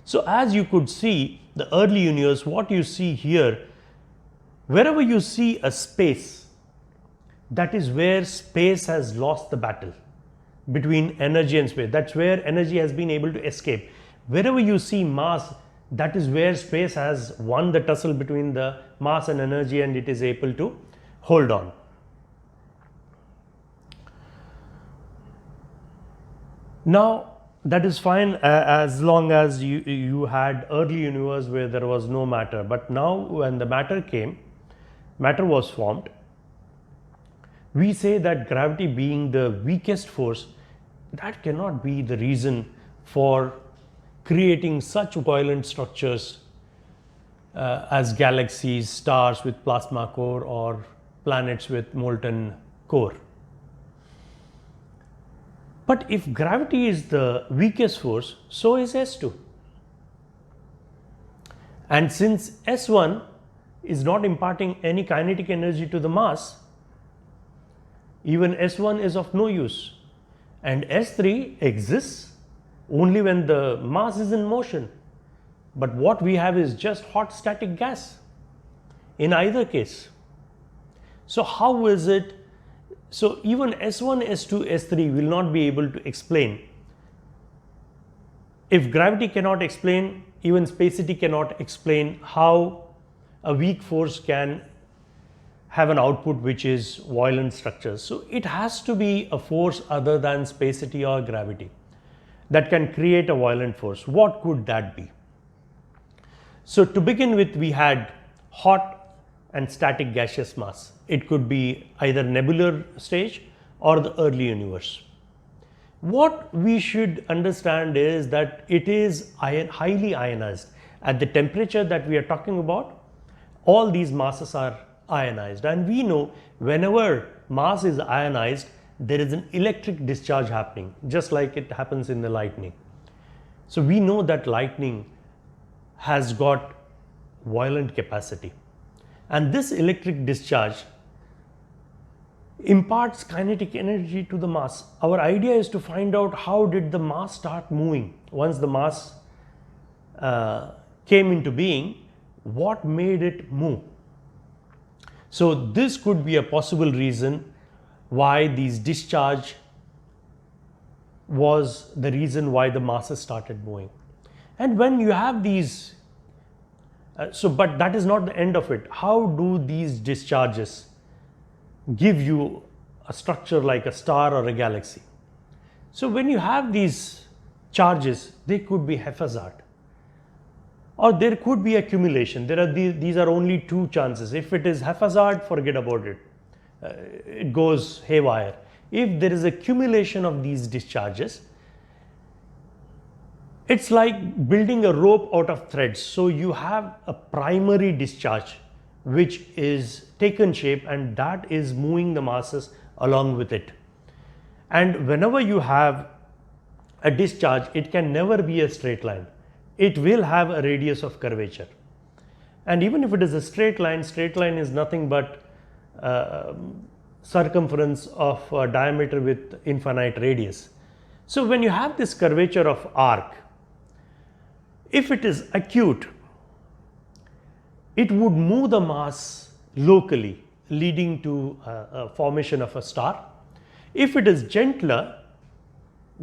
Speaker 2: So as you could see, the early universe, what you see here, wherever you see a space, that is where space has lost the battle between energy and space. That's where energy has been able to escape. Wherever you see mass, that is where space has won the tussle between the mass and energy, and it is able to hold on. Now that is fine as long as you had early universe where there was no matter. But now when the matter came, matter was formed. We say that gravity being the weakest force, that cannot be the reason for creating such violent structures as galaxies, stars with plasma core, or planets with molten core. But if gravity is the weakest force, so is S2. And since S1 is not imparting any kinetic energy to the mass, even S1 is of no use, and S3 exists only when the mass is in motion. But what we have is just hot static gas in either case. So how is it? So even S1, S2, S3 will not be able to explain. If gravity cannot explain, even spacity cannot explain how a weak force can have an output which is violent structures. So it has to be a force other than spacity or gravity that can create a violent force. What could that be? So to begin with, we had hot and static gaseous mass. It could be either nebular stage or the early universe. What we should understand is that it is highly ionized. At the temperature that we are talking about, all these masses are ionized, and we know whenever mass is ionized, there is an electric discharge happening, just like it happens in the lightning. So we know that lightning has got violent capacity, and this electric discharge imparts kinetic energy to the mass. Our idea is to find out how did the mass start moving. Once the mass came into being, what made it move? So this could be a possible reason why these discharge was the reason why the masses started moving. And when you have these, but that is not the end of it. How do these discharges give you a structure like a star or a galaxy? So when you have these charges, they could be haphazard, or there could be accumulation. These are only two chances. If it is haphazard, forget about it. It goes haywire. If there is accumulation of these discharges, it's like building a rope out of threads. So you have a primary discharge which is taken shape, and that is moving the masses along with it. And whenever you have a discharge, it can never be a straight line. It will have a radius of curvature. And even if it is a straight line is nothing but circumference of diameter with infinite radius. So when you have this curvature of arc, if it is acute, it would move the mass locally, leading to a formation of a star. If it is gentler,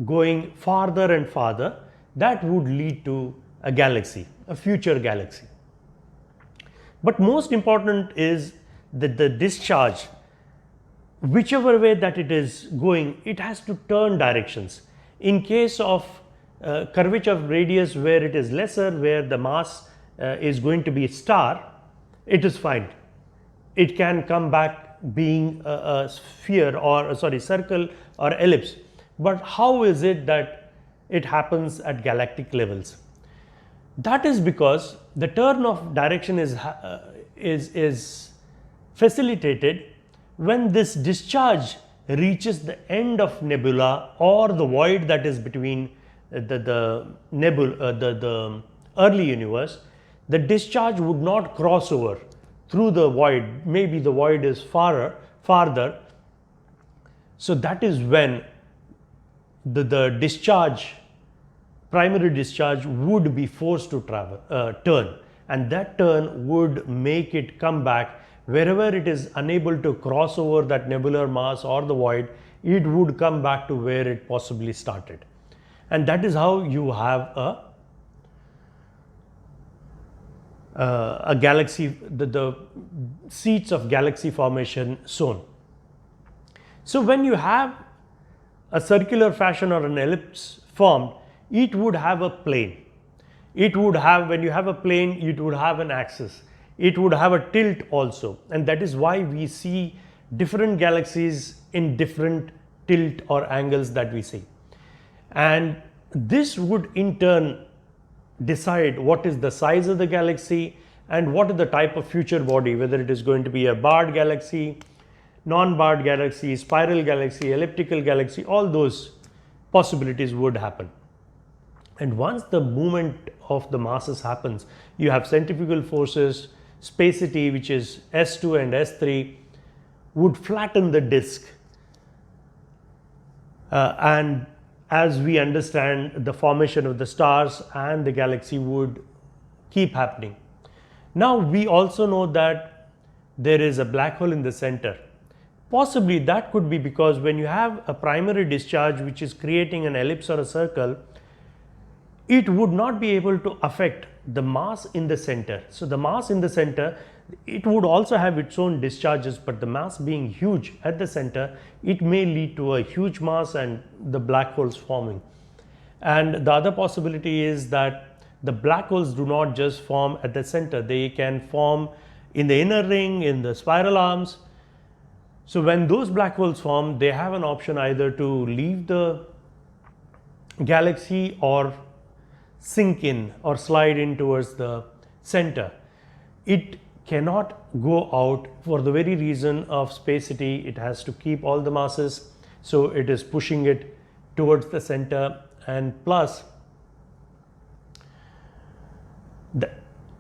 Speaker 2: going farther and farther, that would lead to a galaxy, a future galaxy. But most important is that the discharge, whichever way that it is going, it has to turn directions. In case of curvature of radius where it is lesser, where the mass is going to be a star, it is fine. It can come back being a sphere, or circle or ellipse. But how is it that it happens at galactic levels? That is because the turn of direction is facilitated when this discharge reaches the end of nebula or the void that is between the early universe. The discharge would not cross over through the void. Maybe the void is farther. So that is when the discharge, primary discharge, would be forced to turn, and that turn would make it come back. Wherever it is unable to cross over that nebular mass or the void, it would come back to where it possibly started. And that is how you have a galaxy, the seeds of galaxy formation sown. So when you have a circular fashion or an ellipse formed, it would have a plane. It would have, when you have a plane, it would have an axis. It would have a tilt also, and that is why we see different galaxies in different tilt or angles that we see. And this would in turn decide what is the size of the galaxy and what is the type of future body, whether it is going to be a barred galaxy, non-barred galaxy, spiral galaxy, elliptical galaxy. All those possibilities would happen. And once the movement of the masses happens, you have centrifugal forces, spacity, which is S2 and S3, would flatten the disk. And as we understand, the formation of the stars and the galaxy would keep happening. Now we also know that there is a black hole in the center. Possibly that could be because when you have a primary discharge which is creating an ellipse or a circle, it would not be able to affect the mass in the center. So the mass in the center, it would also have its own discharges, but the mass being huge at the center, it may lead to a huge mass and the black holes forming. And the other possibility is that the black holes do not just form at the center, they can form in the inner ring, in the spiral arms. So when those black holes form, they have an option either to leave the galaxy or sink in or slide in towards the center. It cannot go out for the very reason of spacity. It has to keep all the masses, so it is pushing it towards the center. And plus the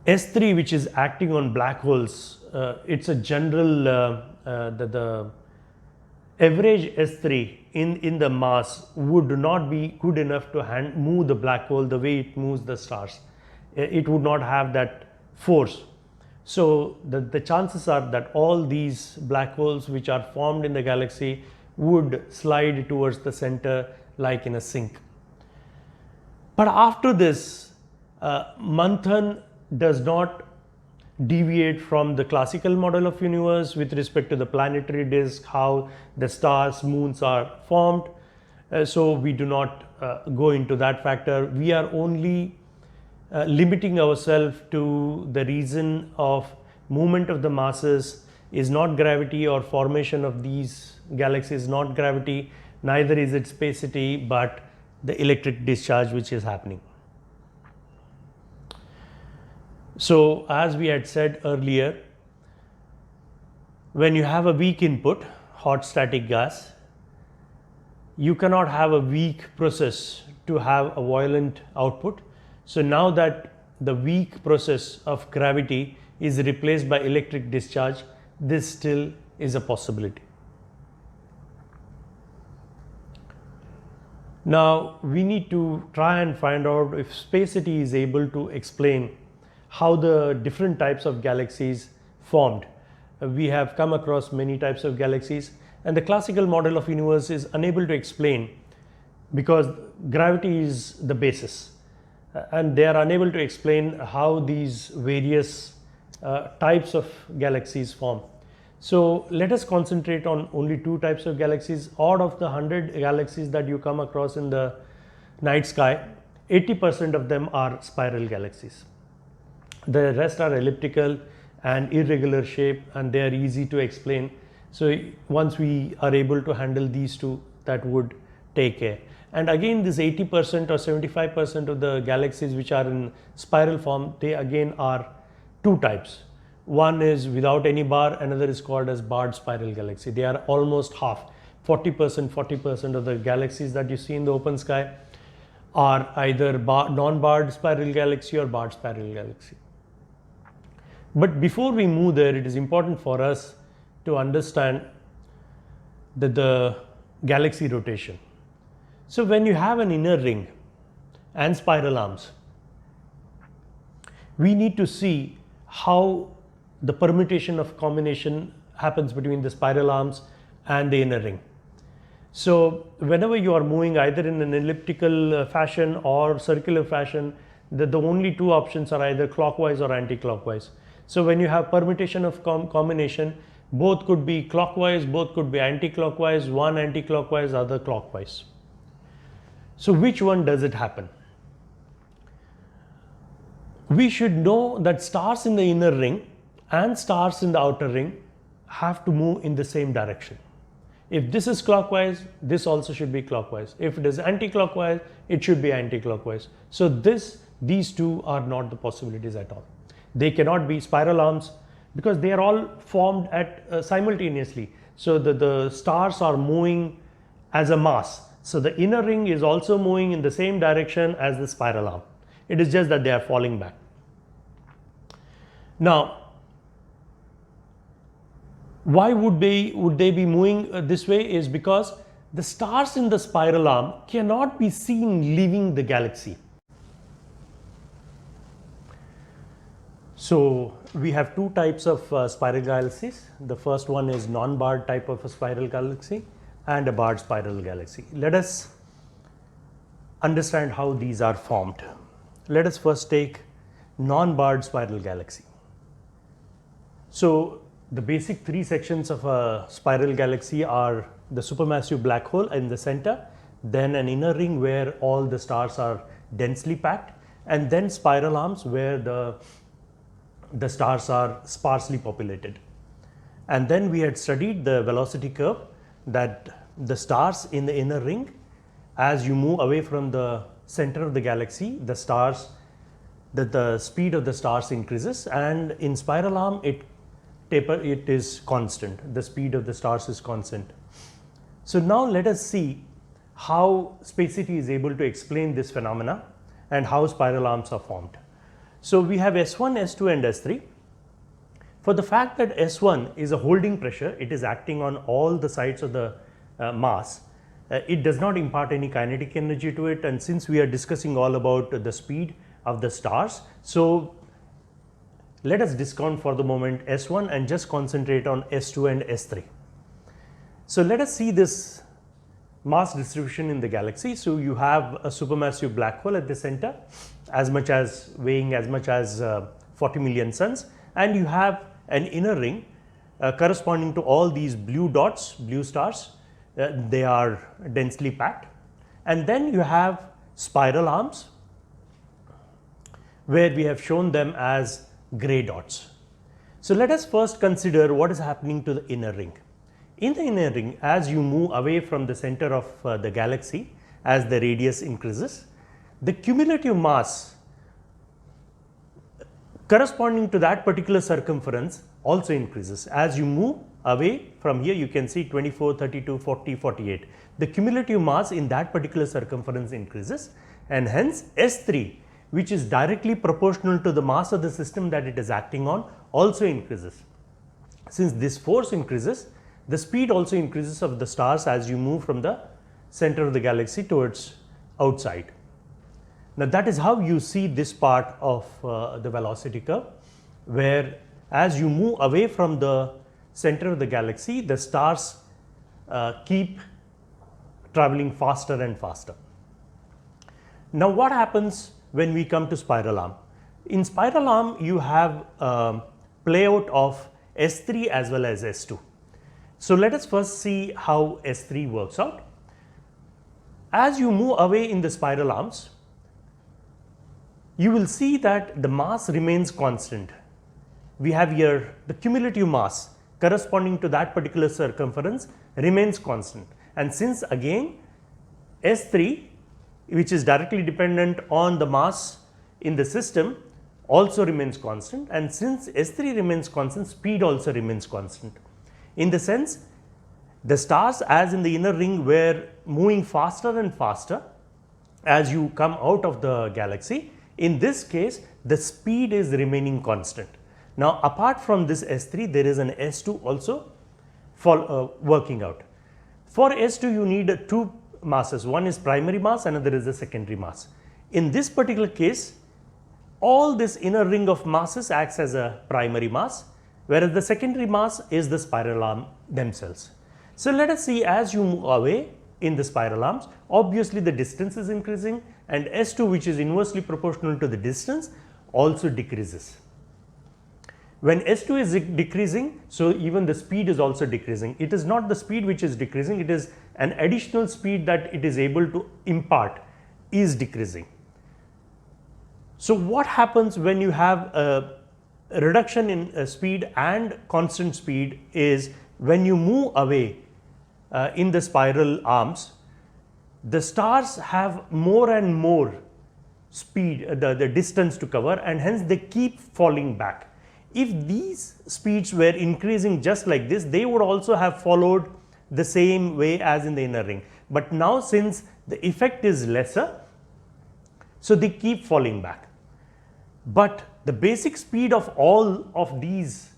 Speaker 2: S3, which is acting on black holes, it's a general the average S3 in the mass would not be good enough to move the black hole the way it moves the stars. It would not have that force. So the chances are that all these black holes which are formed in the galaxy would slide towards the center like in a sink. But after this, Manthan does not deviate from the classical model of universe with respect to the planetary disk, how the stars, moons are formed. So we do not go into that factor. We are only limiting ourselves to the reason of movement of the masses is not gravity, or formation of these galaxies not gravity, neither is it spacity, but the electric discharge which is happening. So as we had said earlier, when you have a weak input, hot static gas, you cannot have a weak process to have a violent output. So now that the weak process of gravity is replaced by electric discharge, this still is a possibility. Now we need to try and find out if spacity is able to explain how the different types of galaxies formed. We have come across many types of galaxies, and the classical model of universe is unable to explain because gravity is the basis, and they are unable to explain how these various types of galaxies form. So let us concentrate on only two types of galaxies. Out of the 100 galaxies that you come across in the night sky, 80% of them are spiral galaxies. The rest are elliptical and irregular shape, and they are easy to explain. So once we are able to handle these two, that would take care. And again, this 80% or 75% of the galaxies which are in spiral form, they again are two types. One is without any bar, another is called as barred spiral galaxy. They are almost half, 40% of the galaxies that you see in the open sky are either non-barred spiral galaxy or barred spiral galaxy. But before we move there, it is important for us to understand the galaxy rotation. So when you have an inner ring and spiral arms, we need to see how the permutation of combination happens between the spiral arms and the inner ring. So whenever you are moving either in an elliptical fashion or circular fashion, the only two options are either clockwise or anti-clockwise. So when you have permutation of combination, both could be clockwise, both could be anti-clockwise, one anti-clockwise, other clockwise. So which one does it happen? We should know that stars in the inner ring and stars in the outer ring have to move in the same direction. If this is clockwise, this also should be clockwise. If it is anti-clockwise, it should be anti-clockwise. So these two are not the possibilities at all. They cannot be spiral arms because they are all formed at simultaneously. So the stars are moving as a mass. So the inner ring is also moving in the same direction as the spiral arm. It is just that they are falling back. Now, why would they be moving this way is because the stars in the spiral arm cannot be seen leaving the galaxy. So we have two types of spiral galaxies. The first one is non-barred type of a spiral galaxy and a barred spiral galaxy. Let us understand how these are formed. Let us first take non-barred spiral galaxy. So the basic three sections of a spiral galaxy are the supermassive black hole in the center, then an inner ring where all the stars are densely packed, and then spiral arms where the stars are sparsely populated. And then we had studied the velocity curve, that the stars in the inner ring, as you move away from the center of the galaxy, the speed of the stars increases, and in spiral arm it is constant. The speed of the stars is constant. So now let us see how spacity is able to explain this phenomena and how spiral arms are formed. So we have S1, S2 and S3. For the fact that S1 is a holding pressure, it is acting on all the sides of the mass. It does not impart any kinetic energy to it, and since we are discussing all about the speed of the stars, so let us discount for the moment S1 and just concentrate on S2 and S3. So let us see this mass distribution in the galaxy. So you have a supermassive black hole at the center, as much as weighing as much as 40 million suns, and you have an inner ring corresponding to all these blue dots, blue stars. They are densely packed, and then you have spiral arms where we have shown them as gray dots. So let us first consider what is happening to the inner ring. In the inner ring, as you move away from the center of the galaxy, as the radius increases, the cumulative mass corresponding to that particular circumference also increases. As you move away from here, you can see 24, 32, 40, 48. The cumulative mass in that particular circumference increases, and hence S3, which is directly proportional to the mass of the system that it is acting on, also increases. Since this force increases, the speed also increases of the stars as you move from the center of the galaxy towards outside. Now that is how you see this part of the velocity curve, where as you move away from the center of the galaxy, the stars keep traveling faster and faster. Now what happens when we come to spiral arm? In spiral arm, you have play out of S3 as well as S2. So let us first see how S3 works out. As you move away in the spiral arms, you will see that the mass remains constant. We have here the cumulative mass corresponding to that particular circumference remains constant, and since again S3, which is directly dependent on the mass in the system, also remains constant, and since S3 remains constant, speed also remains constant. In the sense, the stars, as in the inner ring, were moving faster and faster as you come out of the galaxy. In this case, the speed is remaining constant. Now apart from this S3, there is an S2 also for working out. For S2, you need two masses. One is primary mass, another is the secondary mass. In this particular case, all this inner ring of masses acts as a primary mass, whereas the secondary mass is the spiral arm themselves. So let us see, as you move away in the spiral arms, obviously the distance is increasing, and S2, which is inversely proportional to the distance, also decreases. When S2 is decreasing, so even the speed is also decreasing. It is not the speed which is decreasing, it is an additional speed that it is able to impart is decreasing. So what happens when you have a reduction in speed and constant speed is, when you move away in the spiral arms, the stars have more and more speed, the distance to cover, and hence they keep falling back. If these speeds were increasing just like this, they would also have followed the same way as in the inner ring. But now, since the effect is lesser, so they keep falling back. But the basic speed of all of these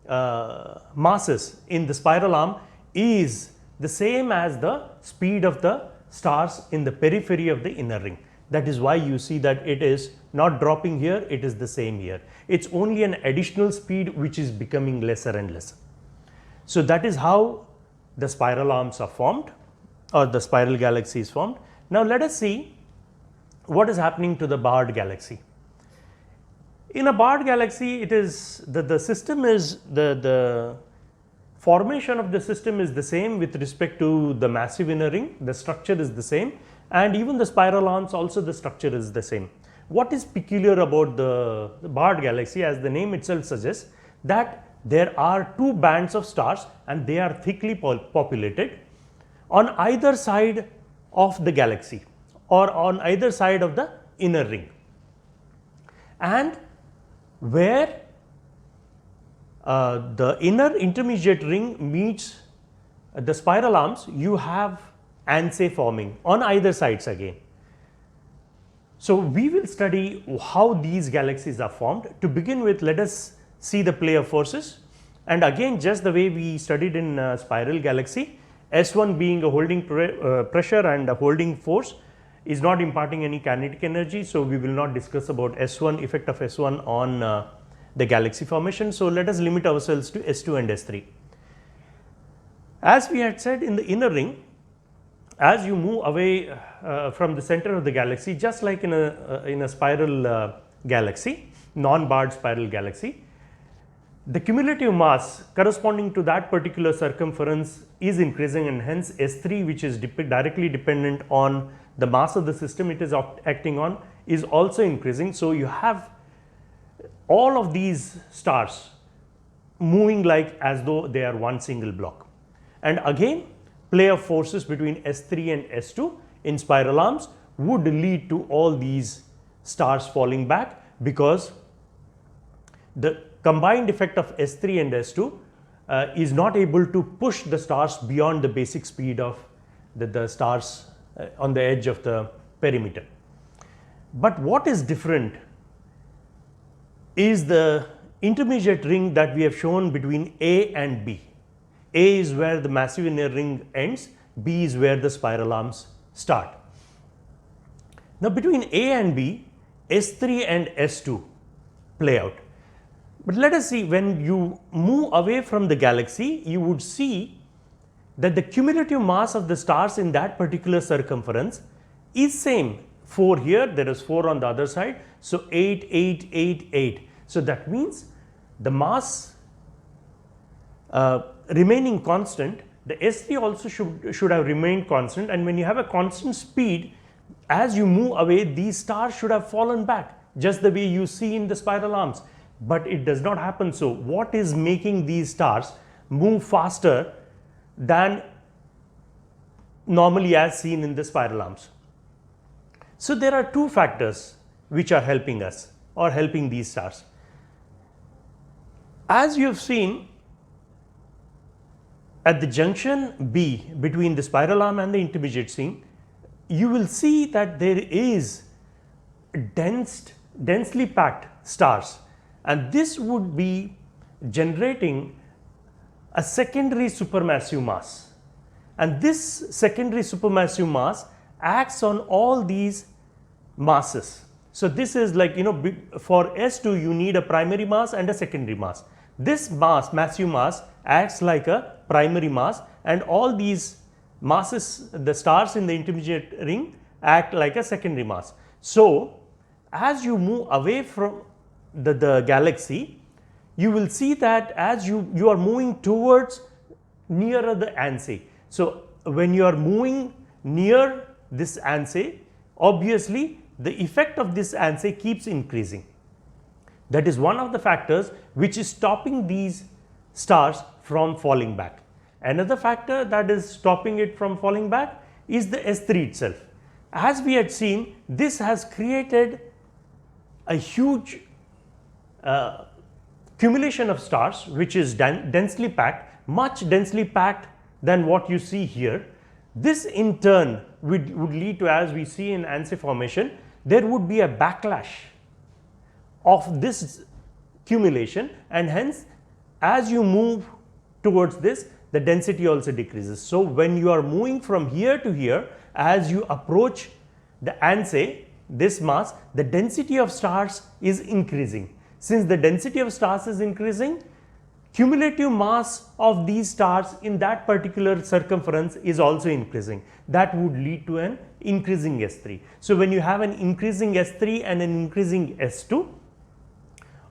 Speaker 2: masses in the spiral arm is the same as the speed of the stars in the periphery of the inner ring. That is why you see that it is not dropping here, it is the same here. It's only an additional speed which is becoming lesser and lesser. So that is how the spiral arms are formed, or the spiral galaxy is formed. Now let us see what is happening to the barred galaxy. In a barred galaxy, it is the system is the formation of the system is the same with respect to the massive inner ring. The structure is the same, and even the spiral arms also, the structure is the same. What is peculiar about the barred galaxy, as the name itself suggests, that there are two bands of stars and they are thickly populated on either side of the galaxy or on either side of the inner ring, and where the inner intermediate ring meets the spiral arms, you have ansae forming on either sides again. So we will study how these galaxies are formed. To begin with, let us see the play of forces, and again, just the way we studied in spiral galaxy, S1 being a holding pressure and a holding force is not imparting any kinetic energy. So we will not discuss about S1, effect of S1 on the galaxy formation. So let us limit ourselves to S2 and S3. As we had said, in the inner ring, as you move away from the center of the galaxy, just like in a spiral galaxy, non-barred spiral galaxy, the cumulative mass corresponding to that particular circumference is increasing, and hence S3, which is directly dependent on the mass of the system it is acting on, is also increasing. So you have all of these stars moving like as though they are one single block. And again, play of forces between S3 and S2 in spiral arms would lead to all these stars falling back, because the combined effect of S3 and S2 is not able to push the stars beyond the basic speed of the stars on the edge of the perimeter. But what is different is the intermediate ring that we have shown between A and B. A is where the massive inner ring ends, B is where the spiral arms start. Now between A and B, S3 and S2 play out. But let us see, when you move away from the galaxy, you would see that the cumulative mass of the stars in that particular circumference is same. 4 here, there is 4 on the other side, so 8, 8, 8, 8. So that means the mass remaining constant, the S3 also should have remained constant, and when you have a constant speed, as you move away, these stars should have fallen back, just the way you see in the spiral arms. But it does not happen. So what is making these stars move faster than normally as seen in the spiral arms? So there are two factors which are helping us, or helping these stars. As you have seen, at the junction B between the spiral arm and the intermediate ring, you will see that there is densely packed stars, and this would be generating a secondary supermassive mass, and this secondary supermassive mass acts on all these masses. So this is like, for S2 you need a primary mass and a secondary mass. This massive mass acts like a primary mass, and all these masses, the stars in the intermediate ring, act like a secondary mass. So as you move away from the galaxy, you will see that as you are moving towards nearer the ANSI. So when you are moving near this ANSI, obviously the effect of this ANSI keeps increasing. That is one of the factors which is stopping these stars from falling back. Another factor that is stopping it from falling back is the S3 itself. As we had seen, this has created a huge accumulation of stars which is densely packed, much densely packed than what you see here. This in turn would lead to, as we see in ANSI formation, there would be a backlash of this accumulation, and hence as you move towards this, the density also decreases. So when you are moving from here to here, as you approach the ANSI, this mass, the density of stars is increasing. Since the density of stars is increasing, cumulative mass of these stars in that particular circumference is also increasing. That would lead to an increasing S3. So when you have an increasing S3 and an increasing S2,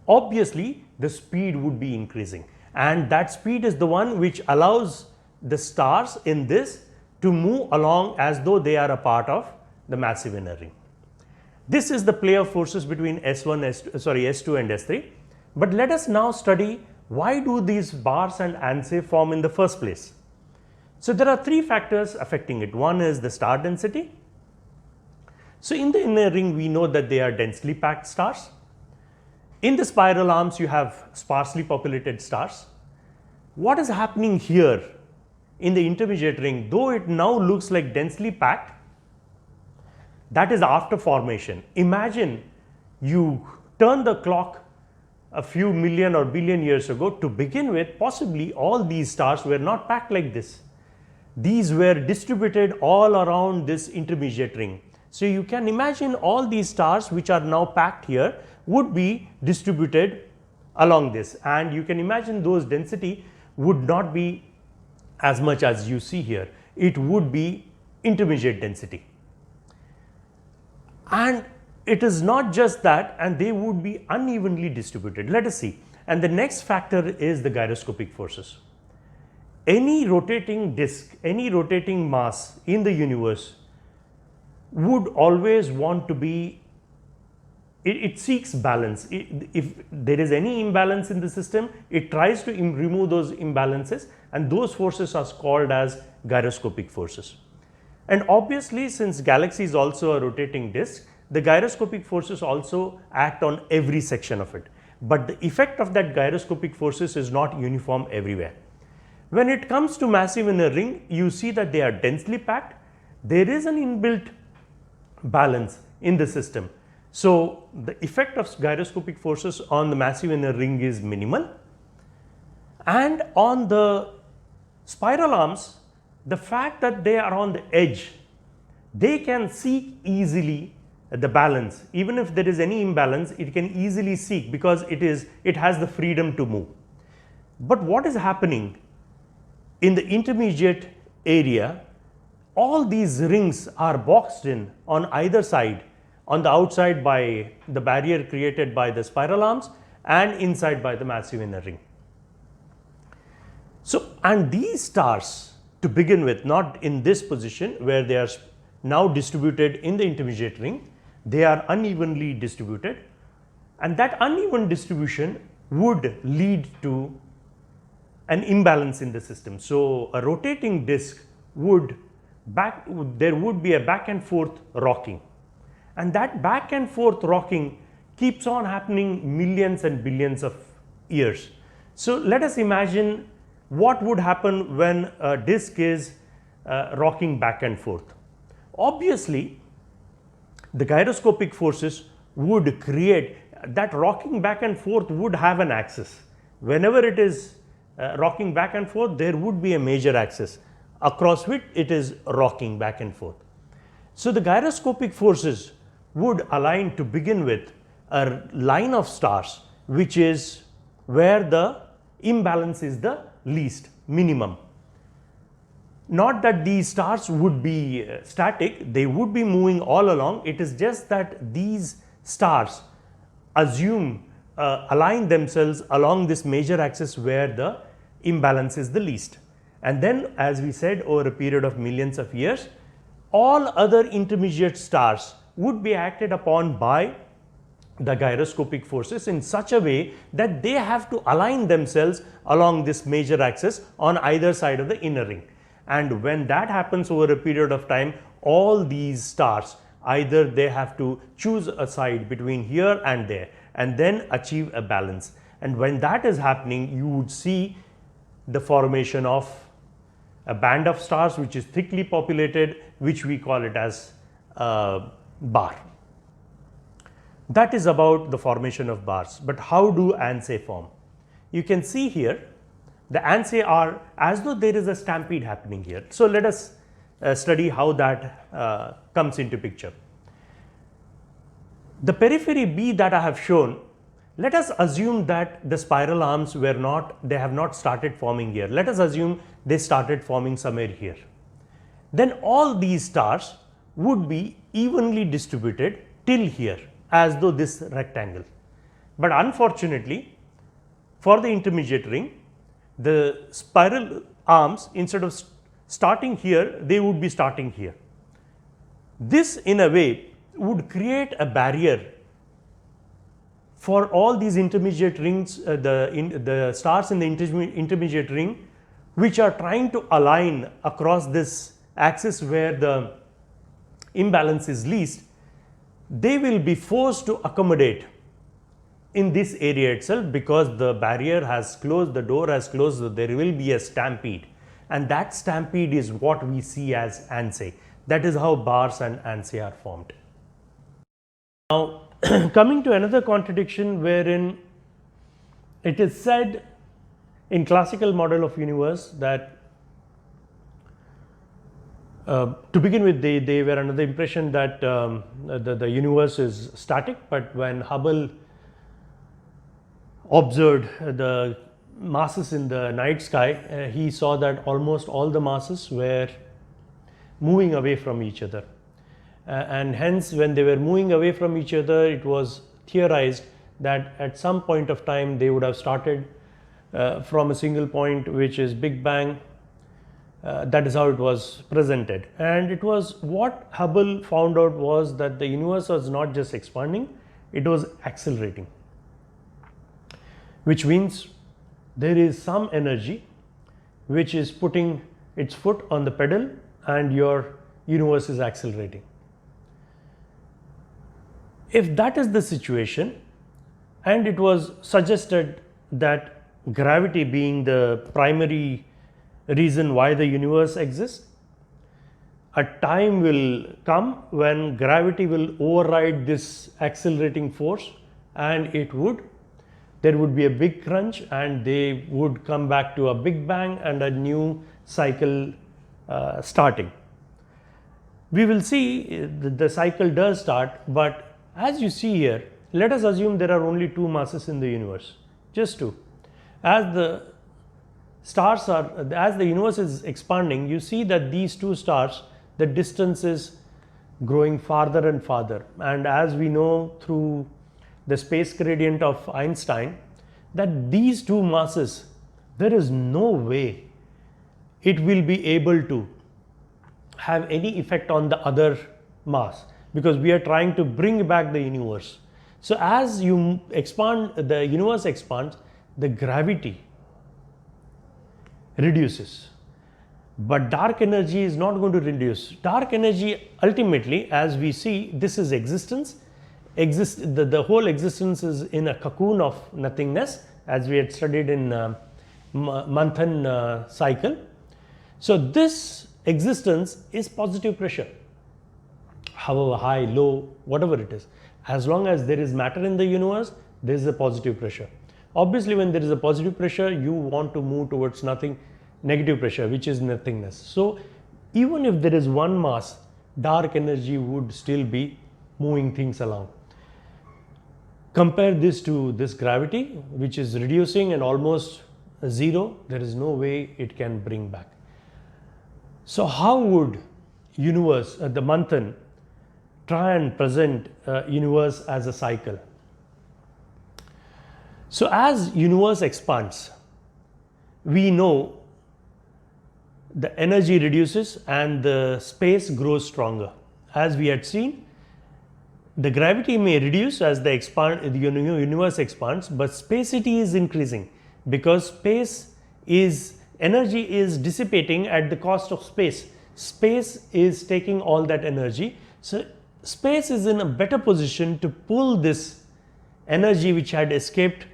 Speaker 2: obviously the speed would be increasing, and that speed is the one which allows the stars in this to move along as though they are a part of the massive inner ring. This is the play of forces between S2 and S3. But let us now study, why do these bars and ANSI form in the first place? So there are three factors affecting it. One is the star density. So in the inner ring, we know that they are densely packed stars. In the spiral arms, you have sparsely populated stars. What is happening here in the intermediate ring, though it now looks like densely packed, that is after formation. Imagine you turn the clock a few million or billion years ago. To begin with, possibly all these stars were not packed like this. These were distributed all around this intermediate ring. So you can imagine all these stars which are now packed here would be distributed along this, and you can imagine those density would not be as much as you see here. It would be intermediate density. And it is not just that, and they would be unevenly distributed. Let us see. And the next factor is the gyroscopic forces. Any rotating disk, any rotating mass in the universe would always want to be, it seeks balance. If there is any imbalance in the system, it tries to remove those imbalances, and those forces are called as gyroscopic forces. And obviously, since galaxy is also a rotating disk, the gyroscopic forces also act on every section of it. But the effect of that gyroscopic forces is not uniform everywhere. When it comes to massive inner ring, you see that they are densely packed. There is an inbuilt balance in the system. So the effect of gyroscopic forces on the massive inner ring is minimal. And on the spiral arms, the fact that they are on the edge, they can seek easily the balance. Even if there is any imbalance, it can easily seek because it has the freedom to move. But what is happening in the intermediate area, all these rings are boxed in on either side, on the outside by the barrier created by the spiral arms and inside by the massive inner ring. So, and these stars to begin with, not in this position where they are now distributed in the intermediate ring, they are unevenly distributed, and that uneven distribution would lead to an imbalance in the system. So a rotating disk there would be a back and forth rocking, and that back and forth rocking keeps on happening millions and billions of years. So let us imagine what would happen when a disk is rocking back and forth. Obviously, the gyroscopic forces would create that rocking back and forth would have an axis. Whenever it is rocking back and forth, there would be a major axis across which it is rocking back and forth. So the gyroscopic forces would align to begin with a line of stars, which is where the imbalance is the least, minimum. Not that these stars would be static, they would be moving all along. It is just that these stars align themselves along this major axis where the imbalance is the least. And then, as we said, over a period of millions of years, all other intermediate stars would be acted upon by the gyroscopic forces in such a way that they have to align themselves along this major axis on either side of the inner ring. And when that happens over a period of time, all these stars, either they have to choose a side between here and there and then achieve a balance. And when that is happening, you would see the formation of a band of stars which is thickly populated, which we call it as bar. That is about the formation of bars. But how do ansae form? You can see here the ansae are as though there is a stampede happening here. So let us study how that comes into picture. The periphery B that I have shown, let us assume that the spiral arms they have not started forming here. Let us assume they started forming somewhere here. Then all these stars would be evenly distributed till here, as though this rectangle. But unfortunately, for the intermediate ring, the spiral arms, instead of starting here, they would be starting here. This in a way would create a barrier for all these intermediate rings, the stars in the intermediate ring, which are trying to align across this axis where the imbalance is least. They will be forced to accommodate in this area itself because the barrier has closed, the door has closed, so there will be a stampede, and that stampede is what we see as ansae. That is how bars and ansae are formed. Now coming to another contradiction wherein it is said in classical model of universe that to begin with they were under the impression that the universe is static, but when Hubble observed the masses in the night sky, he saw that almost all the masses were moving away from each other. And hence, when they were moving away from each other, it was theorized that at some point of time they would have started from a single point, which is Big Bang. That is how it was presented. And it was what Hubble found out was that the universe was not just expanding, it was accelerating, which means there is some energy which is putting its foot on the pedal and your universe is accelerating. If that is the situation, and it was suggested that gravity being the primary reason why the universe exists, a time will come when gravity will override this accelerating force, and there would be a big crunch, and they would come back to a Big Bang and a new cycle starting. We will see the cycle does start, but as you see here, let us assume there are only two masses in the universe, just two. As the universe is expanding, you see that these two stars, the distance is growing farther and farther. And as we know through the space gradient of Einstein, that these two masses, there is no way it will be able to have any effect on the other mass, because we are trying to bring back the universe. So as you expand, the universe expands, the gravity reduces, but dark energy is not going to reduce. Dark energy ultimately, as we see, this is existence. The whole existence is in a cocoon of nothingness, as we had studied in Manthan cycle. So this existence is positive pressure, however high, low, whatever it is. As long as there is matter in the universe, there is a positive pressure. Obviously, when there is a positive pressure, you want to move towards negative pressure, which is nothingness. So even if there is one mass, dark energy would still be moving things along. Compare this to this gravity, which is reducing and almost zero. There is no way it can bring back. So how would universe, the Manthan, try and present universe as a cycle? So as universe expands, we know the energy reduces and the space grows stronger. As we had seen, the gravity may reduce as the universe expands, but spacity is increasing, because energy is dissipating at the cost of space. Space is taking all that energy. So space is in a better position to pull this energy which had escaped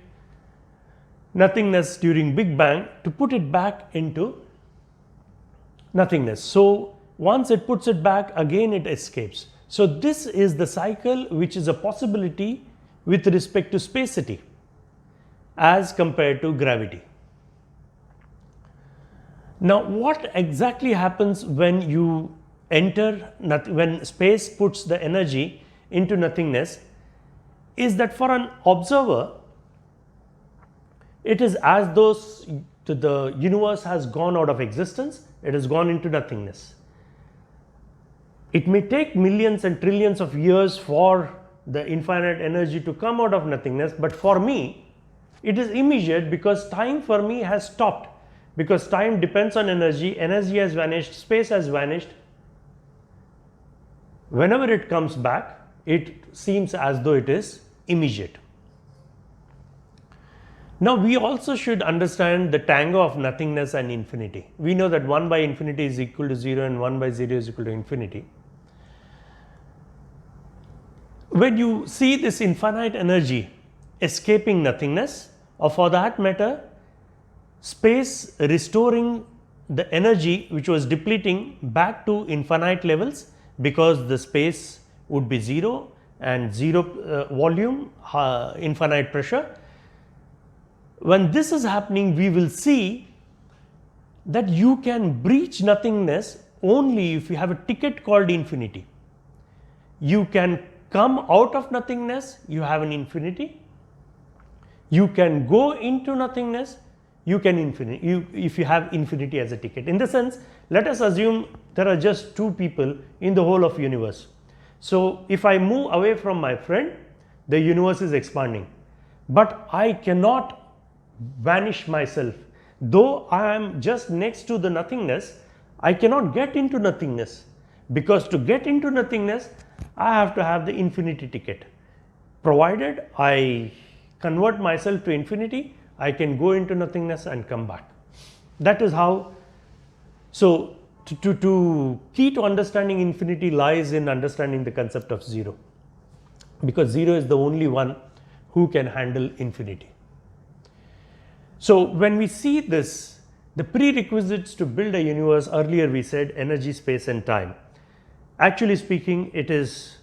Speaker 2: nothingness during Big Bang, to put it back into nothingness. So once it puts it back, again it escapes. So this is the cycle which is a possibility with respect to spacity as compared to gravity. Now what exactly happens when you when space puts the energy into nothingness is that for an observer, it is as though the universe has gone out of existence, it has gone into nothingness. It may take millions and trillions of years for the infinite energy to come out of nothingness, but for me, it is immediate, because time for me has stopped, because time depends on energy. Energy has vanished, space has vanished. Whenever it comes back, it seems as though it is immediate. Now we also should understand the tango of nothingness and infinity. We know that 1 by infinity is equal to 0 and 1 by 0 is equal to infinity. When you see this infinite energy escaping nothingness, or for that matter, space restoring the energy which was depleting back to infinite levels, because the space would be 0 and 0 volume, infinite pressure. When this is happening, we will see that you can breach nothingness only if you have a ticket called infinity. You can come out of nothingness, you have an infinity. You can go into nothingness, you can if you have infinity as a ticket. In the sense, let us assume there are just two people in the whole of universe. So if I move away from my friend, the universe is expanding, but I cannot vanish myself. Though I am just next to the nothingness, I cannot get into nothingness, because to get into nothingness I have to have the infinity ticket. Provided I convert myself to infinity, I can go into nothingness and come back. That is how. So to key to understanding infinity lies in understanding the concept of zero, because zero is the only one who can handle infinity. So when we see this, the prerequisites to build a universe, earlier we said energy, space and time. Actually speaking, it is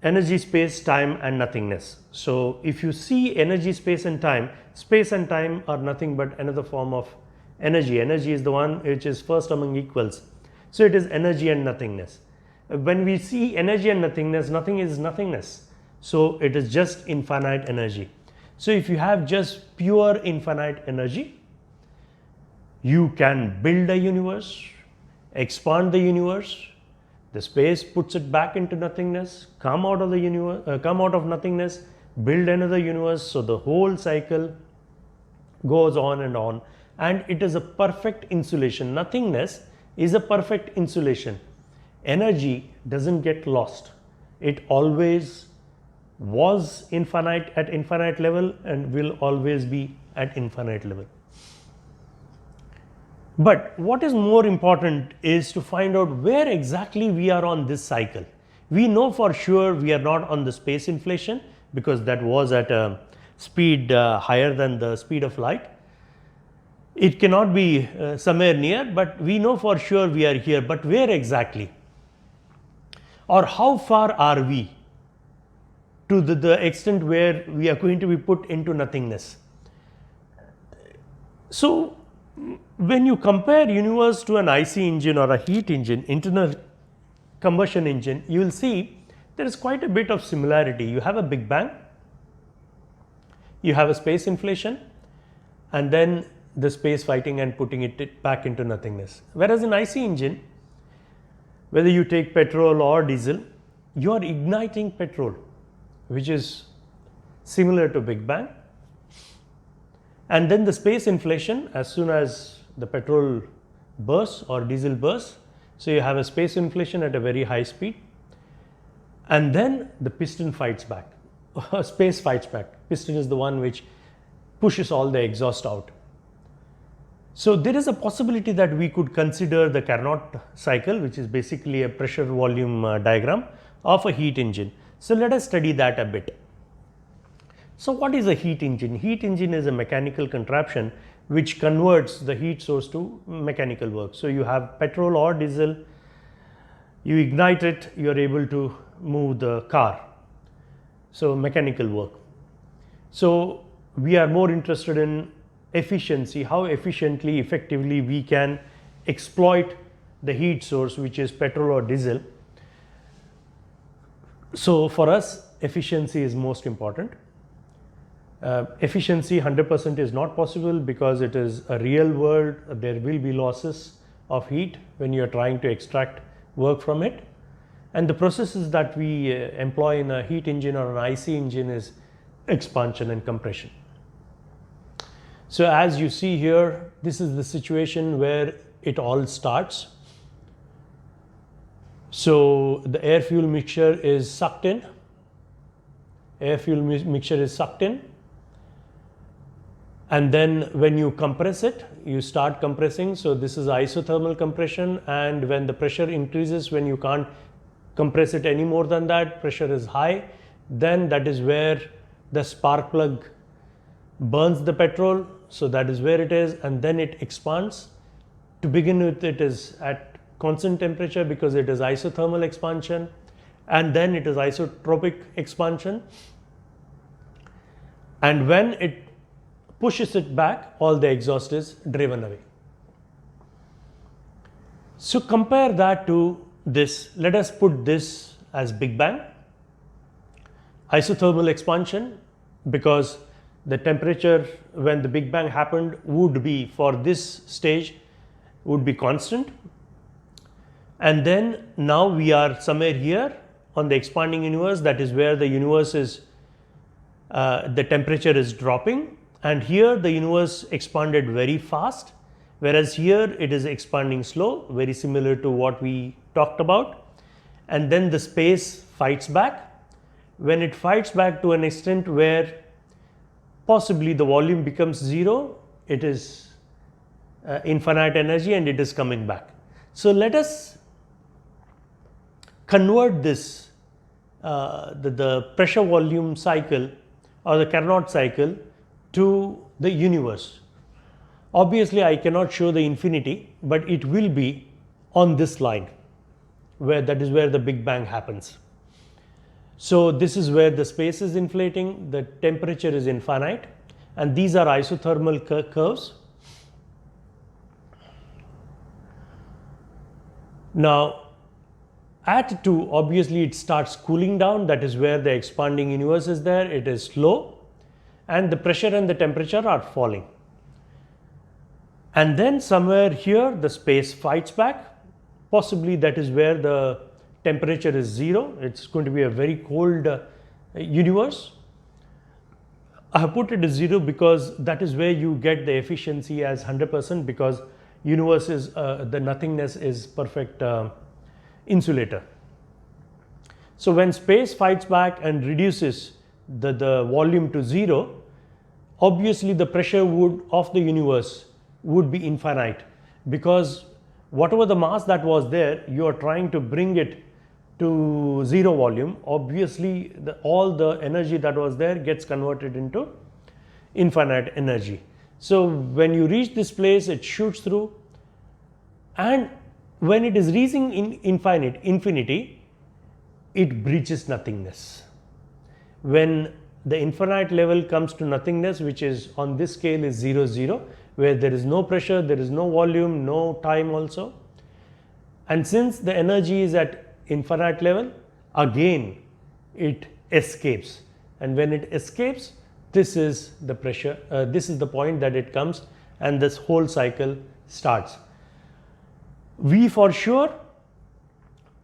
Speaker 2: energy, space, time and nothingness. So if you see energy, space and time are nothing but another form of energy. Energy is the one which is first among equals. So it is energy and nothingness. When we see energy and nothingness, nothing is nothingness. So it is just infinite energy. So if you have just pure infinite energy, you can build a universe, expand the universe, the space puts it back into nothingness, come out of the universe, come out of nothingness, build another universe. So the whole cycle goes on, and it is a perfect insulation. Nothingness is a perfect insulation. Energy doesn't get lost. It always was infinite at infinite level and will always be at infinite level. But what is more important is to find out where exactly we are on this cycle. We know for sure we are not on the space inflation, because that was at a speed higher than the speed of light. It cannot be somewhere near, but we know for sure we are here. But where exactly? Or how far are we to the extent where we are going to be put into nothingness? So when you compare universe to an IC engine or a heat engine, internal combustion engine, you will see there is quite a bit of similarity. You have a big bang, you have a space inflation, and then the space fighting and putting it back into nothingness. Whereas in IC engine, whether you take petrol or diesel, you are igniting petrol, which is similar to big bang, and then the space inflation as soon as the petrol bursts or diesel bursts. So you have a space inflation at a very high speed, and then the piston fights back, space fights back. Piston is the one which pushes all the exhaust out. So there is a possibility that we could consider the Carnot cycle, which is basically a pressure volume diagram of a heat engine. So let us study that a bit. So what is a heat engine? Heat engine is a mechanical contraption which converts the heat source to mechanical work. So you have petrol or diesel, you ignite it, you are able to move the car. So mechanical work. So we are more interested in efficiency, how efficiently, effectively we can exploit the heat source, which is petrol or diesel. So for us, efficiency is most important. Efficiency 100% is not possible because it is a real world. There will be losses of heat when you are trying to extract work from it, and the processes that we employ in a heat engine or an IC engine is expansion and compression. So as you see here, this is the situation where it all starts. So the air fuel mixture is sucked in, and then when you compress it, you start compressing. So this is isothermal compression, and when the pressure increases, when you can't compress it any more than that, pressure is high, then that is where the spark plug burns the petrol. So that is where it is, and then it expands. To begin with, it is at constant temperature because it is isothermal expansion, and then it is isotropic expansion, and when it pushes it back, all the exhaust is driven away. So compare that to this. Let us put this as Big Bang, isothermal expansion, because the temperature when the Big Bang happened would be, for this stage, would be constant. And then now we are somewhere here on the expanding universe, that is where the universe is, the temperature is dropping, and here the universe expanded very fast, whereas here it is expanding slow, very similar to what we talked about. And then the space fights back. When it fights back to an extent where possibly the volume becomes 0, it is infinite energy and it is coming back. So let us convert this, the pressure volume cycle or the Carnot cycle, to the universe. Obviously I cannot show the infinity, but it will be on this line, where that is where the Big Bang happens. So this is where the space is inflating, the temperature is infinite, and these are isothermal curves. Now at 2, obviously it starts cooling down, that is where the expanding universe is there, it is slow, and the pressure and the temperature are falling. And then somewhere here the space fights back, possibly that is where the temperature is 0, it's going to be a very cold universe. I have put it as 0 because that is where you get the efficiency as 100%, because universe is, the nothingness is perfect insulator. So when space fights back and reduces the volume to 0, obviously the pressure of the universe would be infinite, because whatever the mass that was there, you are trying to bring it to 0 volume. Obviously all the energy that was there gets converted into infinite energy. So when you reach this place, it shoots through, and when it is reaching infinity, it breaches nothingness. When the infinite level comes to nothingness, which is on this scale is 0, 0, where there is no pressure, there is no volume, no time also, and since the energy is at infinite level, again it escapes, and when it escapes, this is the pressure, this is the point that it comes, and this whole cycle starts. We for sure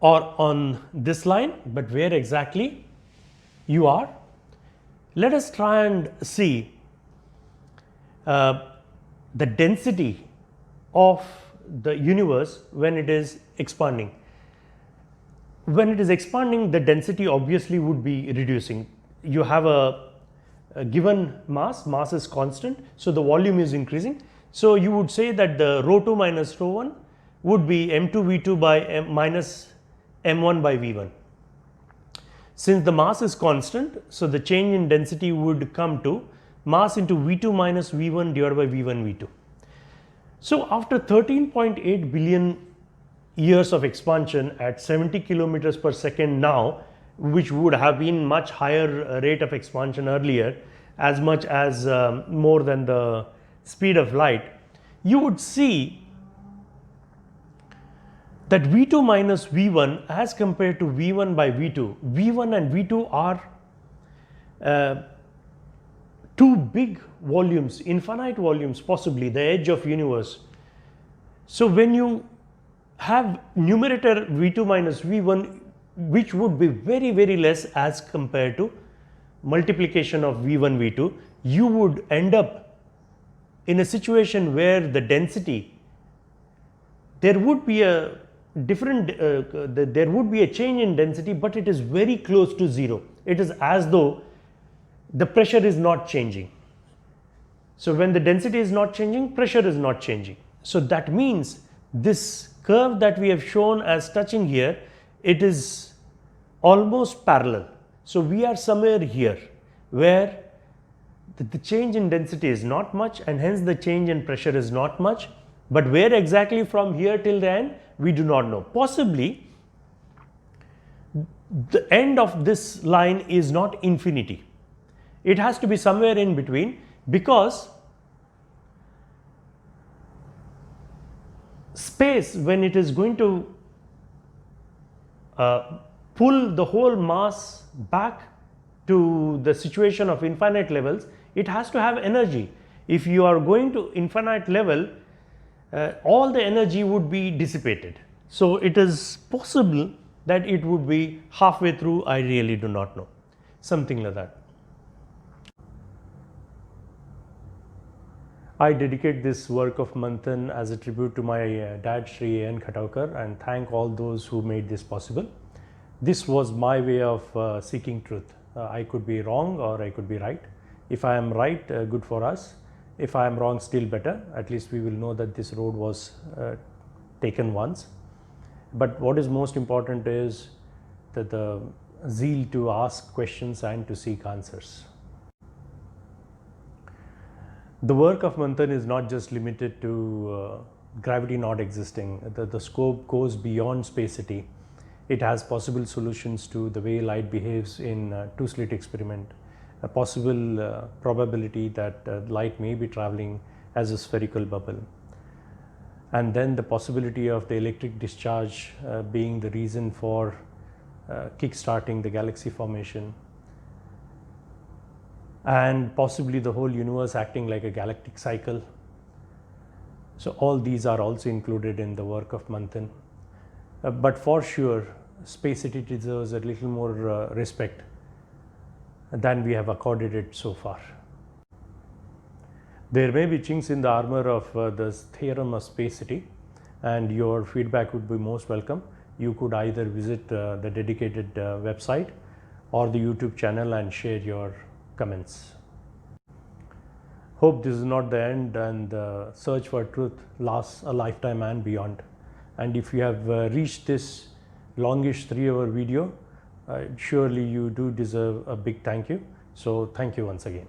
Speaker 2: are on this line, but where exactly you are? Let us try and see the density of the universe when it is expanding. When it is expanding, the density obviously would be reducing. You have a given mass is constant, so the volume is increasing. So you would say that the rho 2 minus rho 1 would be m2 v2 by minus m1 by v1. Since the mass is constant, so the change in density would come to mass into v2 minus v1 divided by v1 v2. So after 13.8 billion years of expansion at 70 kilometers per second now, which would have been much higher rate of expansion earlier, as much as more than the speed of light, you would see that v2 minus v1 as compared to v1 by v2, v1 and v2 are two big volumes, infinite volumes, possibly the edge of universe. So when you have numerator v2 minus v1, which would be very, very less as compared to multiplication of v1 v2, you would end up in a situation where the density, there would be a different, there would be a change in density, but it is very close to 0. It is as though the pressure is not changing. So when the density is not changing, pressure is not changing. So that means this curve that we have shown as touching here, it is almost parallel. So we are somewhere here where the change in density is not much, and hence the change in pressure is not much, but where exactly from here till the end, we do not know. Possibly the end of this line is not infinity. It has to be somewhere in between, because space, when it is going to pull the whole mass back to the situation of infinite levels, it has to have energy. If you are going to infinite level, all the energy would be dissipated. So it is possible that it would be halfway through, I really do not know, something like that. I dedicate this work of Manthan as a tribute to my dad Sri A.N. Khataukar, and thank all those who made this possible. This was my way of seeking truth. I could be wrong or I could be right. If I am right, good for us. If I am wrong, still better. At least we will know that this road was taken once. But what is most important is that the zeal to ask questions and to seek answers. The work of Manthan is not just limited to gravity not existing. The scope goes beyond spacity. It has possible solutions to the way light behaves in two-slit experiment, a possible probability that light may be traveling as a spherical bubble, and then the possibility of the electric discharge being the reason for kick-starting the galaxy formation, and possibly the whole universe acting like a galactic cycle. So all these are also included in the work of Manthan. But for sure, spacity deserves a little more respect than we have accorded it so far. There may be chinks in the armor of the theorem of spacity, and your feedback would be most welcome. You could either visit the dedicated website or the YouTube channel and share your comments. Hope this is not the end, and the search for truth lasts a lifetime and beyond. And if you have reached this longish 3-hour video, surely you do deserve a big thank you. So thank you once again.